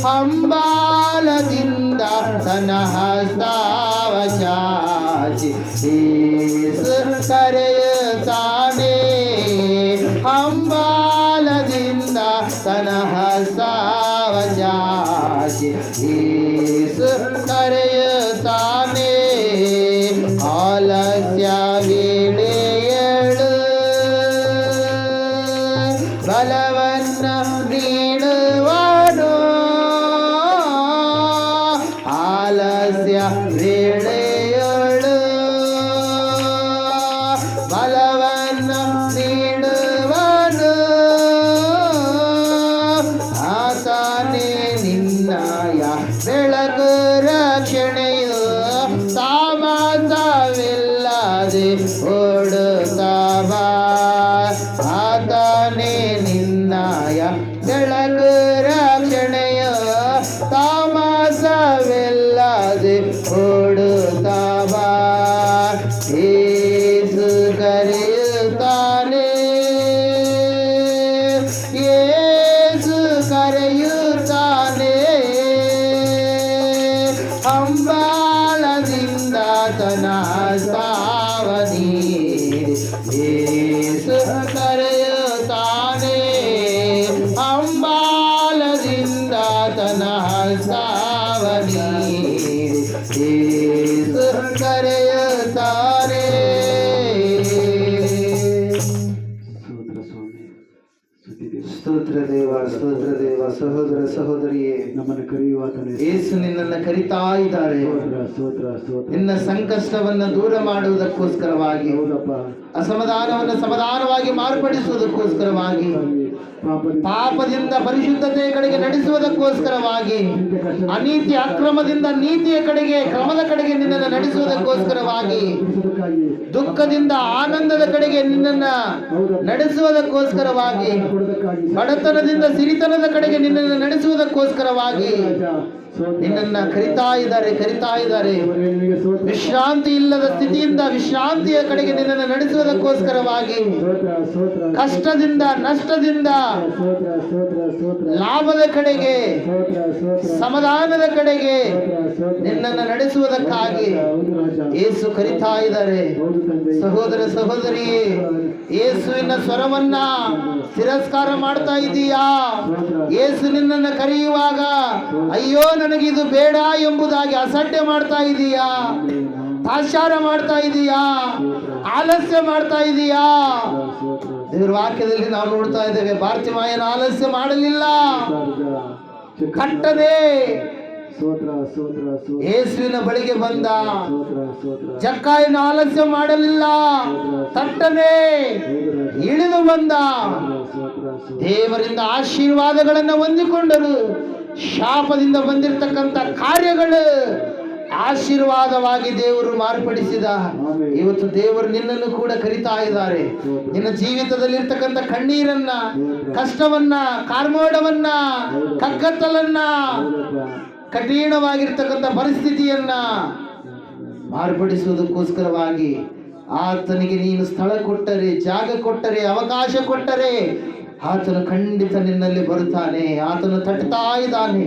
ಹಂಬಾಲದಿಂದ ತನ್ನ ಹಸ್ತವ ಚಾಚಿ ಯೇಸು ಕರೆಯುತ್ತಾನೆ, ಹಂಬಾಲದಿಂದ ತನ್ನ ಹಸ್ತವ ಚಾಚಿ ಯೇಸು ಕರೆಯುತ್ತಾನೆ. ಆಲಸ್ಯ ವೇಳೆಯಳು ಬಲವನ್ನ ನೀಡುವನು, ಆಲಸ್ಯ ವೇಳೆಯಳು ಬಲವನ್ನ ನೀಡುವನು, ಆತನೇ ನಿನ್ನಯ ಬೆಳಕು ರಕ್ಷಣೆಯು ಸಾಮರ್ಥವಿಲ್ಲದೆ ಓಡುತ್ತವ, ಆತನೇ ನಿನ್ನಯ ಬೆಳಕು ರಕ್ಷಣೆಯು ತಾಮಸವಿಲ್ಲದೆ ಓಡುತ್ತವ. ಯೇಸು ಕರೆಯುತ್ತಾನೆ, ಯೇಸು ಕರೆಯುತ್ತಾನೆ, ಹಂಬಾಲದಿಂದ ತನ್ನ ಹಸ್ತವ ನೀಡಿ ಯೇಸು ಕರೆಯುತ್ತಾನೆ, ಹಂಬಾಲದಿಂದ ತನ್ನ ಹಸ್ತವ ನೀಡಿ ಯೇಸು ಕರೆಯುತ್ತಾನೆ. ಸ್ತೋತ್ರ ದೇವ, ಸ್ತೋತ್ರ ದೇವ. ಸಹೋದರ ಸಹೋದರಿಯೇ, ನಮ್ಮನ್ನು ಕರೆಯುವ ಯೇಸು ನಿನ್ನನ್ನು ಕರಿತಾ ಇದ್ದಾರೆ. ನಿನ್ನ ಸಂಕಷ್ಟವನ್ನು ದೂರ ಮಾಡುವುದಕ್ಕೋಸ್ಕರವಾಗಿ, ಅಸಮಾಧಾನವನ್ನು ಸಮಾಧಾನವಾಗಿ ಮಾರ್ಪಡಿಸುವುದಕ್ಕೋಸ್ಕರವಾಗಿ, ಪಾಪದಿಂದ ಪರಿಶುದ್ಧತೆಯ ಕಡೆಗೆ ನಡೆಸುವುದಕ್ಕೋಸ್ಕರವಾಗಿ, ಅನೀತಿ ಅಕ್ರಮದಿಂದ ನೀತಿಯ ಕಡೆಗೆ ಕ್ರಮದ ಕಡೆಗೆ ನಿನ್ನನ್ನು ನಡೆಸುವುದಕ್ಕೋಸ್ಕರವಾಗಿ, ದುಃಖದಿಂದ ಆನಂದದ ಕಡೆಗೆ ನಿನ್ನನ್ನು ನಡೆಸುವುದಕ್ಕೋಸ್ಕರವಾಗಿ, ಬಡತನದಿಂದ ಸಿರಿತನದ ಕಡೆಗೆ ನಿನ್ನನ್ನು ನಡೆಸುವುದಕ್ಕೋಸ್ಕರವಾಗಿ ನಿನ್ನನ್ನ ಕರಿತಾ ಇದ್ದಾರೆ, ಕರಿತಾ ಇದ್ದಾರೆ. ವಿಶ್ರಾಂತಿ ಇಲ್ಲದ ಸ್ಥಿತಿಯಿಂದ ವಿಶ್ರಾಂತಿಯ ಕಡೆಗೆ ನಿನ್ನನ್ನು ನಡೆಸುವುದಕ್ಕೋಸ್ಕರವಾಗಿ, ಕಷ್ಟದಿಂದ ನಷ್ಟದಿಂದ ಲಾಭದ ಕಡೆಗೆ ಸಮಾಧಾನದ ಕಡೆಗೆ ನಿನ್ನನ್ನು ನಡೆಸುವುದಕ್ಕಾಗಿ ಯೇಸು ಕರಿತಾ ಇದ್ದಾರೆ. ಸಹೋದರ ಸಹೋದರಿಯೇ, ಯೇಸುವಿನ ಸ್ವರವನ್ನ ತಿರಸ್ಕಾರ ಮಾಡ್ತಾ ಇದೀಯಾ? ಯೇಸು ನಿನ್ನನ್ನು ಕರೆಯುವಾಗ ಅಯ್ಯೋ ನನಗಿದು ಬೇಡ ಎಂಬುದಾಗಿ ಅಸಡ್ಡೆ ಮಾಡ್ತಾ ಇದೀಯಾ? ತಾತ್ಸಾರ ಮಾಡ್ತಾ ಇದೀಯಾ? ಆಲಸ್ಯ ಮಾಡ್ತಾ ಇದೀಯಾ? ದೇವರ ವಾಕ್ಯದಲ್ಲಿ ನಾವು ನೋಡ್ತಾ ಇದ್ದೇವೆ, ಬಾರ್ತಿಮಾಯನ ಆಲಸ್ಯ ಮಾಡಲಿಲ್ಲ, ಕಟ್ಟದೆ ಯೇಸುವಿನ ಬಳಿಗೆ ಬಂದ. ಜಕ್ಕಾಯನ ಆಲಸ್ಯ ಮಾಡಲಿಲ್ಲ, ತಟ್ಟನೆ ಇಳಿದು ಬಂದ. ದೇವರಿಂದ ಆಶೀರ್ವಾದಗಳನ್ನು ಹೊಂದಿಕೊಂಡರು. ಶಾಪದಿಂದ ಬಂದಿರತಕ್ಕಂಥ ಕಾರ್ಯಗಳು ಆಶೀರ್ವಾದವಾಗಿ ದೇವರು ಮಾರ್ಪಡಿಸಿದ. ಇವತ್ತು ದೇವರು ನಿನ್ನನ್ನು ಕೂಡ ಕರಿತಾ ಇದ್ದಾರೆ. ನಿನ್ನ ಜೀವಿತದಲ್ಲಿ ಇರ್ತಕ್ಕಂಥ ಕಣ್ಣೀರನ್ನ, ಕಷ್ಟವನ್ನ, ಕಾರ್ಮೋಡವನ್ನ, ಕಗ್ಗತ್ತಲನ್ನ, ಕಠಿಣವಾಗಿರ್ತಕ್ಕಂಥ ಪರಿಸ್ಥಿತಿಯನ್ನ ಮಾರ್ಪಡಿಸುವುದಕ್ಕೋಸ್ಕರವಾಗಿ ಆತನಿಗೆ ನೀನು ಸ್ಥಳ ಕೊಟ್ಟರೆ, ಜಾಗ ಕೊಟ್ಟರೆ, ಅವಕಾಶ ಕೊಟ್ಟರೆ ಆತನು ಖಂಡಿತ ನಿನ್ನಲ್ಲಿ ಬರುತ್ತಾನೆ. ಆತನು ತಟ್ತಾ ಇದ್ದಾನೆ.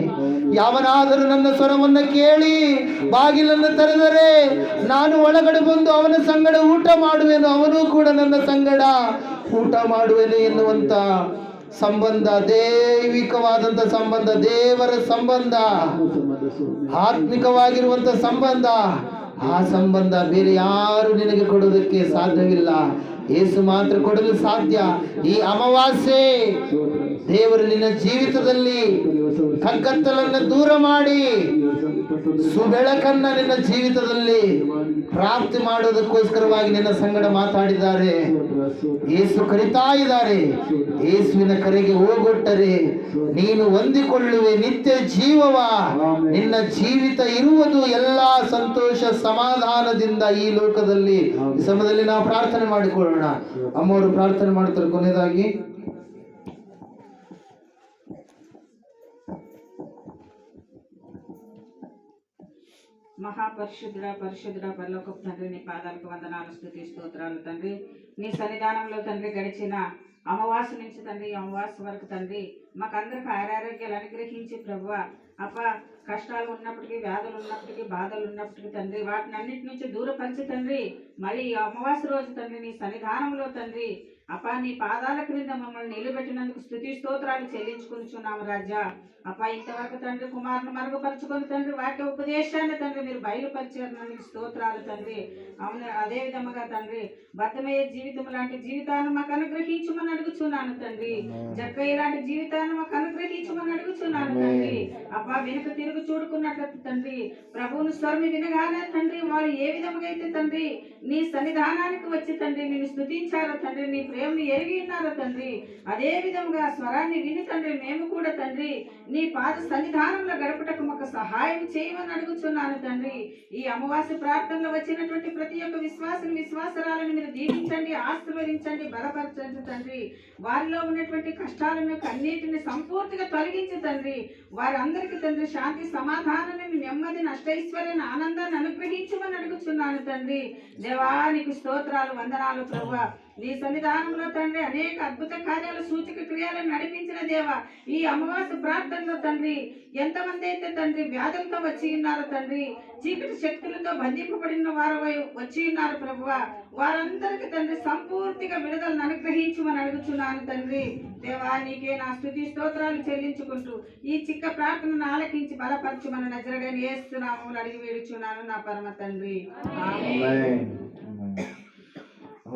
ಯಾವನಾದರೂ ನನ್ನ ಸ್ವರವನ್ನು ಕೇಳಿ ಬಾಗಿಲನ್ನು ತೆರೆದರೆ ನಾನು ಒಳಗಡೆ ಬಂದು ಅವನ ಸಂಗಡ ಊಟ ಮಾಡುವೆನು, ಅವನು ಕೂಡ ನನ್ನ ಸಂಗಡ ಊಟ ಮಾಡುವೆನು ಎನ್ನುವಂತ ಸಂಬಂಧ, ದೈವಿಕವಾದಂಥ ಸಂಬಂಧ, ದೇವರ ಸಂಬಂಧ, ಆತ್ಮಿಕವಾಗಿರುವಂಥ ಸಂಬಂಧ. ಆ ಸಂಬಂಧ ಬೇರೆ ಯಾರು ನಿನಗೆ ಕೊಡುವುದಕ್ಕೆ ಸಾಧ್ಯವಿಲ್ಲ. ಯೇಸು ಮಾತ್ರ ಕೊಡಲು ಸಾಧ್ಯ. ಈ ಅಮಾವಾಸ್ಯೆ ದೇವರು ನಿನ್ನ ಜೀವಿತದಲ್ಲಿ ಕಗ್ಗತ್ತಲನ್ನು ದೂರ ಮಾಡಿ ಸುಬೆಳಕನ್ನ ನಿನ್ನ ಜೀವಿತದಲ್ಲಿ ಪ್ರಾಪ್ತಿ ಮಾಡೋದಕ್ಕೋಸ್ಕರವಾಗಿ ನಿನ್ನ ಸಂಗಡ ಮಾತಾಡಿದ್ದಾರೆ. ಯೇಸು ಕರಿತಾ ಇದ್ದಾರೆ. ಯೇಸುವಿನ ಕರೆಗೆ ಹೋಗೊಟ್ಟರೆ ನೀನು ಹೊಂದಿಕೊಳ್ಳುವೆ ನಿತ್ಯ ಜೀವವ. ನಿನ್ನ ಜೀವಿತ ಇರುವುದು ಎಲ್ಲಾ ಸಂತೋಷ ಸಮಾಧಾನದಿಂದ ಈ ಲೋಕದಲ್ಲಿ. ಈ ಸಮಯದಲ್ಲಿ ನಾವು ಪ್ರಾರ್ಥನೆ ಮಾಡಿಕೊಳ್ಳೋಣ. ಅಮ್ಮವರು ಪ್ರಾರ್ಥನೆ ಮಾಡ್ತಾರೆ. ಕೊನೆಯದಾಗಿ మహాపరిశుద్ధుడ పరిశుద్ధుడ పరలోకపు తండ్రి, నీ పాదాలకు వందనాలు, స్తుతి స్తోత్రాలు తండ్రి. నీ సన్నిధానంలో తండ్రి గడిచిన అమావాస్య నుంచి తండ్రి అమావాస్య వరకు తండ్రి మాకందరికి ఆరోగ్యాలు అనుగ్రహించి ప్రభువా అప్ప కష్టాలు ఉన్నప్పటికీ, వ్యాధులు ఉన్నప్పటికీ, బాధలు ఉన్నప్పటికీ తండ్రి వాటిని అన్నిటి నుంచి దూరపరిచి తండ్రి మరి అమావాస్య రోజు తండ్రి నీ సన్నిధానంలో తండ్రి అప్ప నీ పాదాల క్రింద మమ్మల్ని నిలబెట్టినందుకు స్తుతి స్తోత్రాలు చెల్లించుకుంటున్నాము రాజా. అప్ప ఇంతవరకు తండ్రి కుమారుని మరుగుపరుచుకొని తండ్రి వాక్య ఉపదేశాన్ని తండ్రి మీరు బయలుపరిచారు స్తోత్రాలు తండ్రి. అవును, అదే విధముగా తండ్రి బతమయ్యే జీవితం లాంటి జీవితాన్ని మాకు అనుగ్రహించమని అడుగుచున్నాను తండ్రి. జక్కయ్య లాంటి జీవితాన్ని మాకు అనుగ్రహించమని అడుగుచున్నాను తండ్రి. అప్ప వెనుక తిరుగు చూడుకున్నట్లు తండ్రి ప్రభువుని స్వరం వినగానే తండ్రి వారు ఏ విధముగా అయితే తండ్రి నీ సన్నిధానానికి వచ్చి తండ్రి నేను స్తుతించారో తండ్రి, నీ ప్రేమను ఎరిగి ఉన్నారో తండ్రి, అదే విధముగా స్వరాన్ని విని తండ్రి మేము కూడా తండ్రి నీ పాద సన్నిధానంలో గడపటకు మాకు సహాయం చేయమని అడుగుచున్నాను తండ్రి. ఈ అమావాస్య ప్రార్థనలో వచ్చినటువంటి ప్రతి ఒక్క విశ్వాసుని విశ్వాసరాలను మీరు దీవించండి, ఆశీర్వదించండి, బలపరచండి తండ్రి. వారిలో ఉన్నటువంటి కష్టాలను కన్నీటిని సంపూర్తిగా తొలగించి తండ్రి వారందరికీ తండ్రి శాంతి సమాధానాన్ని, నెమ్మది, అష్టైశ్వర్యాన్ని, ఆనందాన్ని అనుగ్రహించమని అడుగుచున్నాను తండ్రి. దేవా నీకు స్తోత్రాలు, వందనాలు ప్రభువా. నీ సన్నిధానంలో తండ్రి అనేక అద్భుత కార్యాలు, సూచక క్రియలను నడిపించిన దేవ ఈ అమావాస్య ప్రార్థనలో తండ్రి ఎంతమంది అయితే తండ్రి వ్యాధులతో వచ్చి ఉన్నారో తండ్రి, చీకటి శక్తులతో బంధింపబడిన వారు వచ్చి ఉన్నారు ప్రభువా, వారందరికీ తండ్రి సంపూర్తిగా విడుదలను అనుగ్రహించమని అడుగుచున్నాను తండ్రి. దేవా నీకే నా స్తుతి స్తోత్రాలు చెల్లించుకుంటూ ఈ చిక్క ప్రార్థనను ఆలకించి బలపరచమని నజరుడైన యేసు నామములో అడిగి వేడుచున్నాను నా పరమ తండ్రి. ಆಮೆನ್.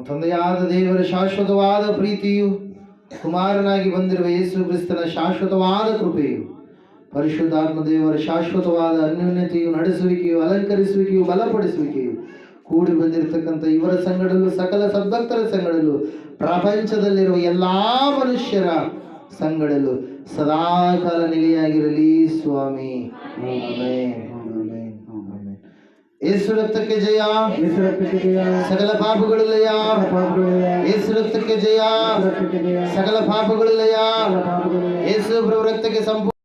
ತಂದೆಯಾದ ದೇವರ ಶಾಶ್ವತವಾದ ಪ್ರೀತಿಯು, ಕುಮಾರನಾಗಿ ಬಂದಿರುವ ಯೇಸು ಕ್ರಿಸ್ತನ ಶಾಶ್ವತವಾದ ಕೃಪೆಯು, ಪರಿಶುದ್ಧಾತ್ಮ ದೇವರ ಶಾಶ್ವತವಾದ ಅನ್ಯೋನ್ಯತೆಯು, ನಡೆಸುವಿಕೆಯು, ಅಲಂಕರಿಸುವಿಕೆಯು, ಬಲಪಡಿಸುವಿಕೆಯು ಕೂಡಿ ಬಂದಿರತಕ್ಕಂಥ ಇವರ ಸಂಗಡಲು, ಸಕಲ ಸದ್ಭಕ್ತರ ಸಂಗಡಲು, ಪ್ರಪಂಚದಲ್ಲಿರುವ ಎಲ್ಲಾ ಮನುಷ್ಯರ ಸಂಗಡಲು ಸದಾಕಾಲ ನಿಲೆಯಾಗಿರಲಿ ಸ್ವಾಮಿ. ಆಮೆನ್. ಯೇಸು ರಕ್ತಕ್ಕೆ ಜಯ, ಸಕಲ ಪಾಪಗಳು ಲಯ, ಯೇಸು ರಕ್ತಕ್ಕೆ ಜಯ, ಸಕಲ ಪಾಪಗಳು ಲಯ, ಯೇಸು ರಕ್ತಕ್ಕೆ ಸಂಪೂರ್ಣ